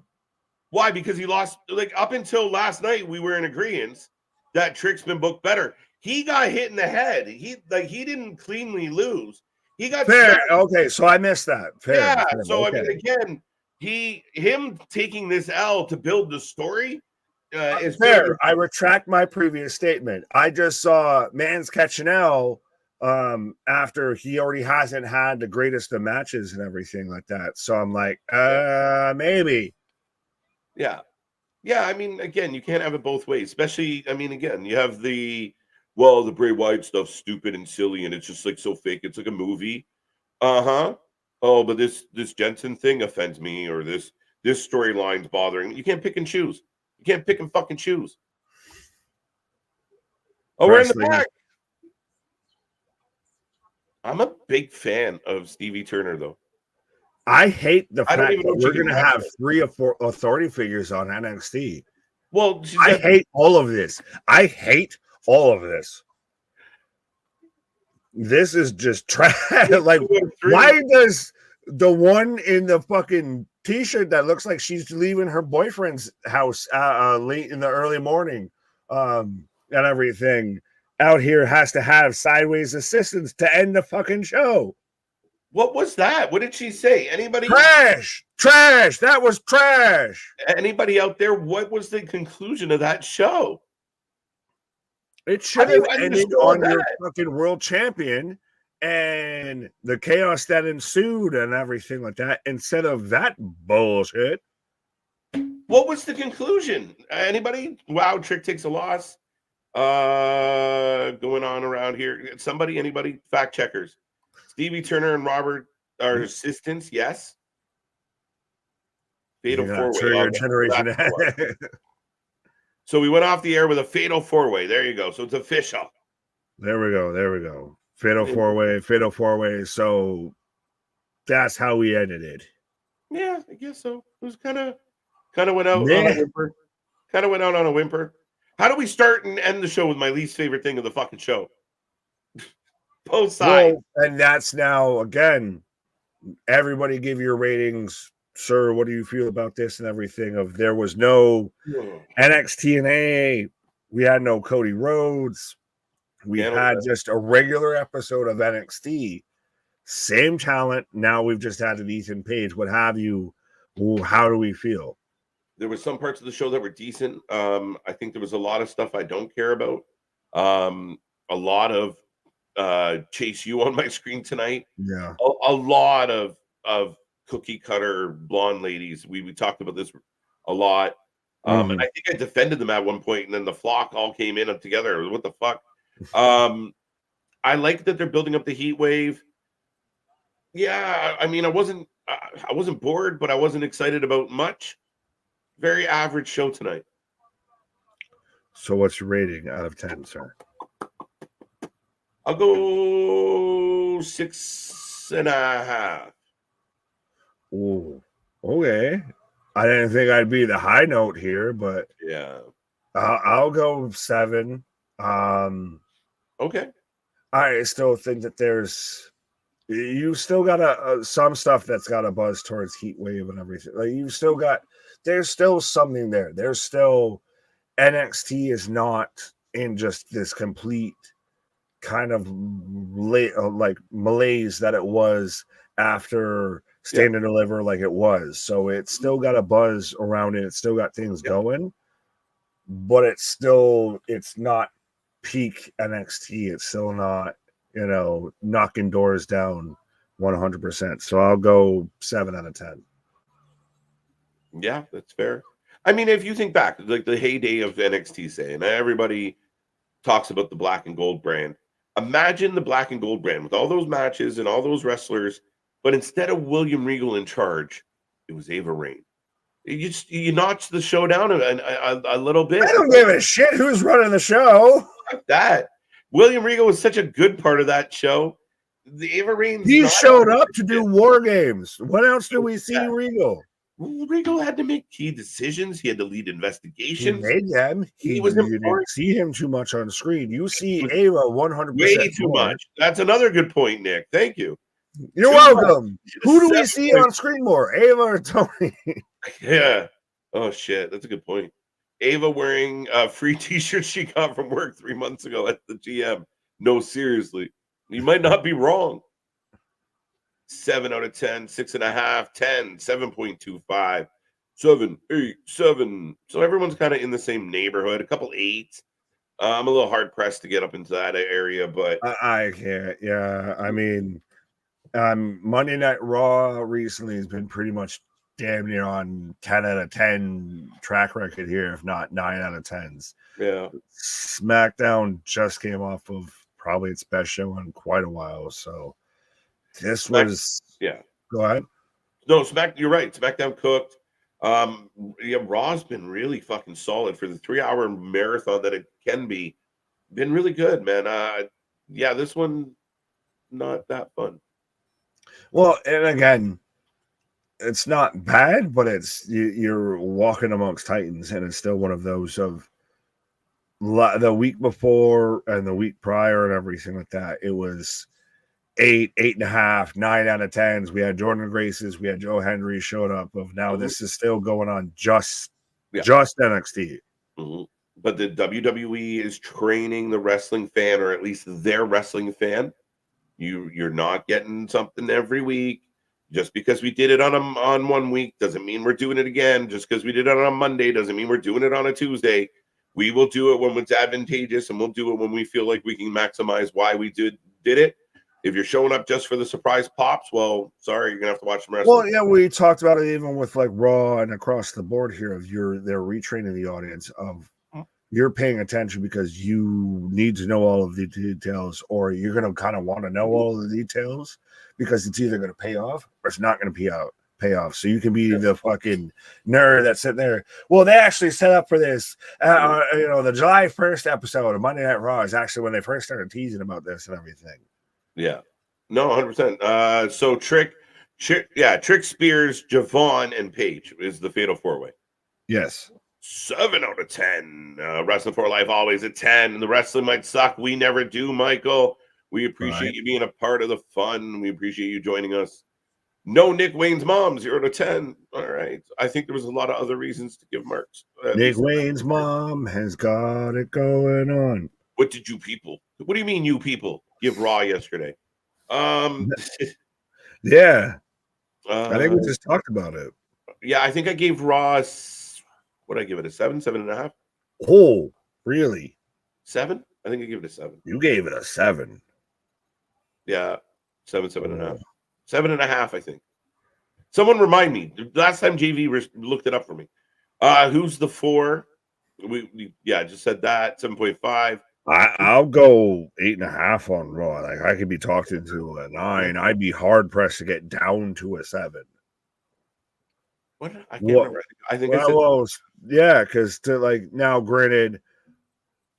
Why? Because he lost, like, up until last night, we were in agreement that Trick's been booked better. He got hit in the head. He didn't cleanly lose. He got fair. Okay, so I missed that. Fair. Yeah. Fair. So okay. I mean, again, him taking this L to build the story is fair. I retract my previous statement. I just saw Man's catching L after he already hasn't had the greatest of matches and everything like that. So I'm like, maybe. Yeah. Yeah, I mean, again, you can't have it both ways. Especially, I mean, again, you have the Bray Wyatt stuff's stupid and silly, and it's just like so fake. It's like a movie. Oh, but this Jensen thing offends me, or this storyline's bothering me. You can't pick and choose. You can't pick and fucking choose. Oh, we're in the back. I'm a big fan of Stevie Turner, though. I hate the fact that we're going to have 3 or 4 authority figures on NXT. Well, I hate all of this. I hate all of this. This is just trash. Like, why does the one in the fucking t-shirt that looks like she's leaving her boyfriend's house late in the early morning and everything out here has to have sideways assistance to end the fucking show? What was that? What did she say? Anybody? Trash. That was trash. Anybody out there? What was the conclusion of that show? It should have ended on your fucking world champion and the chaos that ensued and everything like that, instead of that bullshit. What was the conclusion? Anybody? Wow, Trick takes a loss. Going on around here. Anybody? Fact checkers. Stevie Turner and Robert are assistants, yes. Fatal four-way. Trigger generation. So we went off the air with a fatal four-way. There you go. So it's official. There we go. Fatal four-way. So that's how we ended it. Yeah, I guess so. It was kind of went out on a whimper. Kind of went out on a whimper. How do we start and end the show with my least favorite thing of the fucking show? Both sides. Well, and that's now, again, everybody give your ratings. Sir, what do you feel about this and everything? Of there was no NXT and AA. We had no Cody Rhodes. We had just a regular episode of NXT. Same talent. Now we've just added Ethan Page. What have you? How do we feel? There was some parts of the show that were decent. I think there was a lot of stuff I don't care about. A lot of Chase U on my screen tonight. Yeah. A lot of cookie cutter blonde ladies. We talked about this a lot. And I think I defended them at one point, and then the flock all came in together. What the fuck? I like that they're building up the heat wave. Yeah, I mean, I wasn't bored, but I wasn't excited about much. Very average show tonight. So what's your rating out of 10, sir? I'll go 6.5. Ooh, okay. I didn't think I'd be the high note here, but yeah, I'll go 7. Okay. I still think that you still got some stuff that's got a buzz towards heat wave and everything. Like there's still something there. There's still NXT is not in just this complete kind of like malaise that it was after Stand and Deliver, like it was. So it's still got a buzz around it. It's still got things going, but it's not peak NXT. It's still not, knocking doors down 100%. So I'll go 7 out of 10. Yeah, that's fair. I mean, if you think back, like the heyday of NXT, say, and everybody talks about the black and gold brand. Imagine the black and gold brand with all those matches and all those wrestlers, but instead of William Regal in charge, it was Ava Raine. You notched the show down a little bit. I don't give a shit who's running the show. Like that. William Regal was such a good part of that show. The Ava Raine. He showed up to do War Games. What else do we see Regal? Regal had to make key decisions. He had to lead investigations. He made them. You didn't see him too much on screen. You see Ava 100%. Way too much. That's another good point, Nick. Thank you. You're welcome. Who do we see on screen more, Ava or Tony? Yeah. Oh, shit. That's a good point. Ava wearing a free t-shirt she got from work 3 months ago at the GM. No, seriously. You might not be wrong. 7 out of 10, 6.5, 10, 7.25, 7, 8, 7. So everyone's kind of in the same neighborhood. A couple 8s. I'm a little hard pressed to get up into that area, but I can't. Yeah, I mean, Monday Night Raw recently has been pretty much damn near on 10 out of 10 track record here, if not 9 out of 10s. Yeah. SmackDown just came off of probably its best show in quite a while, so. This was Go ahead. No, you're right. SmackDown cooked. Raw's been really fucking solid for the 3-hour marathon that it can be. Been really good, man. This one not that fun. Well, and again, it's not bad, but it's you're walking amongst titans, and it's still one of those of the week before and the week prior and everything like that. It was 8, 8.5, 9 out of 10s. We had Jordan Graces, we had Joe Hendry showed up. Of now, this is still going on just NXT. Mm-hmm. But the WWE is training the wrestling fan, or at least their wrestling fan. You're not getting something every week. Just because we did it on 1 week doesn't mean we're doing it again. Just because we did it on a Monday doesn't mean we're doing it on a Tuesday. We will do it when it's advantageous, and we'll do it when we feel like we can maximize why we did it. If you're showing up just for the surprise pops, well, sorry, you're gonna have to watch some Well, wrestling. yeah, we talked about it even with like Raw and across the board here of they're retraining the audience of you're paying attention because you need to know all of the details, or you're going to kind of want to know all of the details because it's either going to pay off or it's not going to pay off. So you can be the fucking nerd that's sitting there. Well, they actually set up for this. The July 1st episode of Monday Night Raw is actually when they first started teasing about this and everything. Yeah. No, 100%. So Trick Spears, Javon, and Paige is the Fatal 4-Way. Yes. 7 out of 10. Wrestling for Life always a 10. The wrestling might suck. We never do, Michael. We appreciate you being a part of the fun. We appreciate you joining us. No Nick Wayne's mom, 0 to 10. All right. I think there was a lot of other reasons to give marks. Nick Wayne's mom has got it going on. What did you people? What do you mean you people give Raw yesterday? Yeah. I think we just talked about it. Yeah, I think I gave Raw, what did I give it, a 7, 7.5? Oh, really? 7? I think I gave it a 7. You gave it a 7. Yeah, 7, 7.5. 7.5, I think. Someone remind me. Last time JV looked it up for me. Who's the 4? We just said that. 7.5. I'll go 8.5 on Raw. Like I could be talked into a 9. I'd be hard pressed to get down to a 7. What? I can't remember. I think I said. Well, yeah, because now, granted,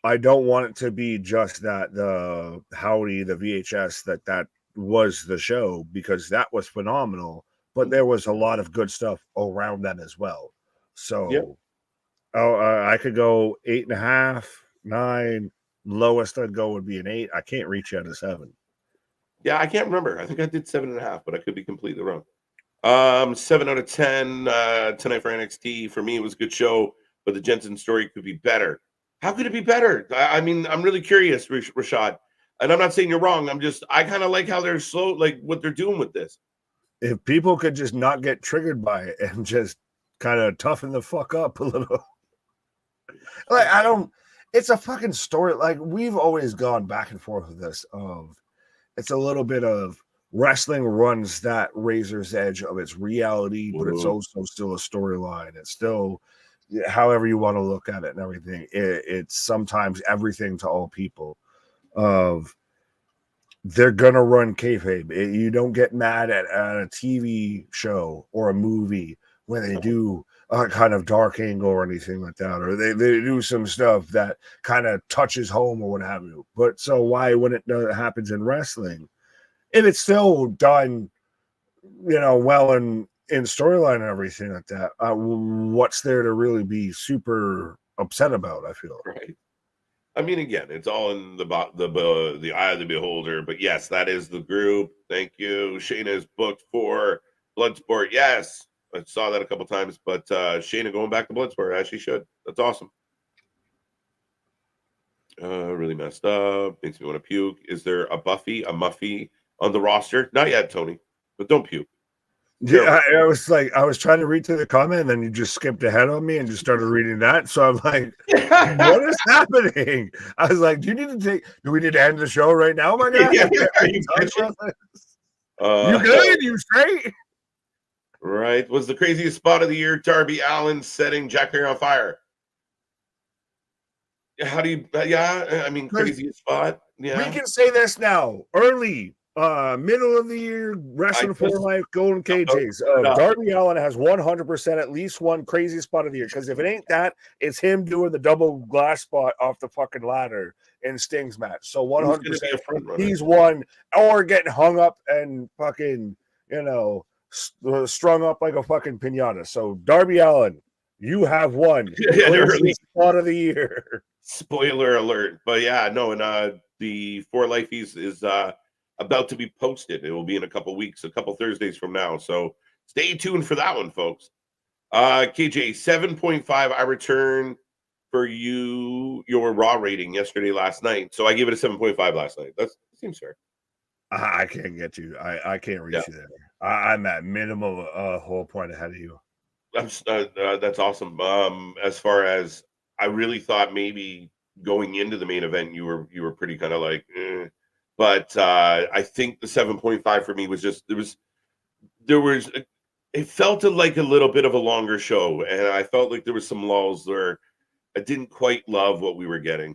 I don't want it to be just that the Howdy, the VHS that was the show, because that was phenomenal, but there was a lot of good stuff around that as well. So, I could go 8.5, 9. Lowest I'd go would be an 8. I can't reach out a 7. Yeah, I can't remember. I think I did 7.5, but I could be completely wrong. 7 out of 10 tonight for NXT. For me, it was a good show, but the Jensen story could be better. How could it be better? I mean, I'm really curious, Rashad. And I'm not saying you're wrong. I kind of like how they're slow, like what they're doing with this. If people could just not get triggered by it and just kind of toughen the fuck up a little. It's a fucking story. Like, we've always gone back and forth with this it's a little bit of wrestling runs that razor's edge of its reality, but it's also still a storyline. It's still however you want to look at it and everything. It's sometimes everything to all people. They're gonna run kayfabe. You don't get mad at a TV show or a movie when they do a kind of dark angle or anything like that, or they do some stuff that kind of touches home or what have you. But so why when it happens in wrestling, if it's still done, well in storyline and everything like that, what's there to really be super upset about? I feel right. I mean, again, it's all in the eye of the beholder. But yes, that is the group. Thank you. Shayna is booked for Bloodsport. Yes, I saw that a couple times. But Shayna going back to Bloodsport, as she should. That's awesome. Really messed up. Makes me want to puke. Is there a Muffy on the roster? Not yet, Tony. But don't puke. Yeah, I was trying to read through the comment, and then you just skipped ahead on me and just started reading that. So I'm like, what is happening? I was like, do we need to end the show right now, my guy? Yeah, you good? You straight? Right. Was the craziest spot of the year Darby Allin setting Jack Perry on fire? How do you? Yeah, I mean, craziest spot. Yeah, we can say this now. Early, middle of the year, Wrestling for Life, Golden KJs. Darby Allin has 100% at least one crazy spot of the year. Because if it ain't that, it's him doing the double glass spot off the fucking ladder in Sting's match. So 100%, he's one, or getting hung up and fucking, strung up like a fucking pinata. So Darby Allin, you have one early spot of the year. Spoiler alert. But yeah, no, and the For Lifeies is about to be posted. It will be in a couple weeks, a couple Thursdays from now. So stay tuned for that one, folks. KJ, 7.5. I return for your Raw rating last night. So I gave it a 7.5 last night. That seems fair. I can't get you. I can't reach you there. I'm at minimum a whole point ahead of you. That's awesome. As far as I really thought maybe going into the main event, you were pretty kind of like, But I think the 7.5 for me was just it felt like a little bit of a longer show, and I felt like there was some lulls where I didn't quite love what we were getting.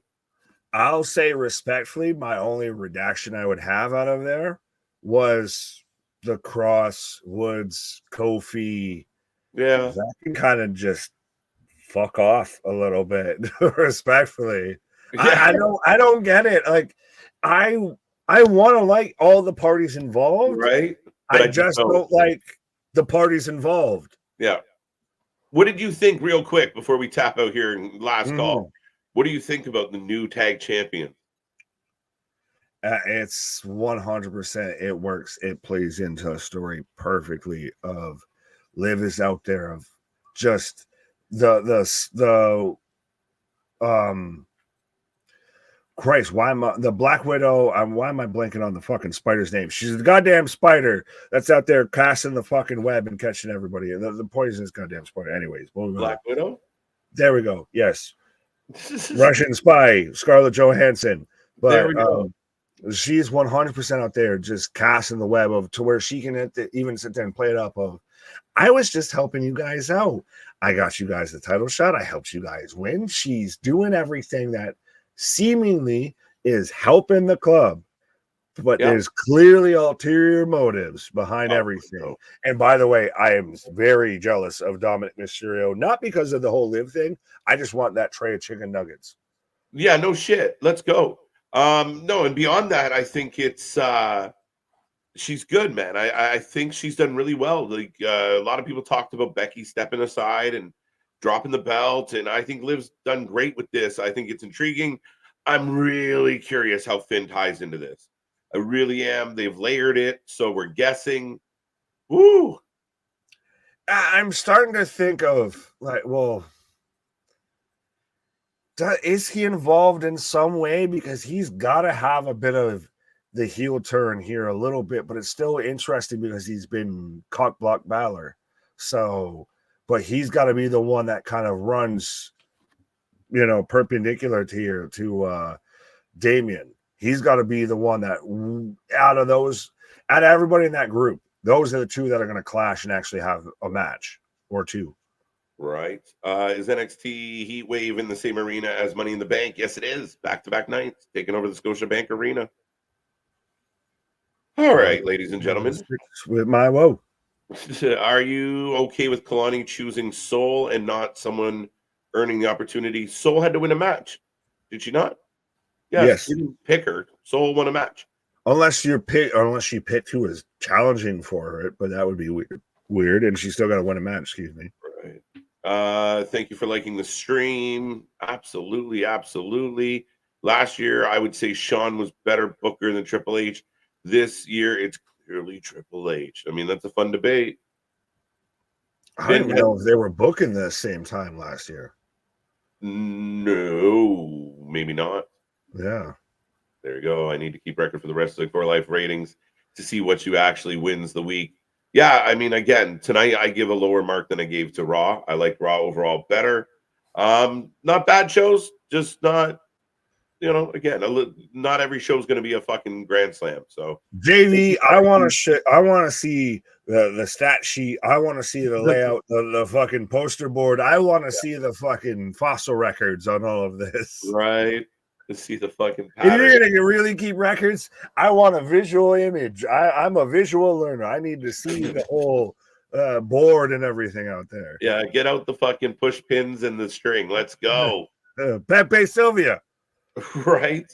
I'll say respectfully, my only redaction I would have out of there was the Cross, Woods, Kofi. Yeah, That can kind of just fuck off a little bit, respectfully. yeah, I don't get it. Like, I want to like all the parties involved. right. But I I just just don't like the parties involved. Yeah. What did you think, real quick, before we tap out here in last call? What do you think about the new tag champion? It's 100%. It works. It plays into a story perfectly. Of Liv is out there, of just the Christ, why am I the Black Widow? Why am I blanking on the fucking spider's name? She's the goddamn spider that's out there casting the fucking web and catching everybody. And the poisonous goddamn spider. Anyways, Black Widow? There we go. Yes. Russian spy, Scarlett Johansson. But there we go. She's 100% out there just casting the web of to where she can even sit there and play it up of, I was just helping you guys out. I got you guys the title shot. I helped you guys win. She's doing everything that seemingly is helping the club, but there's clearly ulterior motives behind everything. No. And by the way, I am very jealous of Dominic Mysterio, not because of the whole Liv thing. I just want that tray of chicken nuggets. Yeah, no shit. Let's go. No, and beyond that, I think it's she's good, man. I think she's done really well. Like a lot of people talked about Becky stepping aside and dropping the belt, and I think Liv's done great with this. I think it's intriguing. I'm really curious how Finn ties into this. I really am. They've layered it, so we're guessing. Woo! I'm starting to think of like, well, is he involved in some way? Because he's got to have a bit of the heel turn here a little bit, but it's still interesting because he's been cock block Balor. So, but he's got to be the one that kind of runs, perpendicular to Damian. He's got to be the one that out of everybody in that group, those are the two that are going to clash and actually have a match or two. Right. Is NXT Heat Wave in the same arena as Money in the Bank? Yes, it is. Back-to-back nights, taking over the Scotiabank Arena. All right, ladies and gentlemen. With my woe. Are you okay with Kalani choosing Soul and not someone earning the opportunity? Soul had to win a match. Did she not? Yes. You didn't pick her. Soul won a match. Unless she picked who was challenging for it, but that would be weird. And she's still got to win a match, excuse me. Right. Thank you for liking the stream. Absolutely. Last year, I would say Sean was better booker than Triple H. This year, it's clearly Triple H. I mean, that's a fun debate. I don't even know if they were booking the same time last year. No, maybe not. Yeah. There you go. I need to keep record for the Wrestling for Life ratings to see what you actually wins the week. Yeah, I mean, again, tonight I give a lower mark than I gave to Raw. I like Raw overall better. Not bad shows, just not, again, not every show is going to be a fucking grand slam. So, JV, I want to see the stat sheet. I want to see the layout, the fucking poster board. I want to see the fucking fossil records on all of this. Right. To see the fucking pattern. If you're gonna really keep records, I want a visual image. I'm a visual learner. I need to see the whole board and everything out there. Yeah, get out the fucking push pins and the string. Let's go. Pepe Sylvia. Right.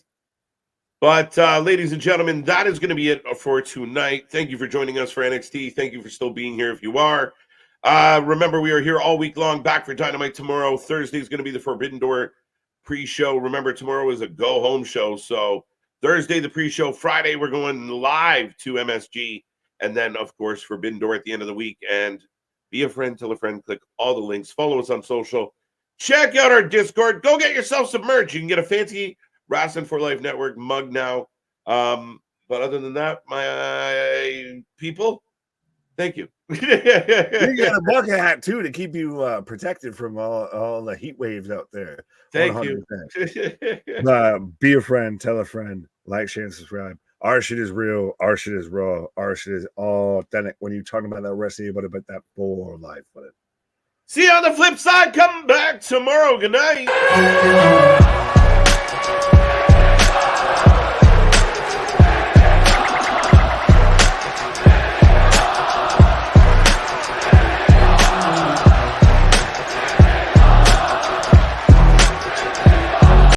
But ladies and gentlemen, that is going to be it for tonight. Thank you for joining us for NXT. Thank you for still being here if you are. Remember, we are here all week long. Back for Dynamite tomorrow. Thursday is going to be the Forbidden Door pre-show. Remember, tomorrow is a go-home show. So Thursday, the pre-show. Friday, we're going live to MSG. And then, of course, Forbidden Door at the end of the week. And be a friend, tell a friend, click all the links. Follow us on social. Check out our Discord. Go get yourself some merch. You can get a fancy Wrestling for Life Network mug now. But other than that, my people, thank you. You get a bucket hat too to keep you protected from all the heat waves out there. Thank 100%. You. Be a friend, tell a friend, like, share, and subscribe. Our shit is real. Our shit is raw. Our shit is authentic. When you're talking about that wrestling, you better put that for life with it. See you on the flip side. Come back tomorrow. Good night.